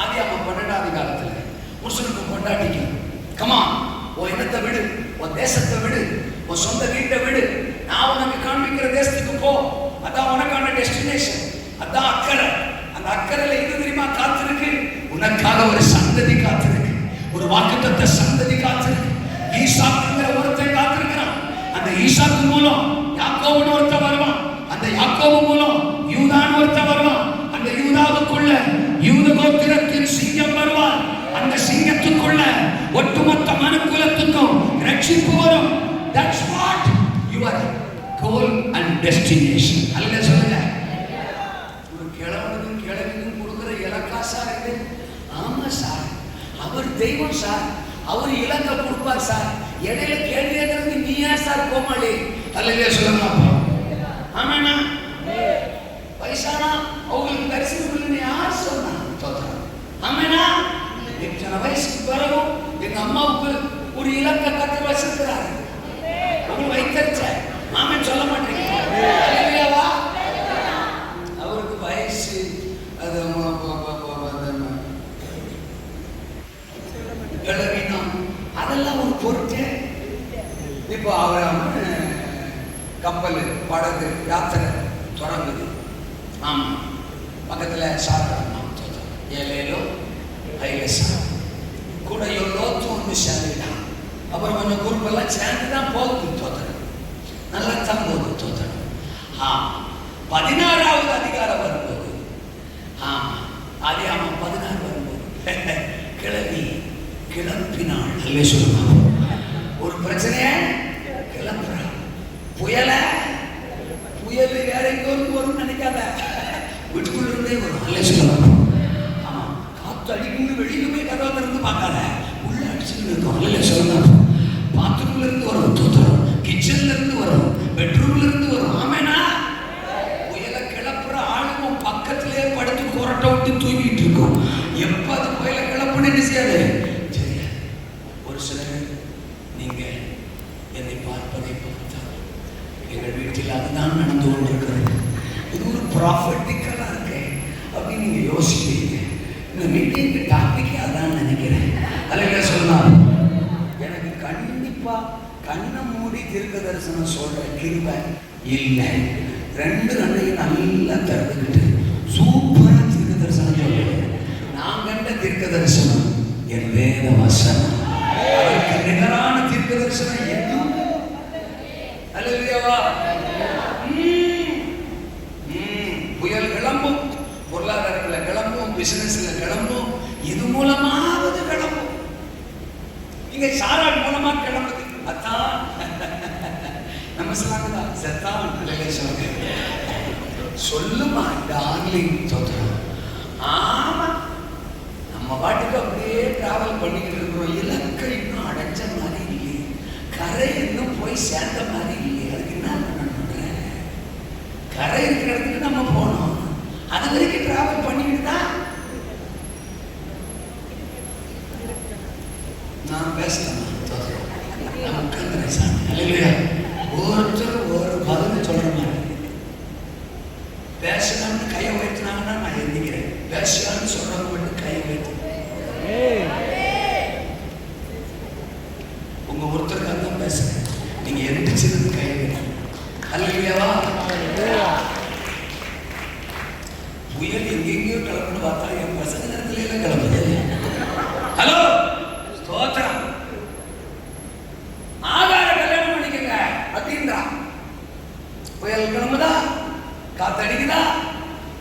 ஆதியாகமம் 12ஆம் அதிகாரத்துல முஸ்லிம் கொண்டாடிக்க, கமா உன் இனத்தை விடு, உன் தேசத்தை விடு, உன் சொந்த வீட்டை விடு, நான் உனக்கு காண்பிக்கிற தேசத்துக்கு போ. அதான் உனக்கான டெஸ்டினேஷன், அதான் அக்கறை. அந்த அக்கறையில இது தெரியுமா காத்திருக்கு? உனக்காக ஒரு சந்ததி காத்திருக்கு, ஒரு வாக்குத்தத்த சந்ததி காத்திருக்கு. ஈசாக்குங்கிற ஒருத்தன் காத்திருக்கிறான். அந்த ஈசாக்கு மூலம் யாக்கோபு ஒருத்தன் வருவான். அந்த யாக்கோபு மூலம் யூதான் ஒருத்தன் வருவான். அந்த யூதாவுக்குள்ள யூத கோத்திரத்தின் சிங்கம் வருவான். அந்த சிங்கத்துக்குள்ள ஒட்டுமொத்த மனுக்குலத்துக்கும் ரட்சிப்பு வரும். That's what your goal and destination. அல்ல சொல்லுங்க. ஒரு கிழவனுக்கும் கிழவிக்கும் கொடுக்கிற இலக்கா சார் இது? ஆமா சார், அவர் தெய்வம் சார், அவர் இலக்க கொடுப்பார் சார். இடையில கேள்வி கேட்கறது நீ ஏன் சார் கோமாளி? அல்ல சொல்லுங்க. ஆமாண்ணா, வயசானா அவங்களுக்கு தரிசனம் இல்லைன்னு யார் சொன்னா? ஆமாண்ணா, இத்தனை வயசுக்கு பிறகும் எங்க அம்மாவுக்கு ஒரு இலக்க கத்து வச்சிருக்கிறாரு. அவங்க வைத்தறிச்ச மாமன் சொல்ல மாட்டேங்க. அவருக்கு வயசு அது அதெல்லாம் ஒரு பொருட்டு. இப்போ அவர் கப்பல் படகு யாத்திரை தொடங்குது. ஆமாம், பக்கத்தில் சாப்பிடணும். ஏழேலோ ஐலசா கூட எவ்வளோத்து ஒன்று சேர்ந்துக்கிட்டான். அப்புறம் கொஞ்சம் குரூப்பெல்லாம் சேர்ந்து தான் போகுது தோத்தணும். நல்லா தான் போகுது தோத்தணும். 16வது அதிகாரம் வரும்போது, ஆதியாகமம் 16 வரும்போது கிளம்பினாள். அல்லே சொல்லுவாங்க, ஒரு பிரச்சனைய கிளம்புறாள். புயல் வேற எங்க வரும்னு நினைக்காத, வீட்டுக்குள்ள இருந்தே வரும். அல்லே சொல்லுவாங்க, காத்து அடிக்கணும், வெளியில போய் கதவை திறந்து பார்க்காத, உள்ள அடிச்சுட்டு இருக்கும். அல்லே சொல்லுவாங்க, பாத்ரூம்ல இருந்து வரும் தோத்திரம், கிச்சன்ல இருந்து வரும், பெட்ரூம்ல இருந்து வரும். ஆமேனா, புயலை கிளப்புற ஆளும் பக்கத்திலே படுத்து கொரட்டை விட்டு தூங்கிட்டு இருக்கும். எப்ப அது புயலை கிளப்புன்னு என்ன செய்யாது தெரியாது. ஒரு சிலர் நீங்க என்னை பார்ப்பதை பார்த்தால் எங்கள் வீட்டில் அதுதான் நடந்து கொண்டிருக்கிறது, இது ஒரு ப்ராஃபிட்டிக்கலா இருக்கு அப்படின்னு நீங்க யோசிப்பீங்க. இந்த மீட்டிங்கு டாபிக்கே அதான் நினைக்கிறேன். அதில் சொல்லலாம், எனக்கு கண்டிப்பா கண்ணை மூடி தீர்க்க தரிசனம் சொல்ற கிருபை இல்லை. 2 கண்ணையும் நல்லா திறந்துக்கிட்டு சூப்பரா தீர்க்க தரிசனம் சொல்றேன். நான் கண்ட தீர்க்க தரிசனம் என் வேத வசனம். அதற்கு நிகரான தீர்க்க தரிசனம் எதுவும் அல்லேலூயாவா. புயல் கிளம்பும், பொருளாதாரத்தில் கிளம்பும், பிசினஸ்ல கிளம்பும், இது மூலமாவது கிளம்பும். இங்க சாராள் மூலமா கிளம்புது. அதான் நம்ம சொல்லாங்க செத்தான் சொல்லுமா டார்லிங் தோத்திரம். ஆமா, நம்ம பாட்டுக்கு அப்படியே டிராவல் பண்ணிக்கிட்டு இருக்கிறோம். இலக்கை இன்னும் அடைஞ்ச மாதிரி இல்லையே, கரை இன்னும் போய் சேர்ந்த மாதிரி இல்லையே. அதுக்கு என்ன பண்ணணும்? கரை இருக்கிற இடத்துக்கு நம்ம போனோம், அது வரைக்கும் டிராவல் பண்ணிக்கிட்டு தான் நான் பேசலாம். ஒருத்தர் ஒரு பதில் சொல்ற மாதிரி பேசணும்னு கையை உயர்த்தினாங்கன்னா நான் எந்திக்கிறேன். பேசலாம்னு சொல்றவங்க மட்டும் கையை உயர்த்து. உங்க ஒருத்தருக்காக தான் பேசுறேன். நீங்க எந்திரிச்சிருந்து கையை உயர்த்து. அல்லேலூயாவா. புயல் எங்கெங்கயோ கிளம்புன்னு பார்த்தா என் பசங்க நேரத்துல எல்லாம் கிளம்புது. ஹலோ ஸ்தோத்திரம். ஆகார கல்யாணம் பண்ணிக்கங்க அப்படின்றா. புயல் கிளம்புதா, காத்தடிக்குதா,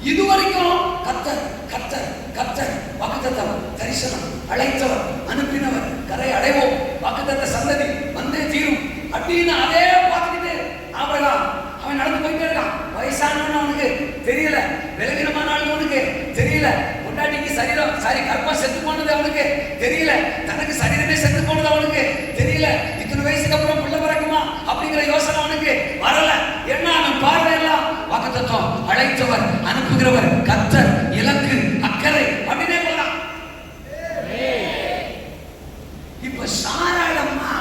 இது வரைக்கும் கர்த்தர் கர்த்தர் கர்த்தர் வாக்குத்தத்தம் தரிசனம் அழைத்தவர் அனுப்பினவர் கரை அடைவோம் வாக்குத்தத்த சந்ததி வந்தே தீரும் அப்படின்னு அதே பார்த்துக்கிட்டு ஆபிரகாம் அவன் நடந்து போயிட்டே இருக்கான். வயசானவன் அவனுக்கு தெரியல, விலகினமான அவனுக்கு தெரியல, பொண்டாட்டிக்கு சரீரம் கர்ப்பம் செத்து போனது அவனுக்கு தெரியல, தனக்கு சரீரமே செத்து போனது அவனுக்கு தெரியல, இத்தனை வயசுக்கு அப்புறம் பிள்ளை பிறக்குமா அப்படிங்கிற யோசனை அவனுக்கு வரல. என்ன அவன் பார்வையெல்லாம் வாக்குத்தத்தம் அழைத்தவர் அனுப்புகிறவர் கர்த்தர் இலக்கு அக்கறை அப்படின்னே போலாம். இப்ப சாராளம்மா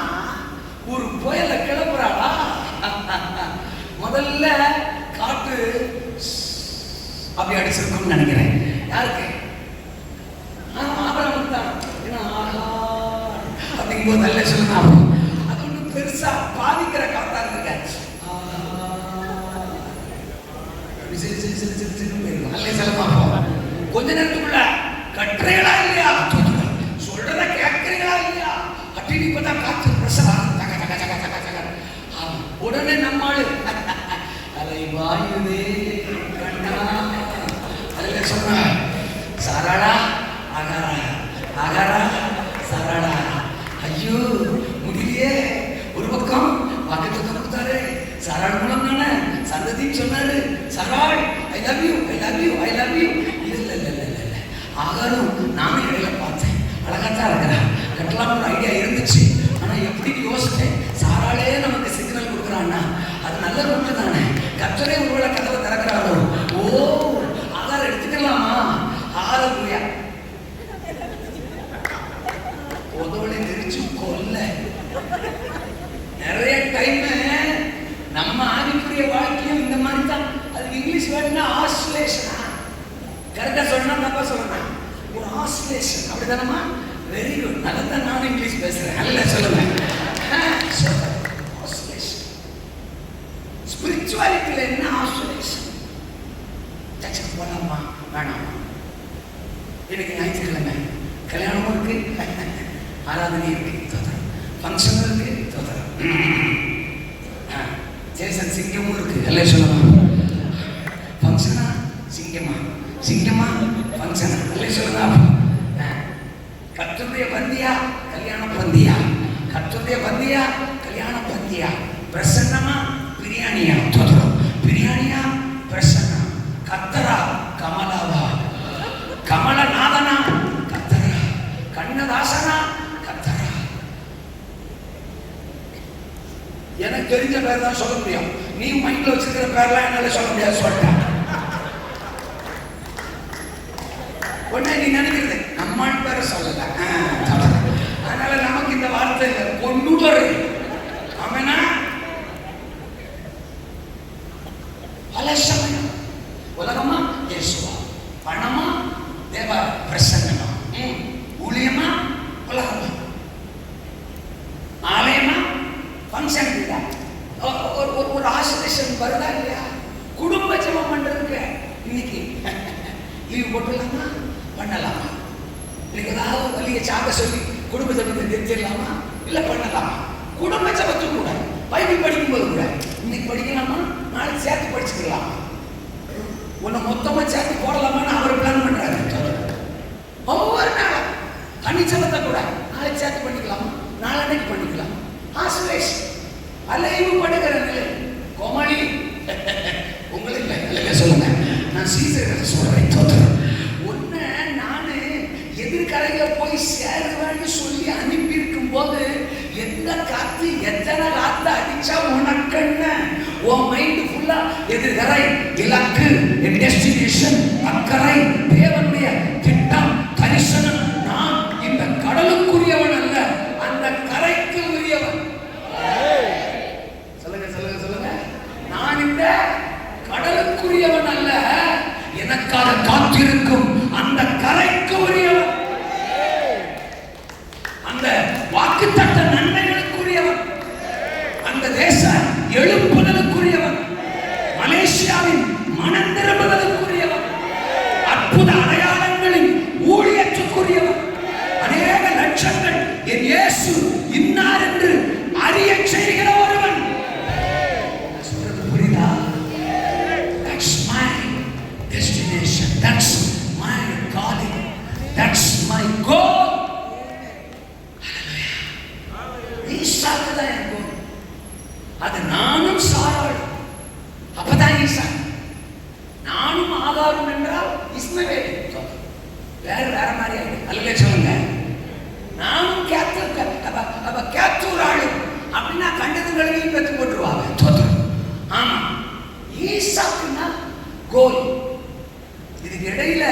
ஒரு புயலை கிளப்புறாளா. முதல்ல காற்று அப்படி அடிச்சிருக்கும்னு நினைக்கிறேன். யாருக்கு? ஆபரணம் தான். அப்படிங்கும்போது நல்ல சொல்லணும். அது ஒன்றும் பெருசா பாதிக்கிற காத்தா இருக்க. நல்ல செலமா கொஞ்ச நேரத்துக்குள்ள கட்டுறீங்களா இல்லையா, சொல்றத கேட்கறீங்களா இல்லையா அப்படின்னு இப்பதான் காற்று பிரசவா உடனே நம்மாளு அலை வாயுதே கண்ணா அதுல சொன்ன சாராடா ஆகாரா ஆகாரா சாராடா. ஐயோ முடியலையே. ஒரு பக்கம் வாக்குத்தத்தம் கொடுத்தாரு, சாராள் மூலம் தானே சந்ததின்னு சொன்னாரு. சாராள் I love you I love you I love you. இல்ல இல்ல இல்ல இல்ல இல்ல ஆகாரும் நானும் இடையில பார்த்தேன், அழகாத்தான் இருக்கிறேன், கட்டலாம் ஒரு ஐடியா இருந்துச்சு. ஆனா எப்படி யோசிச்சேன், சாராளே நமக்கு சிக்னல் கொடுக்குறான்னா அது நல்ல ரூட்டு தானே. கர்த்தரே ஒருவேளை கதவை திறக்கிறாரோ, ஓ ஆகாரம் எடுத்துக்கலாமா. ஹalleluya. பொதுவளை தெரிச்சு கொல்ல நிறைய டைம் நம்ம ஆவிக்குரிய வாழ்க்கையும் இந்த மாதிரி தான். அதுக்கு இங்கிலீஷ் வேர்டுனா ஆசிலேஷனா, கரெக்டா சொல்லணும் தப்பா சொல்லணும், ஒரு ஆசிலேஷன் அப்படிதானமா. வெரி குட், நல்லா தான் நான் இங்கிலீஷ் பேசுறேன். நல்லா சொல்லுங்க. ஆசிலேஷன் ஸ்பிரிச்சுவல் ஸ்பிரிச்சுவாலிட்டியில என்ன ஆசோலேஷன்? சர்ச்சுக்கு போலாமா வேணாமா? எனக்கு ஞாயிற்றுக்கிழமை கல்யாணமும் இருக்கு, ஆராதனை இருக்கு, ஃபங்க்ஷன் இருக்கு, ஜேசன் சிங்கமும் இருக்கு. எல்லாம் சொல்லலாம். ஃபங்க்ஷனா சிங்கமா, சிங்கமா ஃபங்க்ஷனா, எல்லாம் சொல்லலாம். கர்த்தருடைய பந்தியா கல்யாண பந்தியா, கர்த்தருடைய பந்தியா கல்யாண பந்தியா, பிரசன்னமா பிரியாணியா, பிரியாணியா பிரசன்னா, கத்தரா கமலாவா, கமலநாதனா கத்தரா, கண்ணதாசனா கத்தரா. எனக்கு தெரிஞ்ச பேர் தான் சொல்ல முடியும். நீ மைண்ட்ல வச்சிருக்கிற பேர்லாம் என்னால சொல்ல முடியாது. சொல்லிட்டேன். உடனே நீ நினைக்கிறது நம்மால் பேர சொல்லல, அதனால நமக்கு இந்த வார்த்தை பொண்ணுடரு அவனா பல சமயம் உலகமா இயேசுவா, பணமா தேவ பிரசன்னமா, ஊழியமா உலகமா, ஆலயமா ஃபங்க்ஷன் இல்ல, ஒரு ஆசிலேஷன் வருதா இல்லையா? குடும்ப ஜெபம் பண்றதுக்கு இன்னைக்கு லீவ் போட்டுலாமா, பண்ணலாமா? இன்னைக்கு ஏதாவது வலிய சாக சொல்லி குடும்ப ஜெபத்தை நிறுத்திடலாமா, இல்ல பண்ணலாமா? குடும்ப ஜெபத்துக்கு கூட பைபிள் படிக்கும்போது கூட இன்னைக்கு படிக்கலாமா, நாளைக்கு சேர்த்து படிச்சுக்கலாமா, உன்னை மொத்தமா சேர்த்து போடலாமான்னு அவர் பிளான் பண்றாரு. ஒவ்வொரு நாளும் தனிச்சலத்தை கூட நாளைக்கு சேர்த்து பண்ணிக்கலாமா, நாளைக்கு பண்ணிக்கலாம். ஆசிலேஷன் அலைவு படுகிற நிலை கோமாளி உங்களை இல்லை சொல்லுங்க. நான் சீசர் சொல்றேன். ஒன்னு நானு எதிர்கரையில போய் சேருவேன்னு சொல்லி அனுப்பி இருக்கும் போது எந்த காத்து எத்தனை காத்து அடிச்சா உனக்குன்னு உன் மைண்ட் ஃபுல்லா எதிர்கரை, இலக்கு, டெஸ்டினேஷன், அக்கறை, தேவனுடைய திட்டம், தரிசனம். நான் இந்த கடலுக்குரியவன் அல்ல, அந்த கரைக்கு உரியவன். சொல்லுங்க சொல்லுங்க சொல்லுங்க. நான் இந்த கடலுக்குரியவன் அல்ல, எனக்காக காத்திருக்கும் அந்த கரைக்கு உரியவன், அந்த வாக்குத்தத்த நன்மைகளுக்குரியவன், அந்த தேச எழுப்புதலுக்குரியவன், மலேசியாவின் மனம் திரும்புதலுக்குரியவன், அற்புத அடையாளங்களின் ஊழியத்துக்குரியவன், அநேக லட்சங்கள் என் இயேசு இன்னார் என்று அறிய செய்கிற ஒருவன். சொல்றது புரியுதா? That's my destination. That's my calling. That's my goal. ஈசாக்கு தான் என் கோல். அது நானும் சாராள். அப்பதான் ஈசா. நானும் ஆகாரும் என்றால் இஸ்மவேல். வேற வேற மாதிரி அல்ல சொல்லுங்க. நானும் கேத்தூராளு அப்படின்னா கண்டதுங்களையும் பெற்று போட்டுருவாங்க. ஆமா, ஈசாக்குன்னா கோல். இதுக்கு இடையில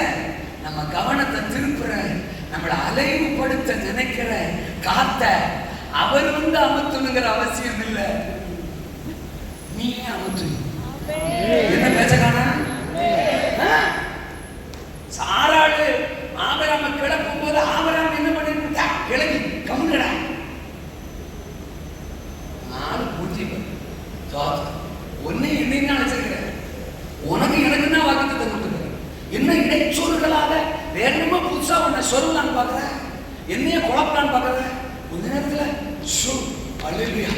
நம்ம கவனத்தை திருப்புற, நம்மளை அலைவுபடுத்த நினைக்கிற காத்த அவர் அமர்த்தணுங்கிற அவசியம் இல்லை. நீயே அமர்த்து. என்ன பேசக்கானா? சாராளு ஆபிரகாமை கிளப்பும் போது ஆபிரகாம் என்ன பண்ணிருக்கா? கிளம்பி கம்முடா. நாலு பூஜை ஒன்னே என்னையும் அழைச்சிருக்கிறேன். உனக்கு எனக்கு தான் வாக்குத்தத்தை கொடுத்துருக்கிறேன். என்ன இடைச்சொல்களாக வேணுமா புதுசா உன்னை சொல்லலான்னு பாக்குற, என்னைய குழப்பலான்னு பாக்குற. கொஞ்ச நேரத்துல அல்லேலூயா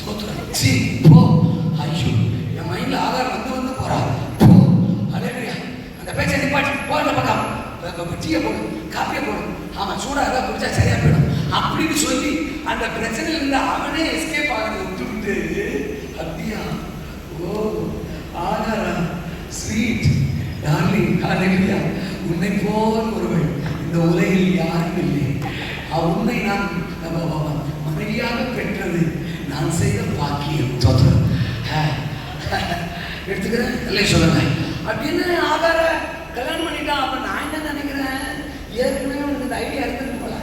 தோத்துறேன். சி போ. ஐயோ, என் மைண்ட்ல ஆகாரம் வந்து போறா. போ. அல்லேலூயா. அந்த பேச்சை நிப்பாட்டி போ. அந்த பக்கம் டீயை போடு, காப்பியை போடு. ஆமா, சூடா ஏதாவது குடிச்சா சரியா போயிடும் அப்படின்னு சொல்லி அந்த பிரச்சனையில இருந்து அவனே எஸ்கேப் ஆகிறது விட்டு அப்படியா? ஓ ஆகாரம் ஸ்வீட் டார்லிங். அல்லேலூயா. உன்னை போல் ஒருவள் இந்த உலகில் யாரும் இல்லை. உன்னை நான் மனைவியாக பெற்றது நான் செய்த பாக்கியம். எடுத்துக்கிறேன் இல்லை சொல்லுங்க அப்படின்னு ஆகார கல்யாணம் பண்ணிட்டான். அப்ப நான் என்ன நினைக்கிறேன், ஏற்கனவே உனக்கு இந்த ஐடியா இருந்தது போல.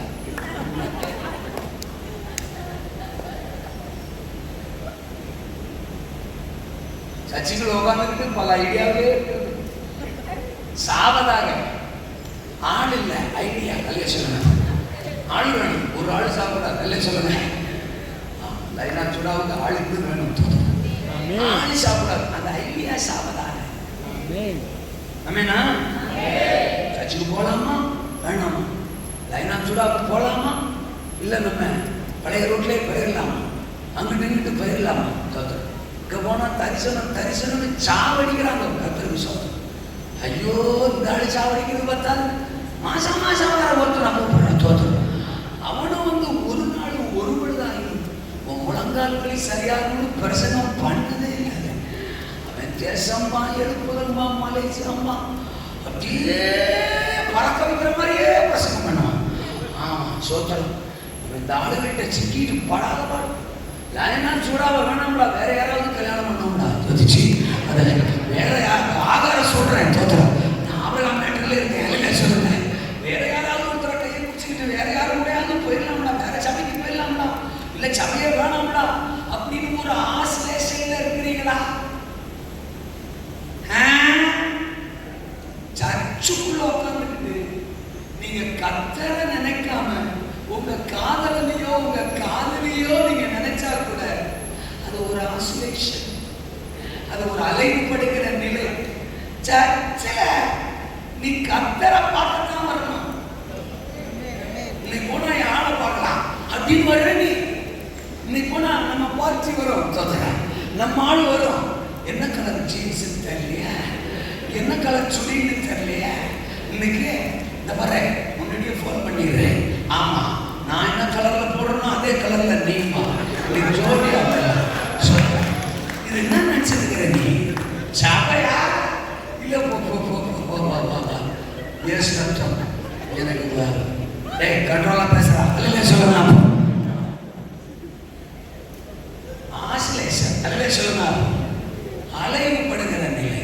சர்ச்சுக்குள்ள உட்காந்துக்கிட்டு பல ஐடியாவே இருக்கிறது. சாவதாக ஆள் இல்லை, ஐடியா. நல்ல சொல்லுங்க. ஆள் வேணும். ஒரு ஆள் சாப்பிடா. நல்ல சொல்லுங்க. லைனா சுடாவுக்கு ஆள் இருந்து வேணும். ஆள் சாப்பிடாது. அந்த ஐபிஎஸ் ஆவதானே. ஆமெனா? சர்ச்சுக்கு போகலாமா வேணாமா? லைனா சுடாவுக்கு போகலாமா இல்லை நம்ம பழைய ரோட்லேயே போயிடலாமா? அங்கிட்டு நின்றுட்டு போயிடலாமா? தோத்தர் இங்கே போனால் தரிசனம்னு சாவடிக்கிறாங்க. கத்தர் விசுவாசம். ஐயோ இந்த ஆளு சாவடிக்கிறது பார்த்தால் மாசம் வேற ஒருத்தர் நம்ம போடுறான். தோத்தர் அவனும் ஒரு நாள் ஒரு பொழுதான் உன் முழங்கால்களை சரியாகணும் பிரசங்கம் பண்ணதே இல்லை. அவன் தேசம்பா எழுப்புதம்பா மலேசியம்பா அப்படியே பறக்க வைக்கிற மாதிரியே பிரசங்கம் பண்ணுவான். ஆமா சோத்திரம். இந்த ஆளுகிட்ட சிக்கிட்டு படாத பாடு. லைனா சூடாவ வேணாம்டா, வேற யாராவது கல்யாணம் பண்ணோம்டா. யோசிச்சு அதை வேற ஆதாரம் சொல்றேன். தோத்திரம் நான் ஆபிரகாம் மேட்டர்ல இருக்கேன். இல்லை சொல்லுறேன், வேற யாராவது ஒருத்தர கையை பிடிச்சிக்கிட்டு வேற யாரும் முடியாது போயிடலாம்டா, வேற சபைக்கு போயிடலாம்டா, இல்லை சபையே வேணாம்டா அப்படின்னு ஒரு ஆசிலேஷன்ல இருக்கிறீங்களா? சர்ச்சுக்குள்ள உட்காந்துக்கிட்டு நீங்க கர்த்தரை நினைக்காம உங்க காதலையோ உங்க காதலியோ நீங்க நினைச்சா கூட அது ஒரு ஆசிலேஷன், அது ஒரு அலைவுபடுகிற நிலை. சர்ச்சில் நீ கர்த்தரை பார்க்கத்தான் வரணும். நீ போனா யாரை பார்க்கலாம் அப்படின்னு வர. நீ போனா நம்ம பார்ட்டி வரும், நம்ம ஆள் வரும். என்ன கலர் ஜீன்ஸ் தெரியலையா, என்ன கலர் சுடின்னு தெரியலையா, இன்னைக்கு இந்த வர முன்னாடியே ஃபோன் பண்ணிடுறேன். ஆமா நான் என்ன கலர்ல போடணும் அதே கலர்ல நீமா ஜோடியா சொல்ல. இது என்ன நினைச்சிருக்கிற நீ? சபையா இல்ல எஸ் கஷ்டம் எனக்கு கண்ட்ரோலா பேசுறா அல்ல சொல்லுங்க. ஆசிலேஷன் அல்ல சொல்லுங்க. அலைவுபடுகிற நிலை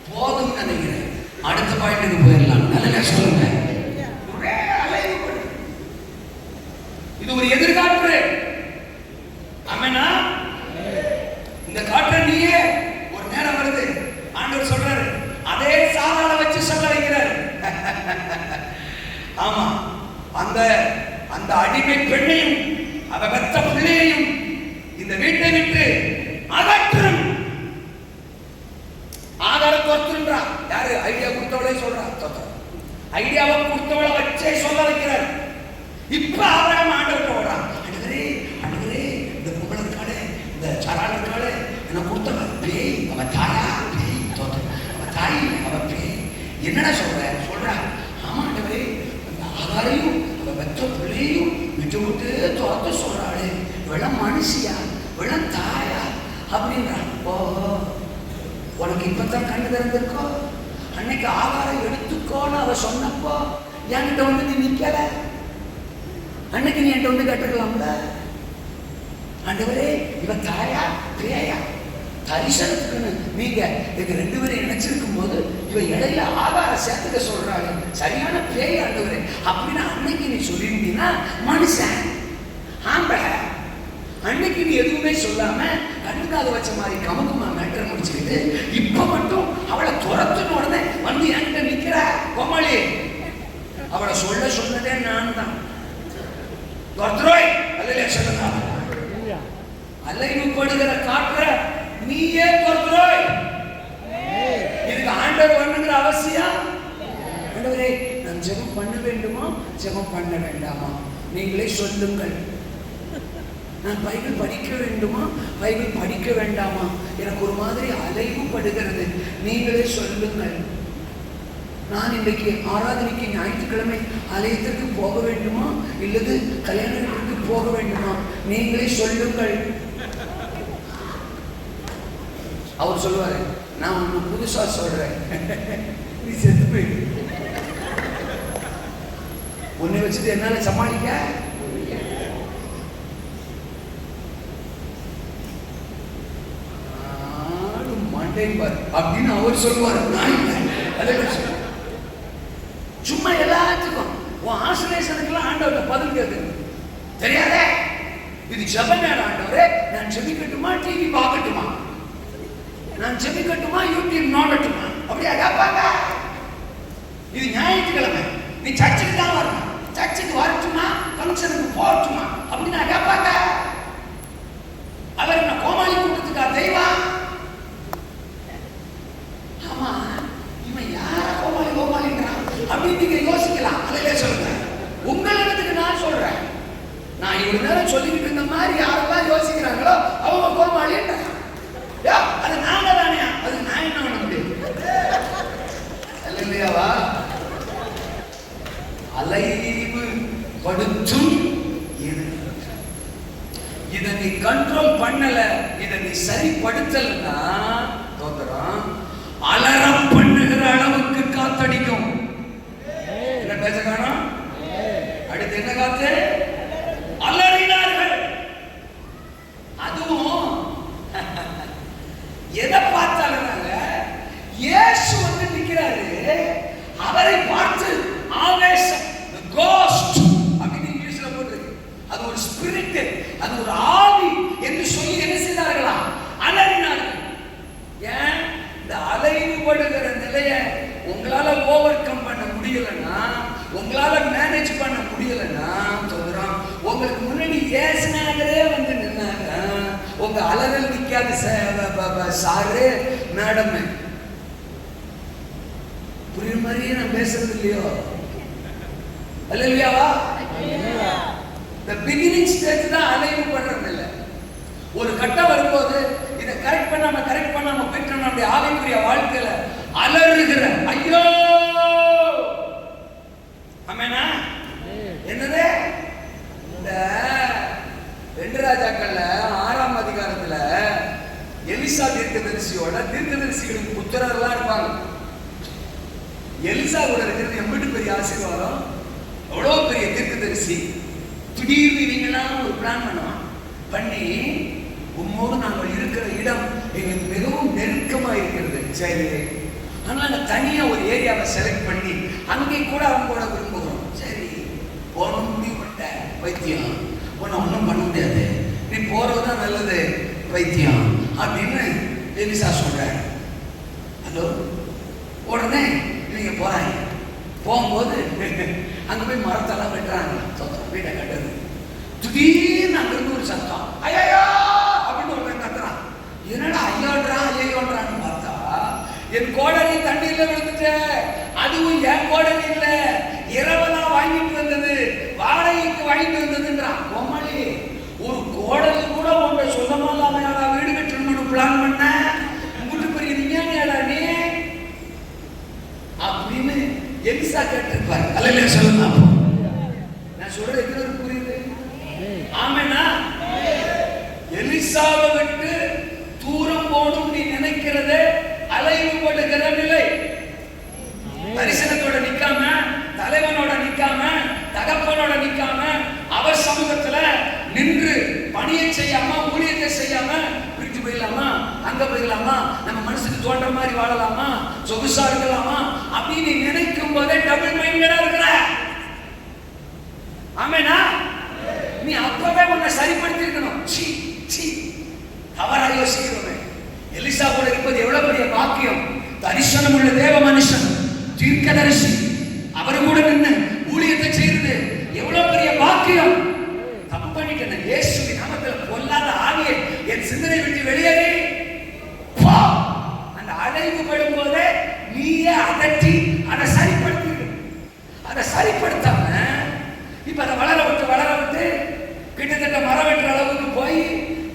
போதும் நினைக்கிறேன். அடுத்த பாயிண்ட்டுக்கு போயிடலாம். நல்ல சொல்லுங்க. இது ஒரு எதிர்காற்று. ஆமெனா? இந்த காற்றை நீயே ஒரு நேரம் வருது ஆண்டவர் சொல்றாரு, அதே சாதாரண வச்சு சொல்ல வைக்கிறார். ஆமா அந்த அடிமை பெண்ணையும் அவ பெத்த பிள்ளையையும் இந்த வீட்டை விட்டு அகற்றும். ஆதாரத்தை ஒத்துன்றா. யாரு ஐடியா கொடுத்தவளே சொல்றா. ஐடியாவை கொடுத்தவளை வச்சே சொல்ல வைக்கிறார். இப்ப ஆபிரகாம் ஆண்டவர்கிட்ட ஓடுறான். அண்டவரே இந்த பொம்பளை இருக்காளே, இந்த சராள இருக்காளே, எனக்கு கொடுத்தவ பேய், அவ தாயா பேய், அவ தாய் அவ பேய். என்னடா சொல்றா. ஆமா ஆண்டவரே, அந்த ஆதாரையும் அவ பெற்ற பிள்ளையும் விட்டு விட்டு துரத்த சொல்றாளே, இவெல்லாம் மனுஷியா, இவெல்லாம் தாயா அப்படின்றான். ஓஹோ, உனக்கு இப்பதான் கண்ணு திறந்திருக்கோ? அன்னைக்கு ஆதாரம் எடுத்துக்கோன்னு அவ சொன்னப்போ என்கிட்ட வந்து நீ நிக்கல. அன்னைக்கு நீ என்கிட்ட வந்து கேட்டுக்கலாம்ல. ஆண்டவரே இவ தாயா பேயா? தரிசனத்துக்குன்னு நீங்க எங்க 2 பேரும் நினைச்சிருக்கும் போது இவ இடையில ஆதார சேர்த்துக்க சொல்றாங்க. சரியான பேய் ஆண்டவரே அப்படின்னு அன்னைக்கு நீ சொல்லியிருந்தீங்கன்னா மனுஷன் ஆம்பளை. அன்னைக்கு நீ எதுவுமே சொல்லாம கண்ணுக்காக வச்ச மாதிரி கமக்குமா மேட்டர் முடிச்சுக்கிட்டு இப்ப மட்டும் அவளை துரத்துன உடனே வந்து என்கிட்ட நிக்கிற கோமாளி. அவளை சொன்னதே நான் தான். அலைவுபடுகிற காற்ற நீயே துரத்துறாய். இதுக்கு ஆண்டவர் பண்ணுங்கிற அவசியம். ஆண்டவரே நான் ஜெபம் பண்ண வேண்டுமா ஜெபம் பண்ண வேண்டாமா நீங்களே சொல்லுங்கள். நான் பைபிள் படிக்க வேண்டுமா பைபிள் படிக்க வேண்டாமா எனக்கு ஒரு மாதிரி அலைவுபடுகிறது, நீங்களே சொல்லுங்கள். நான் இன்றைக்கு ஆராதனைக்கு ஞாயிற்றுக்கிழமை ஆலயத்திற்கு போக வேண்டுமா இல்லது கல்யாணத்திற்கு போக வேண்டுமா நீங்களே சொல்லுங்கள். அவர் சொல்லுவாரு, நான் ஒண்ணு புதுசா சொல்றேன், நீ செத்து போயிடு. உன்னை வச்சுட்டு என்னால சமாளிக்க மண்டைப்பார் அப்படின்னு அவர் சொல்லுவார். சும்மா எல்லாத்துக்கும் உன் ஆசிலேஷனுக்கெல்லாம் ஆண்டவர்கிட்ட பதில் கேட்குது தெரியாதே. இது ஜெப நேரம் ஆண்டவரே, நான் ஜெபிக்கட்டுமா டிவி பார்க்கட்டுமா, நான் ஜெபிக்கட்டுமா யூடியூப் நோண்டட்டுமா அப்படியா கேட்பாங்க. இது ஞாயிற்றுக்கிழமை, நீ சர்ச்சுக்கு தான் வரணும், சர்ச்சுக்கு வரட்டுமா ஃபங்க்ஷனுக்கு போகட்டுமா அப்படின்னு நான் கேட்பாங்க. அவர் என்ன கோமாளி கூட்டத்துக்கா தெய்வம்? ஆமா இவன் யார கோமாளி கோமாளின்றான் அப்படின்னு நீங்க யோசிக்கலாம். அதிலே சொல்லுங்க, உங்களுக்கு நான் சொல்றேன். நான் இவ்வளவு நேரம் சொல்லிக்கிட்டு இருந்த மாதிரி யாரெல்லாம் யோசிக்கிறாங்களோ அவங்க கோமாளின்றான். அது நாங்க தானே, அது நான் என்ன பண்ண முடியும் இல்லையாவா? அலைவு படுத்தும் இதை நீ கண்ட்ரோல் பண்ணல, இதை நீ சரிப்படுத்தலன்னா தோத்துறான். அலறம் பண்ணுகிற அளவுக்கு காத்தடிக்கும். என்ன பேச காணோம்? அடுத்து என்ன காத்து? அலறினார்கள். அதுவும் எதை பார்த்தாங்க? இயேசு வந்து நிற்கிறாரு, அவரை பார்த்து ஆவேசம், கோஸ்ட் அப்படின்னு இங்கிலீஷ்ல போட்டிருக்கு. அது ஒரு ஸ்பிரிட், அது ஒரு ஆவி என்று சொல்லி என்ன செய்தார்களா? அலறினார்கள். ஏன்? இந்த அலைவுபடுகிற நிலையை உங்களால ஓவர் கம் பண்ண முடியலன்னா, உங்களால மேனேஜ் பண்ண முடியலன்னா சொல்றோம், உங்களுக்கு முன்னாடி ஏசுனாங்களே வந்து நின்னாங்க, உங்க அலறல் நிக்காது சாரு மேடம். புரியுற மாதிரியே நான் பேசுறது இல்லையோ? அல்லேலூயாவா? இந்த பிகினிங் ஸ்டேஜ் தான் அலைவு பண்றது இல்லை. ஒரு கட்டம் வரும்போது இதை கரெக்ட் பண்ணாம போயிட்டு நம்முடைய ஆவிக்குரிய வாழ்க்கையில அலறுகிற ஐயோ ஆமெனா. என்னது? இந்த 2 ராஜாக்கள்ல 6ஆம் அதிகாரத்துல எலிசா தீர்க்கதரிசியோட தீர்க்கதரிசிகளுக்கு புத்திரர்களா இருப்பாங்க. எலிசா கூட இருக்கிறது எம்பிட்டு பெரிய ஆசீர்வாதம். எவ்வளவு பெரிய தீர்க்கதரிசி. திடீர்னு நீங்களாம் ஒரு பிளான் பண்ணி உம்மோடு நாங்கள் இருக்கிற இடம் எங்களுக்கு மிகவும் நெருக்கமா இருக்கிறது. சரி, அதனால தனியா ஒரு ஏரியாவை செலக்ட் பண்ணி அங்கே கூட அவங்களோட விரும்புகிறோம். சரி, போகணும் முடிவு பண்ணிட்ட வைத்தியம், உன்னை ஒன்றும் பண்ண முடியாது, நீ போறதுதான் நல்லது வைத்தியம் அப்படின்னு எலிசா சொல்ற. ஹலோ, உடனே நீங்க போறாங்க. போகும்போது அங்க போய் மரத்தெல்லாம் வெட்டுறாங்க, வீட்டை கட்டுறது. திடீர்னு அங்கிருந்து ஒரு சத்தம், ஐயோ அப்படின்னு ஒருத்தன் கத்துறான். என்னடா ஐயோன்றான்னு பார்த்தா, என் கோடலி தண்ணீர்ல விழுந்துட்ட. அதுவும் என் கோடலி இல்ல, இரவெல்லாம் வாங்கிட்டு வந்தது, வாடகைக்கு வாங்கிட்டு வந்ததுன்றான். கோமாளி, ஒரு கோடலி கூட உங்க சொந்தமா இல்லாம வீடு கட்டணும்னு பிளான் பண்ண, உங்ககிட்ட பெரிய விஞ்ஞானியாடா நீ அப்படின்னு எலிசா கேட்டிருப்பாரு. அல்ல சொல்லுங்க, நான் சொல்றது எத்தனை புரியுது? ஆமெனா? எலிசாவை விட்டு தூரம் போடும் நீ நினைக்கிறதே அலைவுபடுகிற நிலை. தரிசனத்தோட நிக்காம, தலைவனோட நிக்காம, தகப்பனோட நிக்காம, அவர் சமூகத்துல நின்று பணியை செய்யாம, ஊழியத்தை செய்யாம பிரித்து போயிடலாமா, அங்க போயிடலாமா, நம்ம மனசுக்கு தோன்ற மாதிரி வாழலாமா, சொகுசா இருக்கலாமா அப்படின்னு நினைக்கும் போதே டபுள் மைண்டடா இருக்கிற. ஆமெனா? நீ அப்பவே உன்னை சரிப்படுத்தி இருக்கணும். தவறா யோசிக்கிறோமே. எலிசா கூட இருப்பது எவ்வளவு பெரிய பாக்கியம். தரிசனம் உள்ள தேவ மனுஷன், தீர்க்கதரிசி, அவரு கூட நின்று ஊழியத்தை செய்யறது எவ்வளவு பெரிய பாக்கியம். தப்பு பண்ணிட்டேன், இயேசுவின் நாமத்தில் பொல்லாத ஆவியை என் சிந்தனை விட்டு வெளியேறி போ. அந்த அலைவுபடும் போதே நீயே அதட்டி அதை சரிப்படுத்தி. அதை சரிப்படுத்தாம இப்ப அதை வளர விட்டு கிட்டத்தட்ட மரம் வெட்டுற அளவுக்கு போய்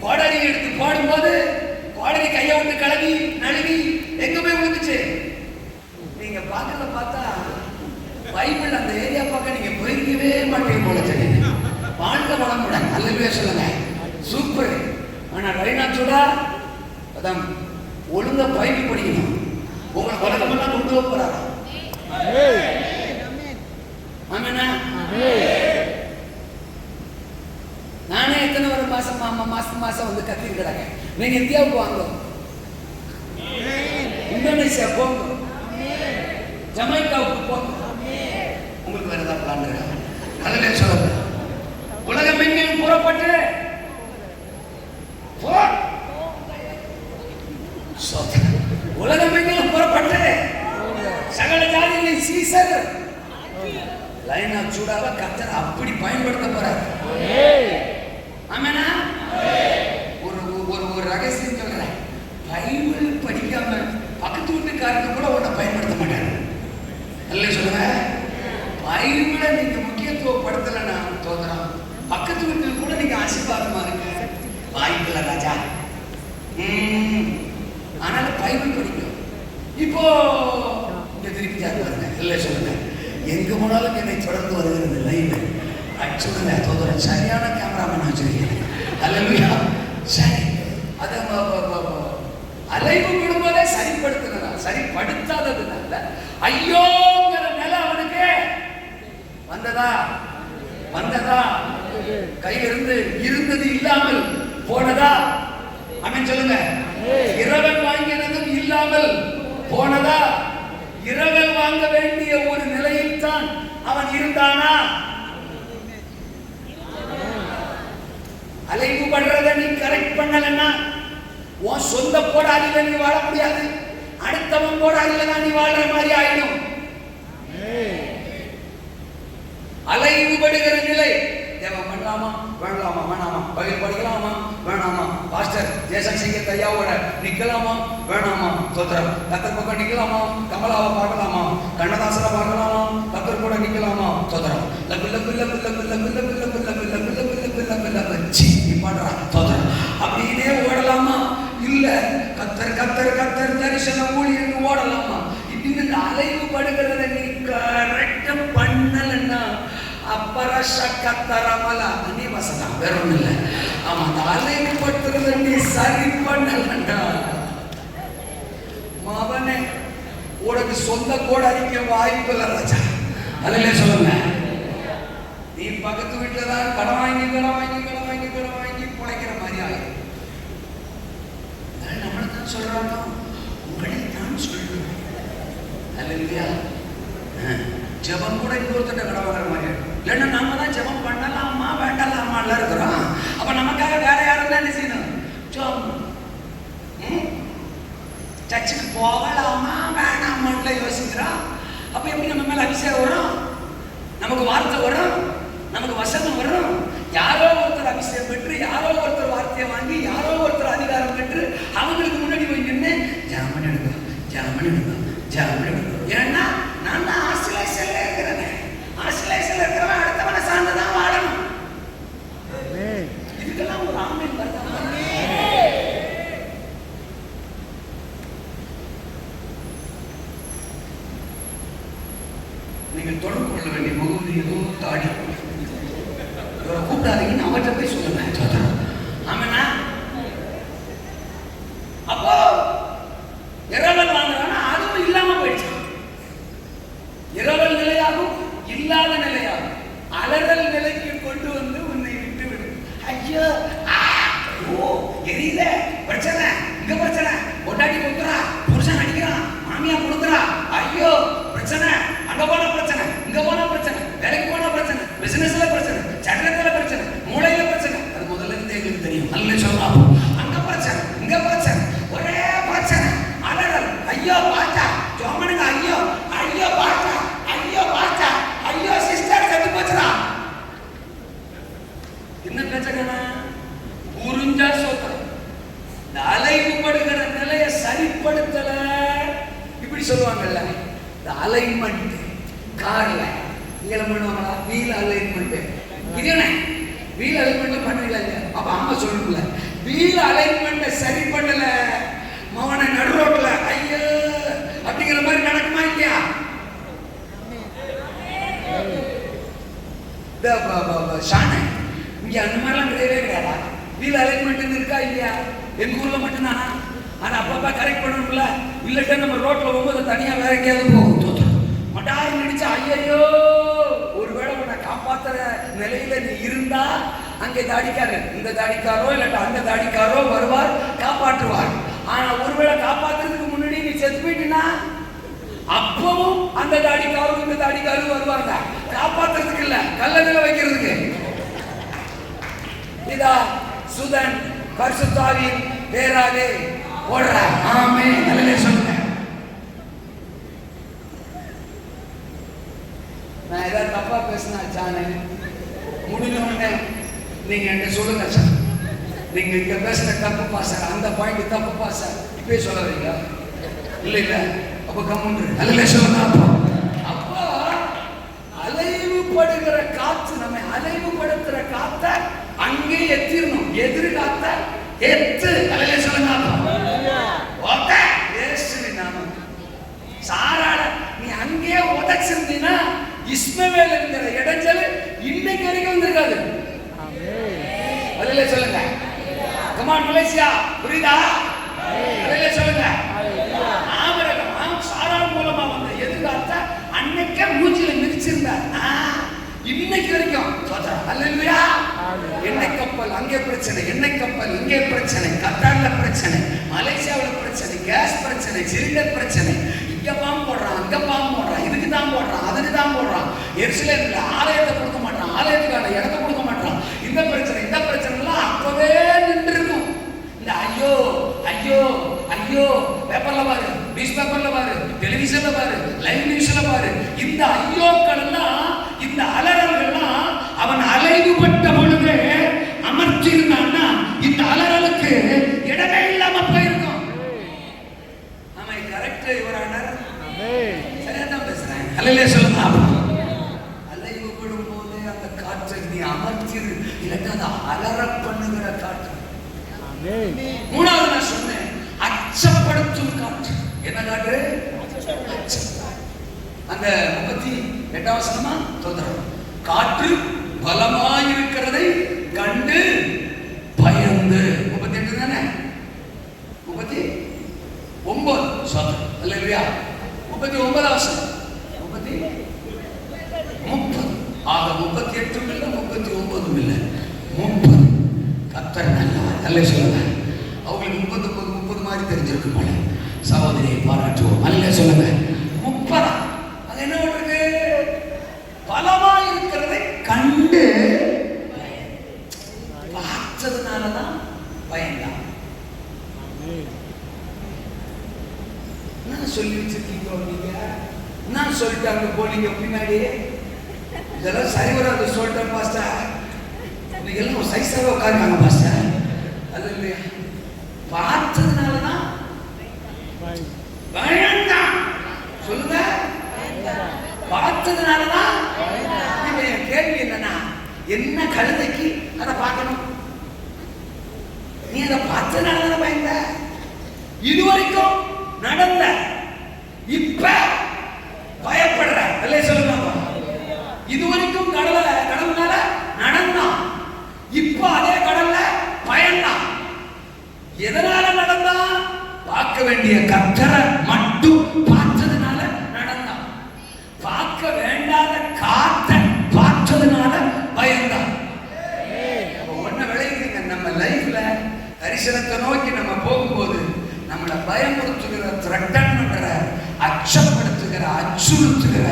கோடலி எடுத்து போடும்போது கோடலி கையை விட்டு கலவி நழுவி எங்க போய் விழுந்துச்சு. நீங்க பார்க்கறத பார்த்தா பைபிள் அந்த ஏரியா பார்க்க நீங்க போயிருக்கவே மாட்டீங்க போல தெரியுது. வாழ்க்கை வளமுடன் அல்லவே சொல்லுங்க, சூப்பர். ஆனா ரைனாச்சோடா அதான் ஒழுங்கா பைபிள் படிக்கணும். உங்களை உலகமெல்லாம் கொண்டு போக போறாரா? ஆமெனா? நானே எத்தனை ஒரு மாசம் வந்து கத்திருக்கிறாங்க. நீங்க இந்தியாவுக்கு வாங்க, இந்தோனேசியா போங்க, ஜமைக்காவுக்கு போங்க. உங்களுக்கு வேற ஏதாவது பிளான் இருக்கா? அதில் சொல்லுங்க. உலகம் எங்கேயும் புறப்பட்டு உலகம் எங்கேயும் புறப்பட்டு சகல ஜாதிகளின் சீசர் லைனா சூடாவ கர்த்தர் அப்படி பயன்படுத்த போறார். ஆமெனா? ஒரு ரகசியம் சொல்றேன். பைபிள் படிக்காம பக்கத்து வீட்டு வீட்டுக்காரங்க கூட உன்னை பயன்படுத்த மாட்டாங்க. அல்ல சொல்லுங்க, பைபிளை நீங்க முக்கியத்துவப்படுத்தலைன்னா தோதுறான். பக்கத்து வீட்டில் கூட நீங்க ஆசீர்வாதமா இருக்க வாய்ப்பில்லை ராஜா. ஆனால பைபிள் படிக்கும். இப்போ இங்க திருப்பி பாருங்க. இல்லை சொல்லுங்க, எங்க போனாலும் என்னை தொடர்ந்து வருகிறது லைவ். சொல்லுங்க தோதுறன், சரியான கேமராமேன் வச்சிருக்கீங்க. அல்லையா? சரி, அதை அலைவு விடும்போதே சரிப்படுத்தினா, சரிப்படுத்தாததுனால ஐயோங்கிற நிலை அவனுக்கு வந்ததா கையிலிருந்து இருந்தது இல்லாமல் போனதா? அவன் சொல்லுங்க, இரவல் வாங்கினதும் இல்லாமல் போனதா? இரவல் வாங்க வேண்டிய ஒரு நிலையில் தான் அவன் இருந்தானா? அலைவு பண்றத நீ கரெக்ட் பண்ணலன்னா உன் சொந்த போடாதில நீ வாழ முடியாது. அடுத்தவன் போடாதில நீ வாழ்ற மாதிரி ஆயிடும். அலைவுபடுகிற நிலை. தேவன் பண்ணலாமா வேணலாமா, வேணாமா, பயில் படிக்கலாமா வேணாமா, பாஸ்டர் ஜேசன் சிங்கர் தையாவோட நிக்கலாமா வேணாமா, தோத்திரம் கத்தர் பக்கம் நிக்கலாமா, கமலாவை பார்க்கலாமா, கண்ணதாசனை பார்க்கலாமா, கத்தர் கூட நிக்கலாமா, தோத்திரம் அப்படின்னே ஓடலாமா? இல்ல கத்தர் கத்தர் கத்தர் தரிசனம் ஊழியர்னு ஓடலாமா? இப்படின்னு இந்த அலைவு படுகிறத நீ கரெக்டா பண்ணலன்னா அனி வசனம் வேற ஒண்ணு இல்லை. ஆமா, அந்த அலைவு படுத்துறத நீ சரி பண்ணலன்னா மகனே உனக்கு சொந்த கோட அடிக்க வாய்ப்பு இல்லை ராஜா. அதிலே சொல்லுங்க, நீ பக்கத்து வீட்டுல தான் கடன் வாங்கி பிழைக்கிற மாதிரி ஆகும். நம்மளை தான் சொல்றாங்க, உங்களை தான் சொல்றோம். அல்லையா? ஜெபம் கூட இன்னொருத்தட்ட கடன் வாங்குற மாதிரி இல்லைன்னா நம்ம தான் ஜெபம் பண்ணலாமா வேண்டலாமா இருக்கிறோம். அப்ப நமக்காக வேற யாரும் தான் என்ன செய்யணும்? சர்ச்சுக்கு போகலாமா வேணாமான்ல யோசிக்கிறோம். அப்ப எப்படி நம்ம மேல அபிஷேகம் வரும்? நமக்கு வார்த்தை வரும், நமக்கு வசனம் வரும். யாரோ ஒருத்தர் அபிஷேகம் பெற்று, யாரோ ஒருத்தர் வார்த்தையை வாங்கி, யாரோ ஒருத்தர் அதிகாரம் பெற்று அவங்களுக்கு முன்னாடி போய் நின்று ஜாமன் எடுக்கும். ஏன்னா நான் தான் ஆசிலேஷன்ல இருக்கிறேன். ஆசிலேஷன்ல இருக்கிறவன் அடுத்தவனை சார்ந்துதான் வாழணும். இதுக்கெல்லாம் ஒரு ஆமென் வருதா? நீங்கள் தொடர்பு கொள்ள வேண்டிய முகவரி ஏதோ தாடி இவரை கூப்பிடாதீங்கன்னு அவர்கிட்ட போய் சொல்லுங்க. ஆமாண்ணா, அப்போ இரவல் வாங்குறானா அதுவும் இல்லாம போயிடுச்சு. இரவல் நிலையாகும், இல்லாத நிலையாகும். அலறல் நிலைக்கு கொண்டு வந்து உன்னை விட்டு விடும். ஐயோ எரியல, பிரச்சனை இங்க, பிரச்சனை பொண்டாட்டி கொடுக்குறா, புருஷன் அடிக்கிறான், மாமியா கொடுக்குறா, ஐயோ பிரச்சனை, அங்க போன பிரச்சனை, இங்க போன பிரச்சனை, வேலைக்கு போன பிரச்சனை, பிசினஸ்ல பிரச்சனை, சட்டத்துல பிரச்சனை, மூளையில பிரச்சனை. அது முதல்ல இருந்து எங்களுக்கு தெரியும். நல்ல சொல்லலாம், அங்க பிரச்சனை, இங்க பிரச்சனை, ஒரே பிரச்சனை, அலறல். ஐயோ பாச்சா ஜோமனுங்க, ஐயோ பாச்சா, ஐயோ சிஸ்டர் செத்து போச்சுடா. என்ன பிரச்சனை? புரிஞ்சா சொல்றேன். இந்த அலைவுபடுகிற நிலையை சரிப்படுத்தல. இப்படி சொல்லுவாங்கல்ல, இந்த அலைன்மெண்ட் கார்ல இங்க பண்ணுவாங்களா? Wheel alignment. இது என்ன வீல் அலைன்மெண்ட் பண்ணுவீங்களா? அப்ப அம்மா சொல்லணும்ல, வீல் அலைன்மெண்ட் சரி பண்ணல மவனை நடு ரோட்ல ஐயோ அப்படிங்கிற மாதிரி நடக்குமா இல்லையா? ஷானே இங்க அந்த மாதிரிலாம் கிடையவே கிடையாதா? வீல் அலைன்மெண்ட் இருக்கா இல்லையா? எங்க ஊர்ல மட்டும்தானா? ஆனா அப்பப்பா கரெக்ட் பண்ணணும்ல. இல்லட்டா நம்ம ரோட்ல போகும்போது தனியா வேற எங்கேயாவது போகும். மட்டாரு நினைச்சா ஐயோ, ஒருவேளை உன்னை காப்பாத்துற நிலையில நீ இருந்தா அங்கே தாடிக்காரு, இந்த தாடிக்காரோ இல்லாட்டா அந்த தாடிக்காரோ வருவார், காப்பாற்றுவார். ஆனா ஒருவேளை காப்பாத்துறதுக்கு முன்னாடி நீ செத்து போயிட்டீங்கன்னா அப்பவும் அந்த தாடிக்காரும் இந்த தாடிக்காரும் வருவாங்க காப்பாத்துறதுக்கு இல்ல, கல்லறையில வைக்கிறதுக்கு. இதா சுதன் பரிசுத்தாவின் பேராலே ஓடுற. ஆமென். நல்ல சொல்லுங்க. நான் ஏதாவது தப்பா பேசினா சானே முடிஞ்ச உடனே நீங்க என்ன சொல்லுங்க சார், நீங்க இங்க பேசுற தப்பு பாச, அந்த பாயிண்ட் தப்பு பாச இப்பயே சொல்ல வரீங்க இல்ல இல்ல அப்ப கம்முன்று அல்ல சொல்லுங்க. அப்போ அலைவுபடுகிற காத்து, நம்ம அலைவுபடுத்துற காத்த அங்கே எத்திரணும். எதிர் காத்த எத்து அல்ல சொல்லுங்க. ஓகே இயேசுவின் நாமம். சாராள நீ அங்கே உதைச்சிருந்தீனா இஸ்மவேல் என்கிற இடைஞ்சல் இன்னைக்கு வரைக்கும் வந்திருக்காது. அல்ல சொல்லுங்க. கமான் மலேசியா, புரியுதா? அல்ல சொல்லுங்க. ஆபிரகாம் சாராள் மூலமா வந்த எதிர்காலத்தை அன்னைக்கே மூஞ்சில மிதிச்சிருந்தார். இன்னைக்கு வரைக்கும் அல்லேலூயா. எண்ணெய் கப்பல் அங்கே பிரச்சனை, எண்ணெய் கப்பல் இங்கே பிரச்சனை, கத்தார்ல பிரச்சனை, மலேசியாவுல பிரச்சனை, கேஸ் பிரச்சனை, சிலிண்டர் பிரச்சனை, இங்க பாம்பு போடுறான், அங்க பாம்பு போடுறான், இதுக்கு தான் போடுறான், அதுக்கு தான் போடுறான். எருசலேம்ல ஆலயத்தை கொடுக்க மாட்டான், ஆலயத்துக்கான இடத்தை கொடுக்க மாட்டான். இந்த பிரச்சனை இந்த பிரச்சனை எல்லாம் அப்பவே நின்று இருக்கும். இந்த ஐயோ ஐயோ ஐயோ பேப்பர்ல பாரு, நியூஸ் பேப்பர்ல பாரு, டெலிவிஷன்ல பாரு, லைவ் நியூஸ்ல பாரு, இந்த ஐயோக்கள் எல்லாம், இந்த அலறல்கள்லாம் அவன் அலைவுபட்ட பொழுது அமர்த்திருந்தான்னா இந்த அலறலுக்கு இடமே இல்லாம போயிருக்கும். ஆமா கரெக்ட் இவரானார். சரியா தான் பேசுறேன். அல்லேலூயா சொல்லுங்க. அலைவுபடும் போது அந்த காற்றை நீ அமர்த்திரு, இல்லைன்னா அந்த அலற பண்ணுகிற காற்று. மூணாவது நான் சொன்னேன் அச்சப்படுத்தும் காற்று. என்ன காற்று? அந்த 38 வசனமா தோன்றும். காற்று பலமாயிருக்கிறதை கண்டு பயந்து. 38 தானே? 39 சொல்றேன். அல்லேலூயா. 39 வசனம் 30 ஆக 38 இல்ல 39 இல்ல 30. கர்த்தர் நல்லவர். அல்லே சொல்லுங்க. அவங்களுக்கு 30 மாதிரி தெரிஞ்சிருக்கு போல. சகோதரியை பாராட்டுவோம். அல்லே சொல்லுங்க. 30 அது என்ன இருக்கு? பலமா இருக்கிறதை கண்டு பார்த்ததுனாலதான் பயந்தான். நான் சொல்லி வச்சிருக்கீங்க, நீங்க நான் சொல்லிட்டாங்க போலீங்க பின்னாடி. இதெல்லாம் சரி வராது சொல்லிட்டேன் பாஸ்டர். எல்லாம் சைஸாக உட்காருக்காங்க பாஸ்டர். அது இல்லையா? பார்த்ததுனாலதான் பயந்தான். சொல்லுங்க. பார்த்ததுனாலதான். இப்ப என் கேள்வி என்னன்னா, என்ன கழுதைக்கு அதை பார்க்கணும்? நீ அதை பார்த்ததுனாலதான் பயந்த. இதுவரைக்கும் நடந்த, இப்ப பயப்படுற. அல்லே சொல்லுங்க. இதுவரைக்கும் கடல்னால நடந்தான், இப்ப அதே கடல்ல பயந்தான். எதனால நடந்தான்? பார்க்க வேண்டிய கர்த்தரை மட்டும் பார்த்ததுனால நடந்தான். பார்க்க வேண்டாத காத்தை பார்த்ததுனால பயந்தான். ஒண்ணு விளையுங்க, நம்ம லைஃப்ல தரிசனத்தை நோக்கி நம்ம போகும்போது நம்மளை பயமுறுத்துகிற, த்ரெட்டன் பண்ற, அச்சப்படுத்துகிற, அச்சுறுத்துகிற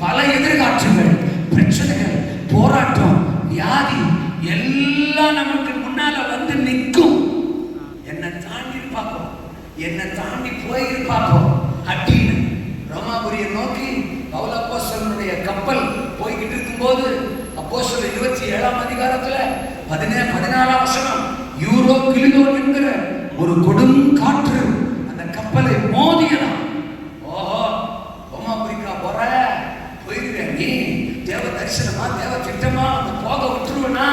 பல எதிர்காற்றுகள், பிரச்சனைகள், போராட்டம், வியாதி எல்லாம் நமக்கு முன்னால வந்து நிற்கும். என்னை தாண்டி பார்ப்போம், என்னை தாண்டி போயிருப்பாப்போம் அப்படின்னு ரோமாபுரியை நோக்கி பவுல் அப்போஸ்தலனுடைய கப்பல் போய்கிட்டு இருக்கும்போது அப்போஸ்தலர் 27ஆம் அதிகாரத்துல 14ஆம் வசனம், யூரோ கிலிதோன் என்கிற ஒரு கொடும் காற்று அந்த கப்பலை மோதியதாம். ஓஹோ, ரோமாபுரிக்கா போற, போயிருக்க நீ? தேவ தரிசனமா, தேவ திட்டமா, அந்த போக விட்டுருவனா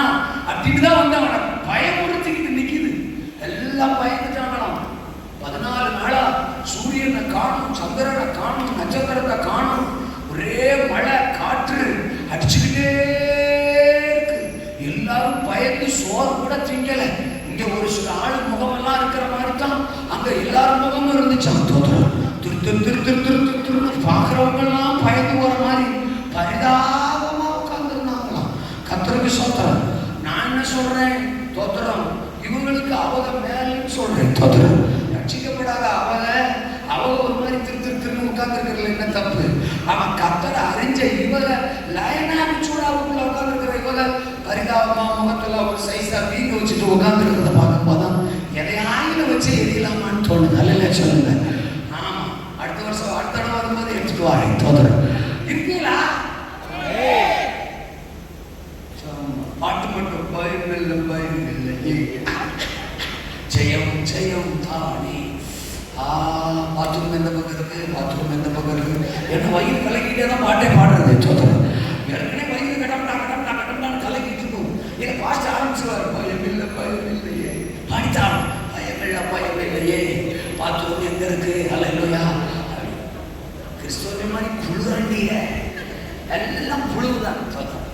அப்படின்னு தான் வந்து அவனை பயமுறுத்திக்கிட்டு நிக்குது. எல்லாம் பயந்துட்டாங்களாம். 14 நாளா சூரியனை காணும், சந்திரனை காணும், நட்சத்திரத்தை காணும். ஒரே மழை காற்று அடிச்சுக்கிட்டே இருக்கு. எல்லாரும் பயந்து சோறு கூட திங்கல. இங்க ஒரு சில ஆளு முகமெல்லாம் இருக்கிற மாதிரி தான் அங்க எல்லாரும் முகமும் இருந்துச்சான். திரு திரு திரு திரு திரு திரு திரு பாக்குறவங்க எல்லாம் பயந்து போற மாதிரி பரிதாபமா உட்கார்ந்து இருந்தாங்களாம். கர்த்தருக்கு ஸ்தோத்திரம். நான் என்ன சொல்றேன்? தோத்திரம். இவங்களுக்கு அவங்க மேலேன்னு சொல்றேன். தோத்திரம். ரட்சிக்கப்படாத அவங்க ஒரு மாதிரி திரு திரு திரு உட்கார்ந்துருக்கிறதுல என்ன தப்பு? அவன் கர்த்தரை அறிஞ்ச இவங்க லயனாக சூடாவுக்குள்ள உட்கார்ந்துருக்கிற இவங்க பரிதாபமா முகத்துல ஒரு சைஸா வீங்க வச்சுட்டு உட்கார்ந்துருக்கிறத பார்க்கும் போதான் எதையாயில வச்சு எரியலாமான்னு தோணுது. அல்ல சொல்லுங்க. ஆமா, அடுத்த வருஷம் அடுத்த இடம் வரும்போது எடுத்துட்டு வாரேன். தோத்திரம். இருக்கீங்களா? பாட்டு மட்டும் பயமில்லை பயமில்லை, ஜெயம் ஜெயம் தானே. பாத்ரூம் எந்த பக்கம் இருக்கு? பாத்ரூம் எந்த பக்கம் இருக்கு, ஏன்னா வயிறு கலக்கிட்டே தான் பாட்டே பாடுறது. சோதரம் ஏற்கனவே வயிறு கடம்டான்னு கலக்கிட்டு இருக்கும். எங்க பாஸ்ட் ஆரம்பிச்சுவார், பயம் இல்லையே பாடித்தான், பயம் இல்லையே, பாத்ரூம் எங்க இருக்கு, அல்லேலூயா. கிறிஸ்துவ மாதிரி புழுதாண்டிய எல்லாம் புழுவுதான். சோதரம்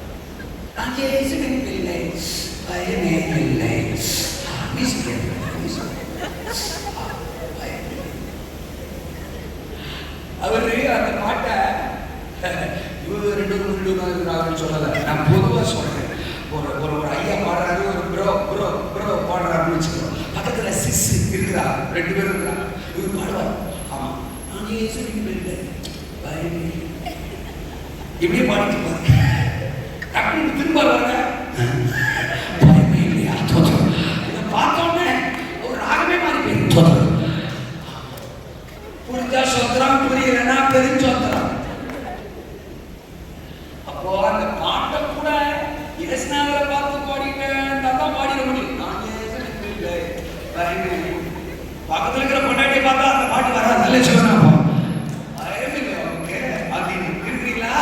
நான் இயேசுவின் பிள்ளை, பயமே இல்லை. அவரு அந்த பாட்டை இவரு 2 சொல்லல, நான் பொதுவா சொல்றேன். ஒரு ஐயா பாடுறாரு, ஒரு ப்ரோ பாடுறாருன்னு வச்சுக்கிறோம். பக்கத்துல சிஸ் இருக்கிறா, 2 பேரும் இருக்கிறா. இவர் பாடுவார், ஆமா நான் இயேசுவின் பிள்ளை, பயமே இப்படியே பாடிட்டு பாருங்க. டக்குனு திரும்ப வருவாங்க, பயமே இல்லையா. இதை பார்த்தோன்னே ஒரு ராகமே மாறி போயிடும். புரிஞ்சா சொந்தரம், புரியலன்னா பெருஞ்சொந்தரம். அப்போ அந்த பாட்டை கூட இயேசுநாதரை பார்த்து பாடிட்டேன் தான் பாடிட முடியும். நான் இயேசுவின் பிள்ளை, பயமே இல்லை. பக்கத்துல இருக்கிற பொண்டாட்டியை பார்த்தா அந்த பாட்டு வராது. நல்ல சொல்லணும், பயமே இல்லை ஓகே அப்படின்னு இருக்கிறீங்களா?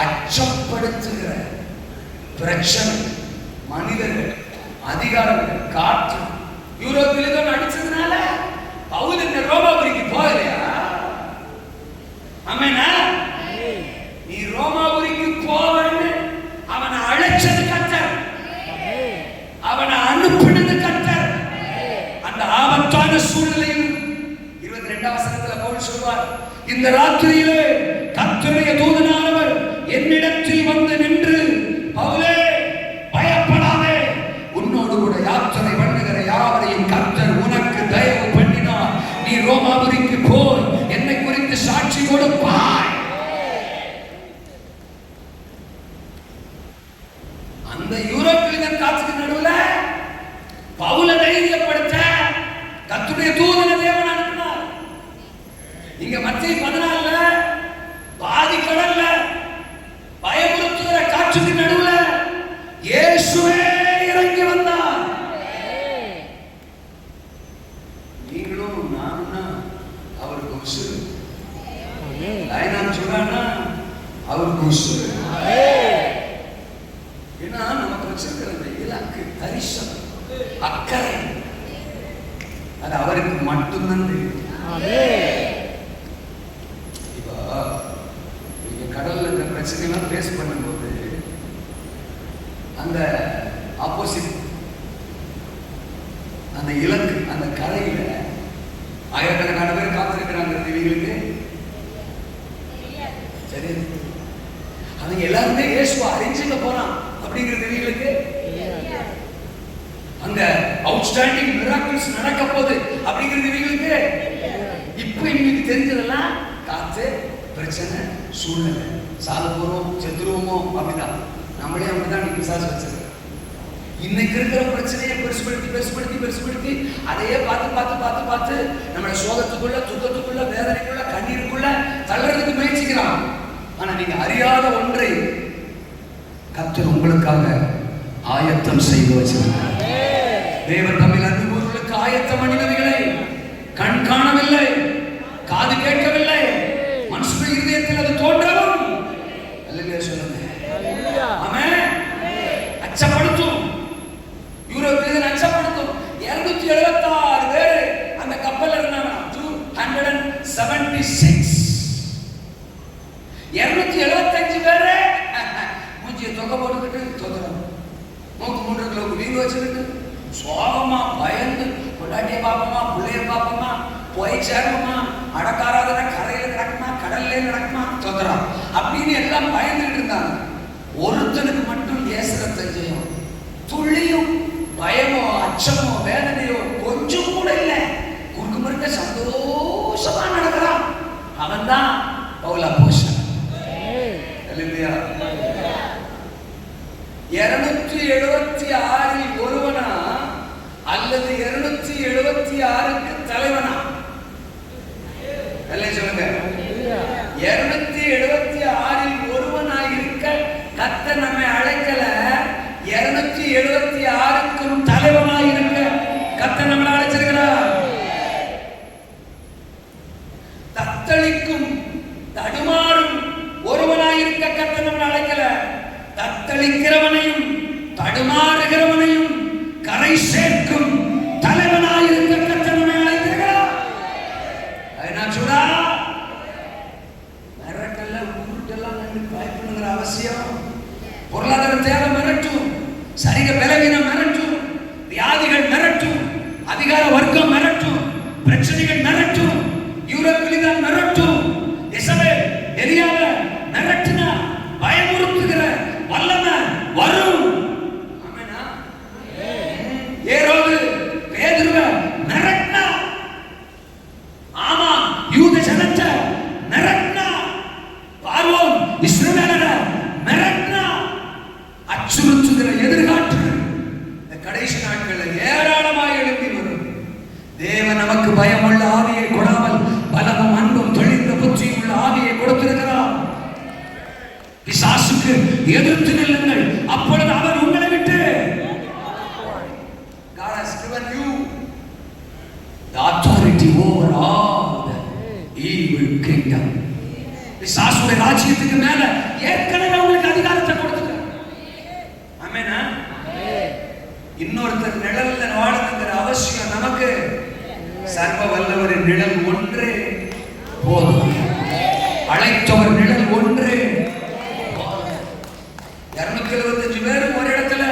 அச்சப்படுத்துகிற பிரச்சனை, மனிதர்கள், அதிகாரங்கள், காற்று யூரோப்பில் அடிச்சதுனால பவுல் இந்த ரோமாபுரிக்கு போகலையா? ஆமெனா? நீ ரோமாபுரிக்கு போவன்னு அவனை அழைச்சது கர்த்தர், அவனை அனுப்பினது கர்த்தர். அந்த ஆபத்தான சூழ்நிலையில் 22ஆம் வசனத்துல பவுல் சொல்வார், இந்த ராத்திரியிலே கர்த்தருடைய தூதனானவர் என்னிடத்தில் வந்து நின்று, பவுலே பயப்படாதே, உன்னோடு கூட யாத்திரை பண்ணுகிற யாவரையும் கர்த்தர் உனக்கு தயவு பண்ணினார். நீ ரோமாபுரிக்கு போய் என்னை குறித்து சாட்சி கொடுப்பாய். அந்த யூரோப்பியன் காற்றுக்கு நடுவுல பவுலை தைரியப்படுத்த கர்த்தருடைய தூதனை தேவன் அனுப்பினார். இங்க மத்தேயு 14ல பாதி கடல்ல பயமுறுத்துகிற காற்றுக்கு நடுவுல இயேசுவே இறங்கி வந்தார். நீங்களும் நானும்னா அவருக்கு உசுரு, லைனான்னு சொல்றான்னா அவருக்கு உசுரு. ஏன்னா நமக்கு வச்சிருக்கிற இந்த இலக்கு, தரிசனம், அக்கறை, அது அவருக்கு மட்டும்தான் தெரியும். இப்போ நீங்க கடல்ல இந்த பிரச்சனைலாம் ஃபேஸ் பண்ணும்போது அந்த ஆப்போசிட், அந்த இலக்கு, அந்த கரையில ஆயிரக்கணக்கான பேர் காத்திருக்கிறாங்க. இவங்களுக்கு சரி, அவங்க எல்லாருமே இயேசுவை அறிஞ்சுக்க போறான் அப்படிங்கிறது இவங்களுக்கு. அங்க அவுட்ஸ்டாண்டிங் மிராக்கிள்ஸ் நடக்க போகுது அப்படிங்கிறது இவங்களுக்கு. இப்ப இவங்களுக்கு தெரிஞ்சதெல்லாம் காத்து, பிரச்சனை, சூழ்நிலை, சாத போறோம், செத்துருவோமோ அப்படிதான். நம்மளே அப்படிதான் நீங்க விசாரிச்சு வச்சிருக்கோம். இன்னைக்கு இருக்கிற பிரச்சனையை பெருசுபடுத்தி அதையே பார்த்து நம்மளை சோகத்துக்குள்ள, துக்கத்துக்குள்ள, வேதனைக்குள்ள, கண்ணீருக்குள்ள தள்ளறதுக்கு முயற்சிக்கிறான். ஆனா நீங்க அறியாத ஒன்றை கர்த்தர் உங்களுக்காக ஆயத்தம் செய்து வச்சிருக்கிறார். தேவன் தம்மில் அன்பு கூறுவதற்கு ஆயத்தம் பண்ணினவைகளை கண் காணவில்லை, காது கேட்கவில்லை, மனுஷனுடைய இதயத்தில் அது தோன்றவும் அல்லேலூயா சொல்லுங்க. ஆமென். அச்சப்படுத்தும், யூரோப்பியன் அச்சப்படுத்தும். 276 பேர் அந்த கப்பல்ல இருந்தாங்க. 276 275 பேர் மூஞ்சிய தொகை போட்டுக்கிட்டு தோத்துறாங்க. மூக்கு 3 கிலோ வீங்க வச்சுக்கிட்டு சோகமா பயந்து, பொண்டாட்டிய பாப்பமா, புள்ளைய பாப்பமா, போய் சேருமா, அடக்காராதன கரையில நடக்குமா, கடல்ல நடக்குமா, தோத்துறான் அப்படின்னு எல்லாம் பயந்துட்டு இருந்தாங்க. ஒருத்தனுக்கு மட்டும் ஏசுறத செய்யும், துள்ளியும் பயமோ, அச்சமோ, வேதனையோ கொஞ்சம் கூட இல்லை. குறுக்கு முறுக்க சந்தோஷமா நடக்கிறான். அவன் தான் பவுல் அப்போஸ்தலன். அல்லேலூயா. 276 ஒருவனா அல்லது 276க்கு தலைவனா? அல்லேலூயா சொல்லுங்க. 276 ஒருவனாய் இருக்க கர்த்தர் நம்மை அழைக்கல. 276க்கும் தலைவனாய் இருக்க பிரச்சனைகள் மிரட்டும், யூரோப்பில் மிரட்டும், இஸ்ரவேல் எலியாவை மிரட்டினா பயமுறுத்துகிற வல்லமை வரும். ஆமெனா? ஏரோது பேதுருவை மிரட்டினா, ஆமா யூத ஜனத்தை மிரட்டினா, பார்வோன் இஸ்ரவேலரை மிரட்டினா, அச்சுறுத்துகிற எதிர்காற்று இந்த கடைசி நாட்களில் ஏராளமாக எழுப்பி வரும். தேவன் நமக்கு பயமுள்ள ஆவியை கொடாமல் பலமும் அன்பும் தெளிந்த புத்தியும் உள்ள ஆவியை கொடுத்திருக்கிறார். பிசாசுக்கு எதிர்த்து நில்லுங்கள், அப்பொழுது அவர் உங்களை விட்டு God has given you the authority over all the evil kingdom. பிசாசுடைய ராஜ்யத்துக்கு மேல ஏற்கனவே உங்களுக்கு அதிகாரத்தை கொடுத்துட்டார். ஆமெனா? இன்னொருத்தர் நிழல்ல வாழணுங்கிற அவசியம் நமக்கு சர்வ வல்லவரின் நிழல் ஒன்றே போதும். அழைத்தவர் நிழல் ஒன்றே. 275 பேரும் ஒரு இடத்துல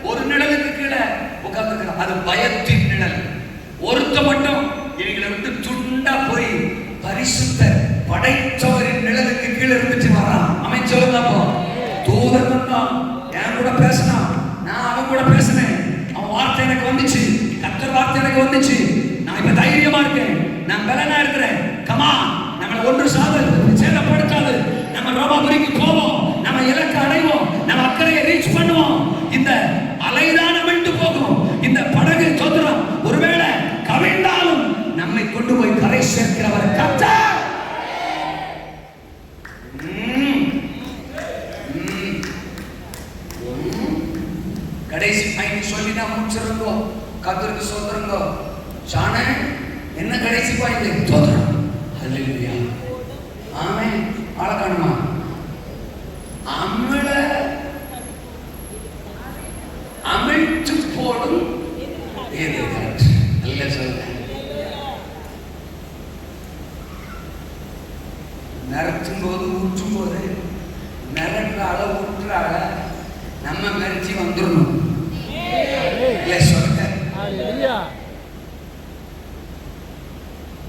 ஒரு நிழலுக்கு கீழே உட்கார்ந்துக்கிறார். அது பயத்தின் நிழல். ஒருத்த மட்டும் இவங்களை விட்டு துண்டா போய் பரிசுத்த படைத்தவரின் நிழலுக்கு கீழே இருந்துட்டு வரான். அவன் சொல்லுங்க, அப்போ தூதன் வந்தான், என் கூட பேசினான், நான் அவன் கூட பேசினேன், அவன் வார்த்தை எனக்கு வந்துச்சு, கர்த்தர் வார்த்தை எனக்கு வந்துச்சு, நான் இப்ப தைரியமா இருக்கேன், நான் பலனா இருக்கிறேன். கமா, நம்மளை ஒன்று சேதப்படுத்தாது, நம்ம ரோமாபுரிக்கு போவோம், நம்ம இலக்கை அடைவோம், நம்ம அக்கறையை ரீச் பண்ணுவோம். இந்த அலைதான் விட்டு போகும். இந்த படகு தோத்துறோம், ஒருவேளை கவிழ்ந்தாலும் நம்மை கொண்டு போய் கரை சேர்க்கிறவர் கர்த்தர். கடைசி பாயிண்ட் சொல்லி நான் முடிச்சிருங்கோ. கர்த்தருக்கு சோதரங்கோ. சாணே என்ன கடைசி பாயிண்ட்? தோத்துறோம். ஹல்லேலூயா. ஆமென். ஆளக்காணுமா? அமிழ்த்து போடும் எதிர்காற்று. நல்ல சொல்ல. நிறத்தும் போது ஊற்றும் போது நிறற்றால ஊற்றால நம்ம மெரிச்சி வந்துடணும். இல்ல சொல்லுங்க.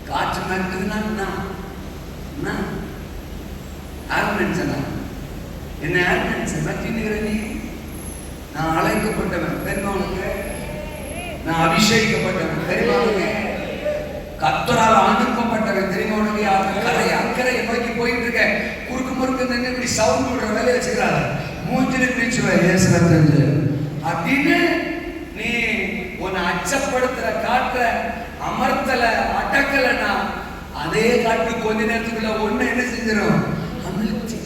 காற்று நடக்குதுன்னா என்ன நீ? நான் அழைக்கப்பட்டவன் பெருமானுக்கு, நான் அபிஷேகிக்கப்பட்டவன் பெருமானுக்கு, கர்த்தரால் அனுப்பப்பட்டவன் பெருமானுக்கு. அக்கறையை நோக்கி போயிட்டு இருக்க குறுக்கு முறுக்கு நின்று இப்படி சவுண்ட் விடுற வேலையை வச்சுக்கிறாரு. மூஞ்சில பிரிச்சுவேன் ஏசுறது அப்படின்னு நீ உன்னை அச்சப்படுத்துற காட்டுற அமர்த்தல அடக்கலன்னா அதே காட்டு கொஞ்ச நேரத்துக்குள்ள ஒண்ணு என்ன செஞ்சிடும்? அமிழ்ச்சி.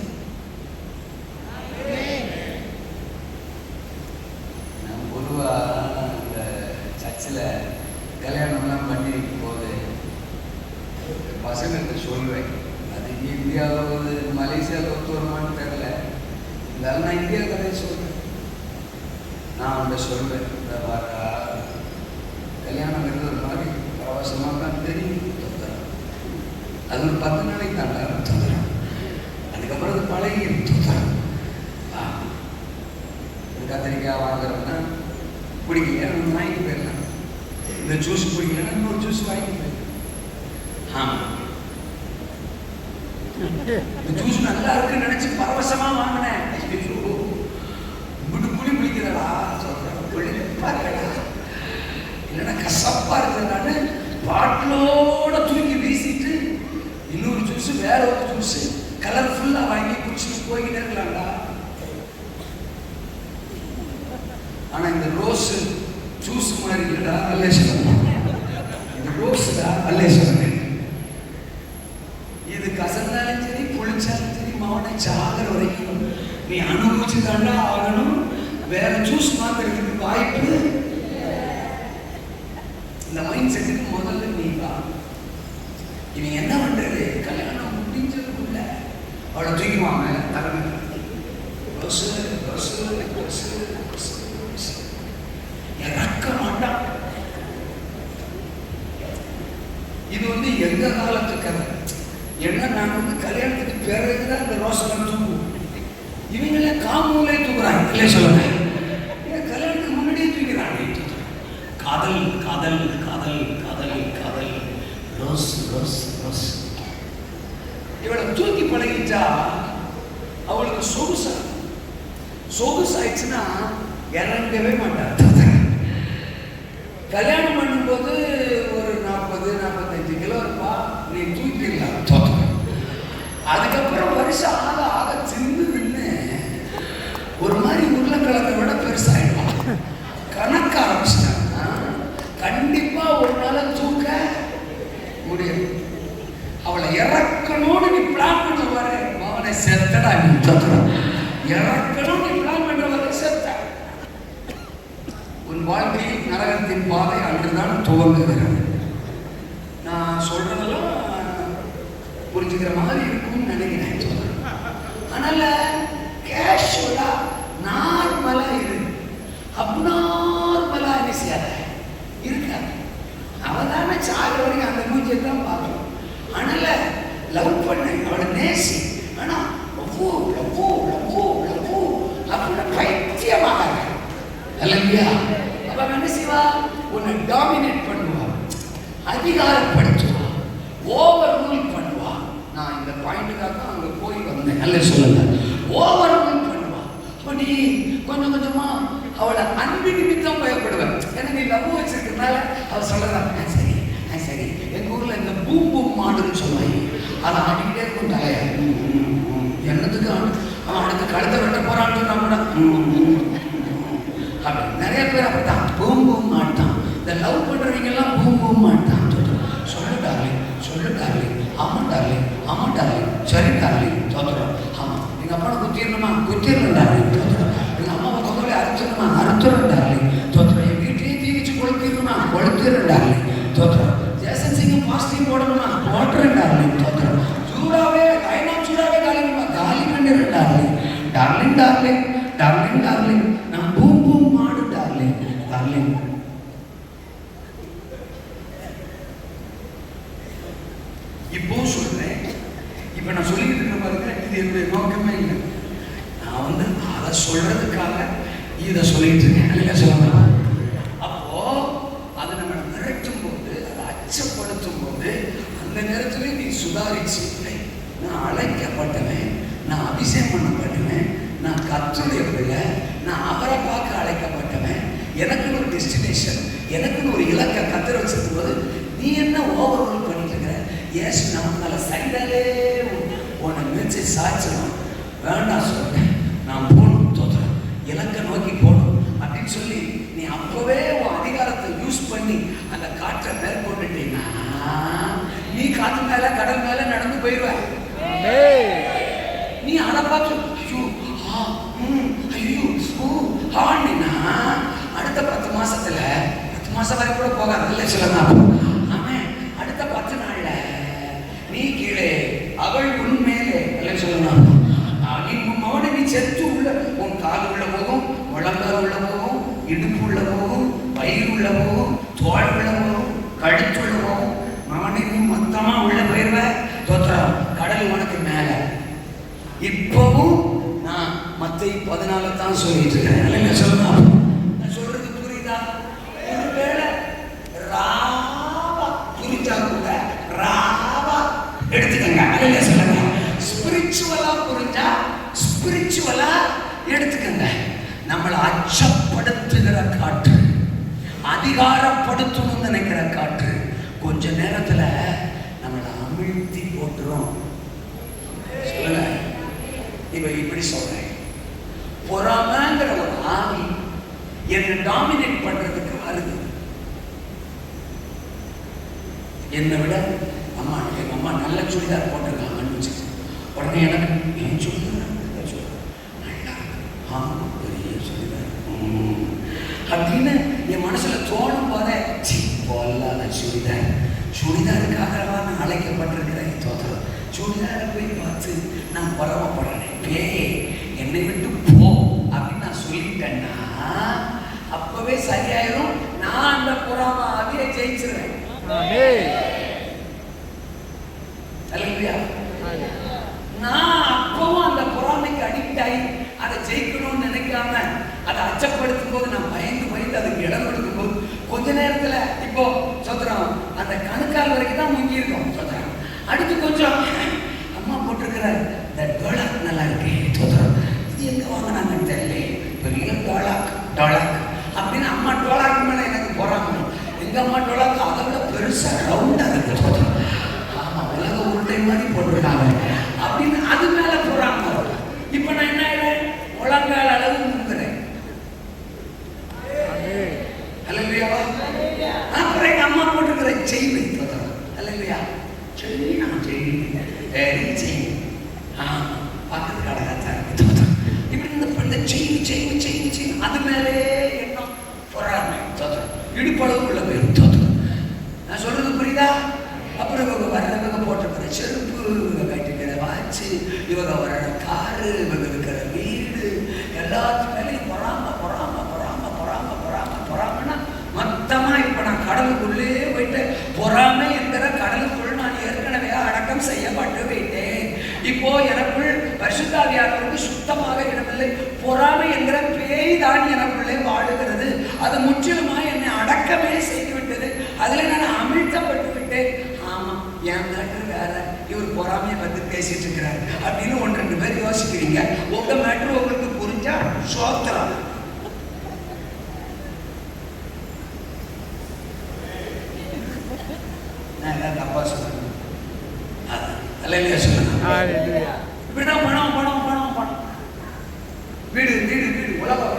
நான் பொதுவா இந்த சர்ச்சில் கல்யாணம்லாம் பண்ணிருக்கும் போது பசங்களுக்கு சொல்லுவேன், அது இந்தியாவில் மலேசியாவில் ஒத்து வருமானு தெரியல, இருந்தாலும் நான் இந்தியா கதையை சொல்றேன். நான் அவன்கிட்ட சொல்வேன், இந்த கல்யாணம் இருக்கிற மாதிரி பரவசமாக தான் தெரியும். அது ஒரு 10 நாளைக்கு தாண்டா தோத்துறோம். அதுக்கப்புறம் அது பழகி தோத்துறோம். கத்திரிக்காய் வாங்குறோம்னா பிடிக்கல நம்ம வாங்கிட்டு போயிடலாம். இந்த ஜூஸ் பிடிக்கலன்னா இன்னொரு ஜூஸ் வாங்கிட்டு போயிடலாம். ஆமாம், இந்த ஜூஸ் நல்லா இருக்குன்னு நினைச்சு பரவசமா வாங்கினேன். புளி பிடிக்கிறடா சொல்றேன், இல்லைன்னா கசப்பா இருக்கிறதான்னு பாட்டிலோட தூக்கி வீசிட்டு இன்னொரு ஜூஸ் வேற ஒரு ஜூஸ் கலர்ஃபுல்லா வாங்கி குடிச்சுட்டு போய்கிட்டே இருக்கலாம்டா. ஆனா இந்த ரோஸ் ஜூஸ் மாதிரி இல்லடா, அல்லே சொல்லுங்க. இந்த ரோஸ் தான் அல்லே சொல்லுங்க. இது கசந்தாலும் சரி புளிச்சாலும் சரி மாவனை சாகிற வரைக்கும் நீ அனுபவிச்சு தாண்டா ஆகணும். வேற ஜூஸ் வாங்குறதுக்கு வாய்ப்பு. இந்த மைண்ட் செட்டுக்கு முதல்ல நீ தான். இவன் என்ன பண்றது? கல்யாணம் முடிஞ்சதுக்குள்ள அவளை தூக்கிவாங்க தலைமை. இறக்க மாட்டான். இது எங்க காலத்து கதை. ஏன்னா நான் கல்யாணத்துக்கு பிறகுதான் இந்த ரோசெல்லாம் தூக்குவோம். இவங்கள காமூலே தூக்குறாங்க. இல்லை சொல்லுங்க, கல்யாணத்துக்கு முன்னாடியே தூக்கிறாங்க. காதல் காதல் காதல் காதல் காதல் ரோஸ் ரோஸ் ரோஸ். இவளை தூக்கி பழகிட்டா அவளுக்கு சொகுசாயிடுச்சுன்னா இறங்கவே மாட்டார். கல்யாணம் பண்ணும்போது ஒரு 40-45 கிலோ இருப்பா, நீ தூக்கிடலாம். அதுக்கப்புறம் வருஷம் ஆக சிந்து நின்று ஒரு மாதிரி உருளைக்கிழங்கை விட பெருசாயிடுவான். கணக்க ஆரம்பிச்சிட்டாங்க. கண்டிப்பா ஒரு நாள் தூக்க முடியும். அவளை இறக்கணும்னு நீ பிளான் பண்ண வர அவனை செத்தடா. நீ இறக்கணும் நீ பிளான் பண்ற வர செத்த. உன் வாழ்க்கையில் நரகத்தின் பாதை அன்றுதான் துவங்குகிறது. நான் சொல்றதெல்லாம் புரிஞ்சுக்கிற மாதிரி இருக்கும்னு நினைக்கிறேன். அதனால கேஷுவலா நார்மலா இரு, அப்நார்மலா என்ன செய்யாத இருக்காது. அவதான சாக வரைக்கும் அந்த மூஞ்சியை தான் பார்க்கணும். அதனால லவ் பண்ண, அவளை நேசி. ஆனா அப்படின்னு பைத்தியமாக இல்லையா? அப்ப என்ன செய்வா? உன்னை டாமினேட் பண்ணுவா, அதிகாரப்படுத்துவா, ஓவர் ரூல் பண்ணுவா. நான் இந்த பாயிண்ட்டுக்காக அங்க போய் வந்தேன். நல்ல சொல்லுங்க. ஓவர் ரூல் பண்ணுவா. அப்ப நீ கொஞ்சம் கொஞ்சமா அவளை அன்பு நிமித்தம் பயப்படுவேன். ஏன்னா நீ லவ் வச்சிருக்கனால அவ சொல்றா, சரி சரி. எங்க ஊர்ல இந்த பூம் பூம் மாடுன்னு சொல்லுவாங்க, அதை ஆடிக்கிட்டே இருக்கும் தலைய. என்னத்துக்கு அவன் அடுத்து கழுத்தை வெட்ட போறான்னு சொன்னா கூட அப்படி நிறைய பேர் அப்படித்தான் பூம் பூம் மாட்டான். இந்த லவ் பண்றவங்க எல்லாம் பூம் பூம் மாட்டான். சொல்லுட்டாரு ஆமா டார்லிங் சரி டார்லிங் தோத்துறோம். ஆமா எங்க அப்பா குத்திரணும் டார்லிங் தோத்துறோம். எங்க அம்மாவை கொத்தவரை அறுத்துறோம் டார்லிங் தோத்துறோம். என் வீட்டையே தீவிச்சு கொளுத்திடணும் டார்லிங் தோத்துறோம். ஜேசன் சிங் பாசிட்டிவ் போட்டுறேன் டார்லிங் தோத்துறோம். சூடாவே காலி பண்ணிடுறேன் டார்லிங். நான் பூம் பூம் மாடு டார்லிங். இப்போ சொல்றேன். இப்ப நான் சொல்லிட்டு இருக்க பாருங்க, இது என்னுடைய நோக்கமே இல்லை. நான் அதை சொல்றதுக்காக இதை சொல்லிட்டு இருக்கேன். சொல்லலாம். அப்போ அதை நம்ம மிரட்டும் போது, அதை அச்சப்படுத்தும் போது, அந்த நேரத்துல நீ சுதாரிச்சு, நான் அழைக்கப்பட்டவன், நான் அபிஷேகம் பண்ணப்பட்டவன், நான் கர்த்தருடைய பிள்ளை, நான் அவரை பார்க்க அழைக்கப்பட்டவன், எனக்குன்னு ஒரு டெஸ்டினேஷன், எனக்குன்னு ஒரு இலக்கை கர்த்தர் வச்சிருக்கும் போது நீ என்ன ஓவர் ரூல் பண்ணிட்டு இருக்கிற? ஏசு நம்மளால சைடாலே உன்னை மிதிச்சு சாய்ச்சிடும். வேண்டாம் சொல்றேன், நான் போகணும் தோத்துறேன், இலக்கை நோக்கி போகணும் அப்படின்னு சொல்லி நீ அப்பவே உன் அதிகாரத்தை யூஸ் பண்ணி அந்த காற்றை மேற்கொண்டுட்டீங்கன்னா நீ காற்று மேல கடல் மேல நடந்து போயிடுவ. நீ அதை பார்த்து அடுத்த 10 மாசத்துல 10 மாசம் வரை கூட போகாது. இல்லை சொல்லலாம். ஆமாம், அடுத்த 10 நாள்ல நீ கீழே, அவள் உன் மேலே. இல்லை சொல்லலாம். நீ செத்து உள்ள உன் கால் உள்ள போகும், முழங்கால் உள்ள போகும், இடுப்பு உள்ள போகும், வயிறு உள்ள போகும், தோல் உள்ள போகும், கழுத்து உள்ள போகும். மகனை நீ மொத்தமா உள்ள போயிருவ. தோற்றம் கடல் உனக்கு மேல. இப்பவும் நான் மத்தேயு 14 தான் சொல்லிட்டு இருக்கிறேன். இல்லைங்க சொல்லலாம். நான் சொல்றது புரியுதா? ஒருவேளை ராவா புரிஞ்சா கூட ராவா எடுத்துக்கங்க. இல்லைங்க சொல்லுங்க. ஸ்பிரிச்சுவலா புரிஞ்சா ஸ்பிரிச்சுவலா எடுத்துக்கங்க. நம்மளை அச்சப்படுத்துகிற காற்று, அதிகாரப்படுத்தணும்னு நினைக்கிற காற்று கொஞ்ச நேரத்துல நம்மளை அமிழ்த்தி போட்டுரும். சொல்லுங்க. இப்ப இப்படி சொல்றேன், பொறாமைங்கிற ஒரு ஆவி என்னை டாமினேட் பண்றதுக்கு வருது. என்னை விட எங்க அம்மா நல்ல சுடிதார் போட்டிருக்காங்கன்னு வச்சுக்கோங்க. உடனே எனக்கு ஏன் சுடிதார் நல்லா பெரிய சுடிதார் அப்படின்னு என் மனசுல தோணும் போதே, பொல்லாத சுடிதாருக்காக நான் அழைக்கப்பட்டிருக்கிறேன். தோற்றம் சுடிதாரை போய் பார்த்து நான் பொறாமப்படுறேன். என்னை விட்டு போ அப்படின்னு நான் சொல்லிட்டேன்னா அப்பவே சரியாயிரும். நான் அந்த பொறாம அதையே ஜெயிச்சிருவேன். நான் அப்பவும் அந்த பொறாமைக்கு அடிக்ட் ஆகி அதை ஜெயிக்கணும்னு நினைக்காம அதை அச்சப்படுத்தும் போது, நான் பயந்து அதுக்கு இடம் கொடுக்கும் போது கொஞ்ச நேரத்துல இப்போ சொத்துறோம் அந்த கணுக்கால் வரைக்கும் தான் முங்கி இருக்கும். அடுத்து கொஞ்சம் அம்மா போட்டிருக்கிற இந்த டோலாக் நல்லா இருக்கு. இது எங்க வாங்கினாங்கன்னு தெரியல, பெரிய டோலாக் அப்படின்னு அம்மா டோலாக் மேல எனக்கு போறாங்க. எங்க அம்மா டோலாக் அதை விட பெருசா ரவுண்டா இருக்கு. ஆமா, உலக உருண்டை மாதிரி போட்டிருக்காங்க அப்படின்னு அது மேல போறாங்க. இப்ப நான் என்ன ஆயிடுறேன், முழங்கால் அளவு முங்குறேன். அப்புறம் எங்க அம்மா போட்டிருக்கிற செயின் அல்லையா, பக்கத்து கடை இப்படி இந்த செயின் அது மேலே எண்ணம் பொறாமை இடுப்பளவு உள்ள பேர். நான் சொல்றது புரியுதா? அப்புறம் இவங்க வர்றவங்க போட்டிருக்கிற செருப்பு, இவங்க கட்டிக்கிற வாட்சு, இவங்க வர்ற காரு, இவங்க இருக்கிற வீடு, எல்லாத்து மேலேயும் பொறாமன்னா மொத்தமா இப்ப நான் கடலுக்குள்ளே போயிட்டு பொறாமை என்கிற கடலுக்குள் நான் ஏற்கனவே அடக்கம் செய்யப்பட்டு விட்டேன். இப்போ எனக்குள் பரிசுத்தாவியானவருக்கு சுத்தமாக இடமில்லை. பொறாமை என்கிற பேய் தான் எனக்குள்ளே வாழுகிறது. அது முற்றிலுமாய் என்னை அடக்கமே செய்து விட்டது. அதுல நான் அமிழ்த்தப்பட்டு விட்டேன். ஆமா, என் மேட்ரு வேற, இவர் பொறாமையை பத்தி பேசிட்டு இருக்கிறார் அப்படின்னு 1-2 பேர் யோசிக்கிறீங்க. உங்க மேட்ரு உங்களுக்கு புரிஞ்சா சோத்திரம். தப்பா சொல்லுங்க, இப்படிதான் பணம் வீடு உலகம்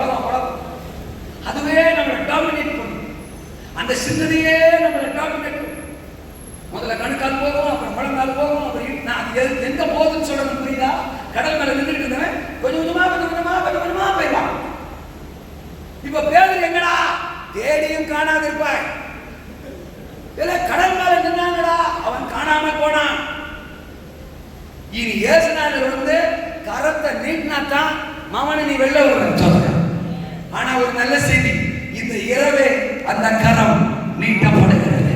அதுவே நம்மளை டாமினேட் பண்ணும். அந்த சிந்தனையே நம்மளை டாமினேட் பண்ணும். முதல்ல கணுக்கால் போகும், அப்புறம் முழங்கால் போகும். அப்புறம் நான் அது எங்க போகுதுன்னு சொல்லணும், புரியுதா? கடல் மேல நின்றுட்டு இருந்தவன் கொஞ்சமா போயிடுவான். இப்ப பேதர் எங்கடா தேடியும் காணாது இருப்பாய். கடல் மேல நின்னாங்கடா, அவன் காணாம போனான். இனி ஏசுநாதர் வந்து கரத்தை நீட்டினாத்தான் மாமனை நீ வெளில வருவ. ஆனா ஒரு நல்ல செய்தி, இந்த இரவே அந்த கரம் நீட்டப்படுகிறது.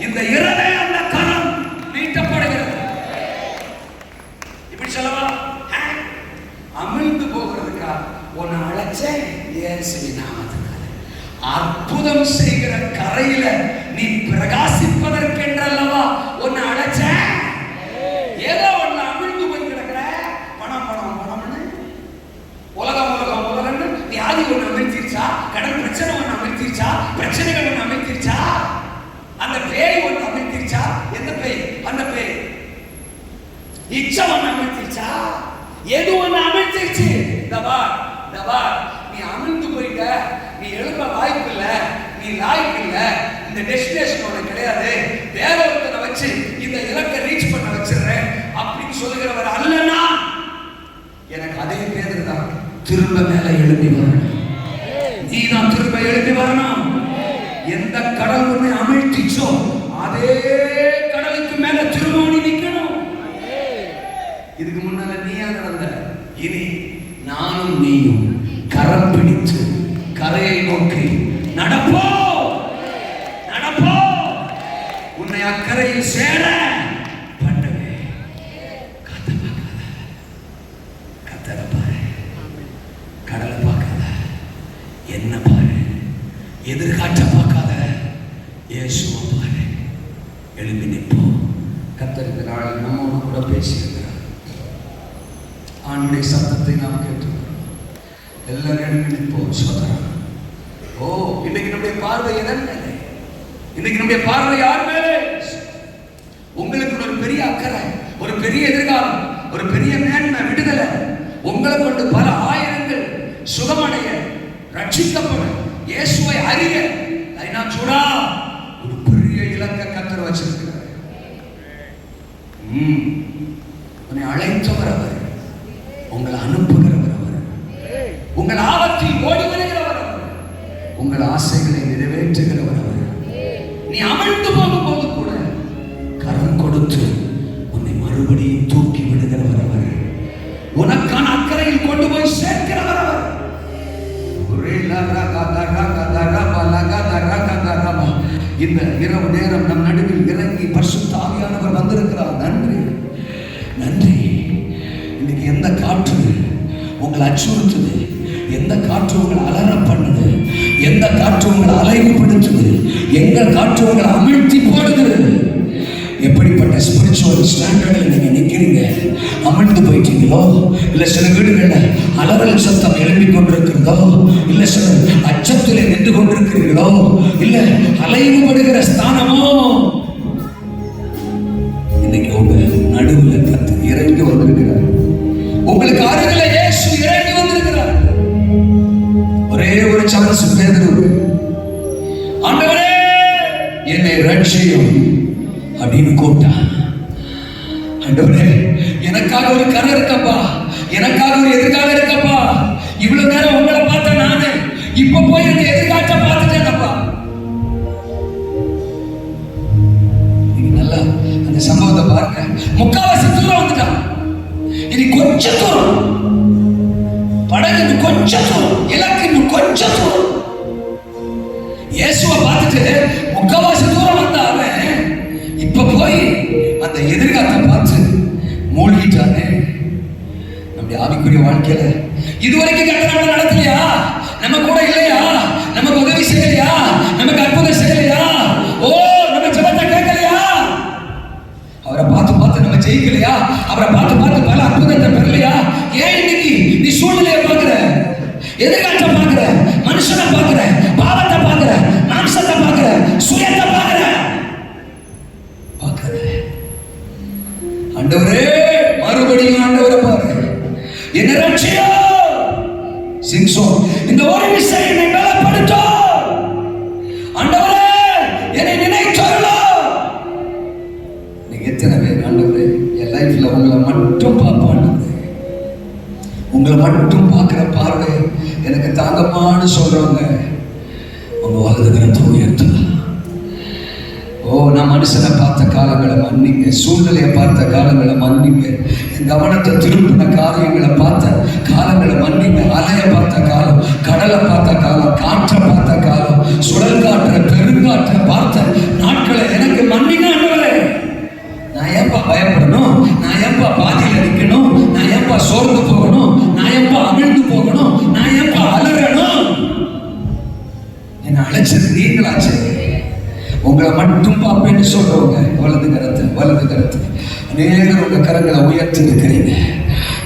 இந்த இரவே அந்த கரம் நீட்டப்படுகிறது. இப்படி சொல்லவா? அமிழ்ந்து போகிறதுக்கா உன்னை அழைச்சேன் இயேசுவின் நாமத்தினால. அற்புதம் செய்கிற கரையில நீ பிரகாசிப்பதற்கென்றல்லவா உன்னை அழைச்சேன். ஏதோ ஒண்ணு அமிழ்ந்து போய் கிடக்கிற பணம்னு உலகம்னு வியாதி ஒண்ணு அமிழ்த்திருச்சா, கடன் பிரச்சனை ஒண்ணு அமிழ்த்திருச்சா, பிரச்சனைகள் ஒண்ணு அமிழ்த்திருச்சா, அந்த பேய் ஒண்ணு அமிழ்த்திருச்சா. எந்த பேய்? அந்த பேய் இச்சை ஒண்ணு அமிழ்த்திருச்சா, எது ஒண்ணு அமிழ்த்திருச்சு. தவா நீ அமிழ்ந்து போயிட்ட, நீ எழுப்ப வாய்ப்பு இல்ல, நீ லாய்க்கு இல்ல, இந்த டெஸ்டினேஷன் உனக்கு கிடையாது, வேற ஒருத்தனை வச்சு இந்த இலக்கை ரீச் பண்ண வச்சிடுறேன் அப்படின்னு சொல்லுகிறவர் அல்லனா, எனக்கு அதே பேர் தான் திரும்ப மேல எழுப்பி வரணும். நீ தான் திரும்ப எழுப்பி வரணும். எந்த கடல் உன்னை அமிழ்த்திச்சோ அதே கடலுக்கு மேல திரும்ப நீ நிக்கணும். இதுக்கு முன்னால நீயா நடந்த, இனி நானும் நீயும் கரம் பிடித்து கரையை நோக்கி நடப்போ உன்னை அக்கறையில் சேர பண்ணுவே. கத்தரை பாரு, கடலை பார்க்காத, என்ன பாரு, எதிர்காற்ற பார்க்காத, இயேசுவை பாரு. எழுப்பி நிற்போ. கத்தர் இந்த நாளில் நம்மோடு கூட பேசியிருக்கிறார். ஆண்டுடைய சத்தத்தை நாம் கேட்டுக்கிறோம். எல்லாரும் எழுப்பி நிற்போம். சோதரா, இன்னைக்கு நம்முடைய பார்வை எதன் மேலே? இன்னைக்கு நம்முடைய பார்வை யார் மேலே? உங்களுக்கு ஒரு பெரிய அக்கறை, ஒரு பெரிய எதிர்காலம், ஒரு பெரிய மேன்மை, விடுதலை, உங்களை கொண்டு பல ஆயிரங்கள் சுகமடைய, ரட்சிக்கப்பட, இயேசுவை அறிய சூடா ஒரு பெரிய இலக்க கத்தர் வச்சிருக்கிறார். உன்னை அழைத்தவர் அவர், உங்களை அனுப்புகிறவர் அவர், உங்கள் ஆபத்தில் ஓடி வருகிறவர் அவர், உங்கள் ஆசைகளை நிறைவேற்றுகிறவர் அவர். நீ அமிழ்ந்து போகும்போது கூட கரம் கொடுத்து உன்னை மறுபடியும் தூக்கி விடுகிறவர் அவர், உனக்கான அக்கறையில் கொண்டு போய் சேர்க்கிறவர் அவர். இந்த இரவு நேரம் நம் நடுவில் இறங்கி பரிசுத்த ஆவியானவர் வந்திருக்கிறார். நன்றி நன்றி. இன்னைக்கு எந்த காற்று உங்களை அச்சுறுத்துது, எந்த காற்று உங்களை அலற பண்ணுது, எந்த காற்று உங்களை அலைவுபடுத்துது, எங்க காற்று உங்களை அமிழ்த்தி போடுகிறது, ஸ்பிரிச்சுவல் ஸ்டாண்டர்டில் நீங்க நிக்கிறீங்க, அமிழ்ந்து போயிட்டீங்களோ, இல்ல சில வீடுகள்ல அலறல் சத்தம் எழுப்பிக் கொண்டிருக்கிறதோ, இல்ல சில அச்சத்திலே நின்று கொண்டிருக்கிறீர்களோ, இல்ல அலைவுபடுகிற ஸ்தானமோ, இன்னைக்கு உங்க நடுவில் கர்த்தர் இறங்கி வந்திருக்கிறார். உங்களுக்கு அருகில இயேசு இறங்கி வந்திருக்கிறார். ஒரே ஒரு சான்ஸ் பேதுரு, ஆண்டவரே என்னை ரட்சியும் அப்படின்னு கூப்பிட்டான். ஆண்டவரே எனக்காக ஒரு கரை இருக்கப்பா, எனக்காக ஒரு எதிர்காலம் இருக்கப்பா. இவ்வளவு நேரம் உங்களை பார்த்த நானு இப்ப போய் அந்த எதிர்காலத்தை பார்த்துட்டேனப்பா. நீங்க நல்லா அந்த சம்பவத்தை பாருங்க. முக்காவாசி தூரம் வந்துட்டான், இனி கொஞ்சம் தூரம், படகு இன்னும் கொஞ்சம் தூரம், இலக்கு இன்னும் கொஞ்சம் தூரம். இயேசுவை பார்த்துட்டு முக்காவாசி தூரம் வந்த அவன் இப்ப போய் அந்த எதிர்காலத்தை பார்த்து மூழ்கிட்டானே. நம்முடைய ஆவிக்குரிய வாழ்க்கையில இதுவரைக்கும் கர்த்தர் நடத்தலையா, நம்ம கூட இல்லையா, நமக்கு உதவி செய்யலையா, நமக்கு அற்புதம் செய்யலையா, ஓ நம்ம ஜெபத்தை கேட்கலையா, அவரை பார்த்து பார்த்து நம்ம ஜெயிக்கலையா, அவரை பார்த்து பார்த்து பல அற்புதத்தை பெறலையா? ஏன் இன்னைக்கு நீ சூழ்நிலையை பார்க்கிற, எதிர்காலத்தை பார்க்கிற, மனுஷனை பார்க்கிற, பாவத்தை பார்க்கிற, மாம்சத்தை பார்க்கிற, சுயத்தை பார்க்கிற? ஆண்டவரே மறுபடியும் ஆண்டவரை பாரு, என்ன ரட்சியோ சிங்சோன், இந்த ஒரு விஷயம் என்னை பலப்படுத்தோ, ஆண்டவரே என்னை நினைச்சொல்லோ. நீங்க எத்தனை பேர் ஆண்டவரே என் லைஃப்ல உங்களை மட்டும் பார்ப்பான், உங்களை மட்டும் பார்க்கிற பார்வை எனக்கு தாங்கமானு சொல்றவங்க உங்க வலது கரத்தை உயர்த்தலாம். ஓ நான் மனுஷனை பார்த்த காலங்களை மன்னிங்க, சூழ்நிலையை பார்த்த காலங்களை மன்னிங்க, கவனத்தை திருப்பின காரியங்களை பார்த்த காலங்களை மன்னிங்க, அலையை பார்த்த காலம், கடலை பார்த்த காலம், காற்றை பார்த்த காலம், சுழல் காற்ற பெருங்காற்றை பார்த்த நாட்களை எனக்கு மன்னிங்க ஆண்டவரே. நான் ஏன்பா பயப்படணும், நான் ஏன்பா பாதியில் நிற்கணும், நான் ஏன்பா சோர்ந்து போகணும், நான் ஏன்பா அமிழ்ந்து போகணும், நான் ஏன்பா அலறணும்? என்னை அழைச்சது நீங்களாச்சு, உங்களை மட்டும் பார்ப்பேன்னு சொல்றவங்க வலது கரத்து அநேகர் உங்க கரங்களை உயர்த்தி இருக்கிறீங்க.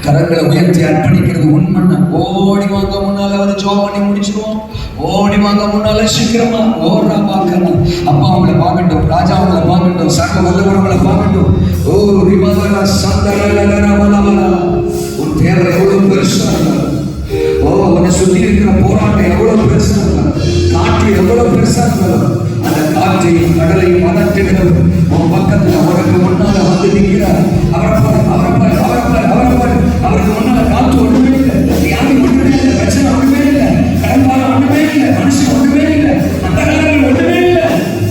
கரங்களை உயர்த்தி அர்ப்பணிக்கிறது உண்மைன்னா ஓடி வாங்க முன்னால ஒரு ஜோம் பண்ணி முடிச்சிருவோம். ஓடி வாங்க முன்னால சீக்கிரமா ஓடுறா பார்க்கலாம். அப்பா அவங்களை பார்க்கட்டும், ராஜா அவங்களை பார்க்கட்டும், சர்வ வல்லவர்களை பார்க்கட்டும். ஓ ரிமதரா சந்தரலரமலமலா, உன் தேவை எவ்வளவு பெருசா இருந்தாலும், ஓ உன்னை சுத்தி இருக்கிற போராட்டம் எவ்வளவு பெருசா இருந்தாலும், காற்று எவ்வளவு பெருசா இருந்தாலும், அந்த காற்றையும் கடலையும் மதத்திடும் உன் பக்கத்துல ஒரு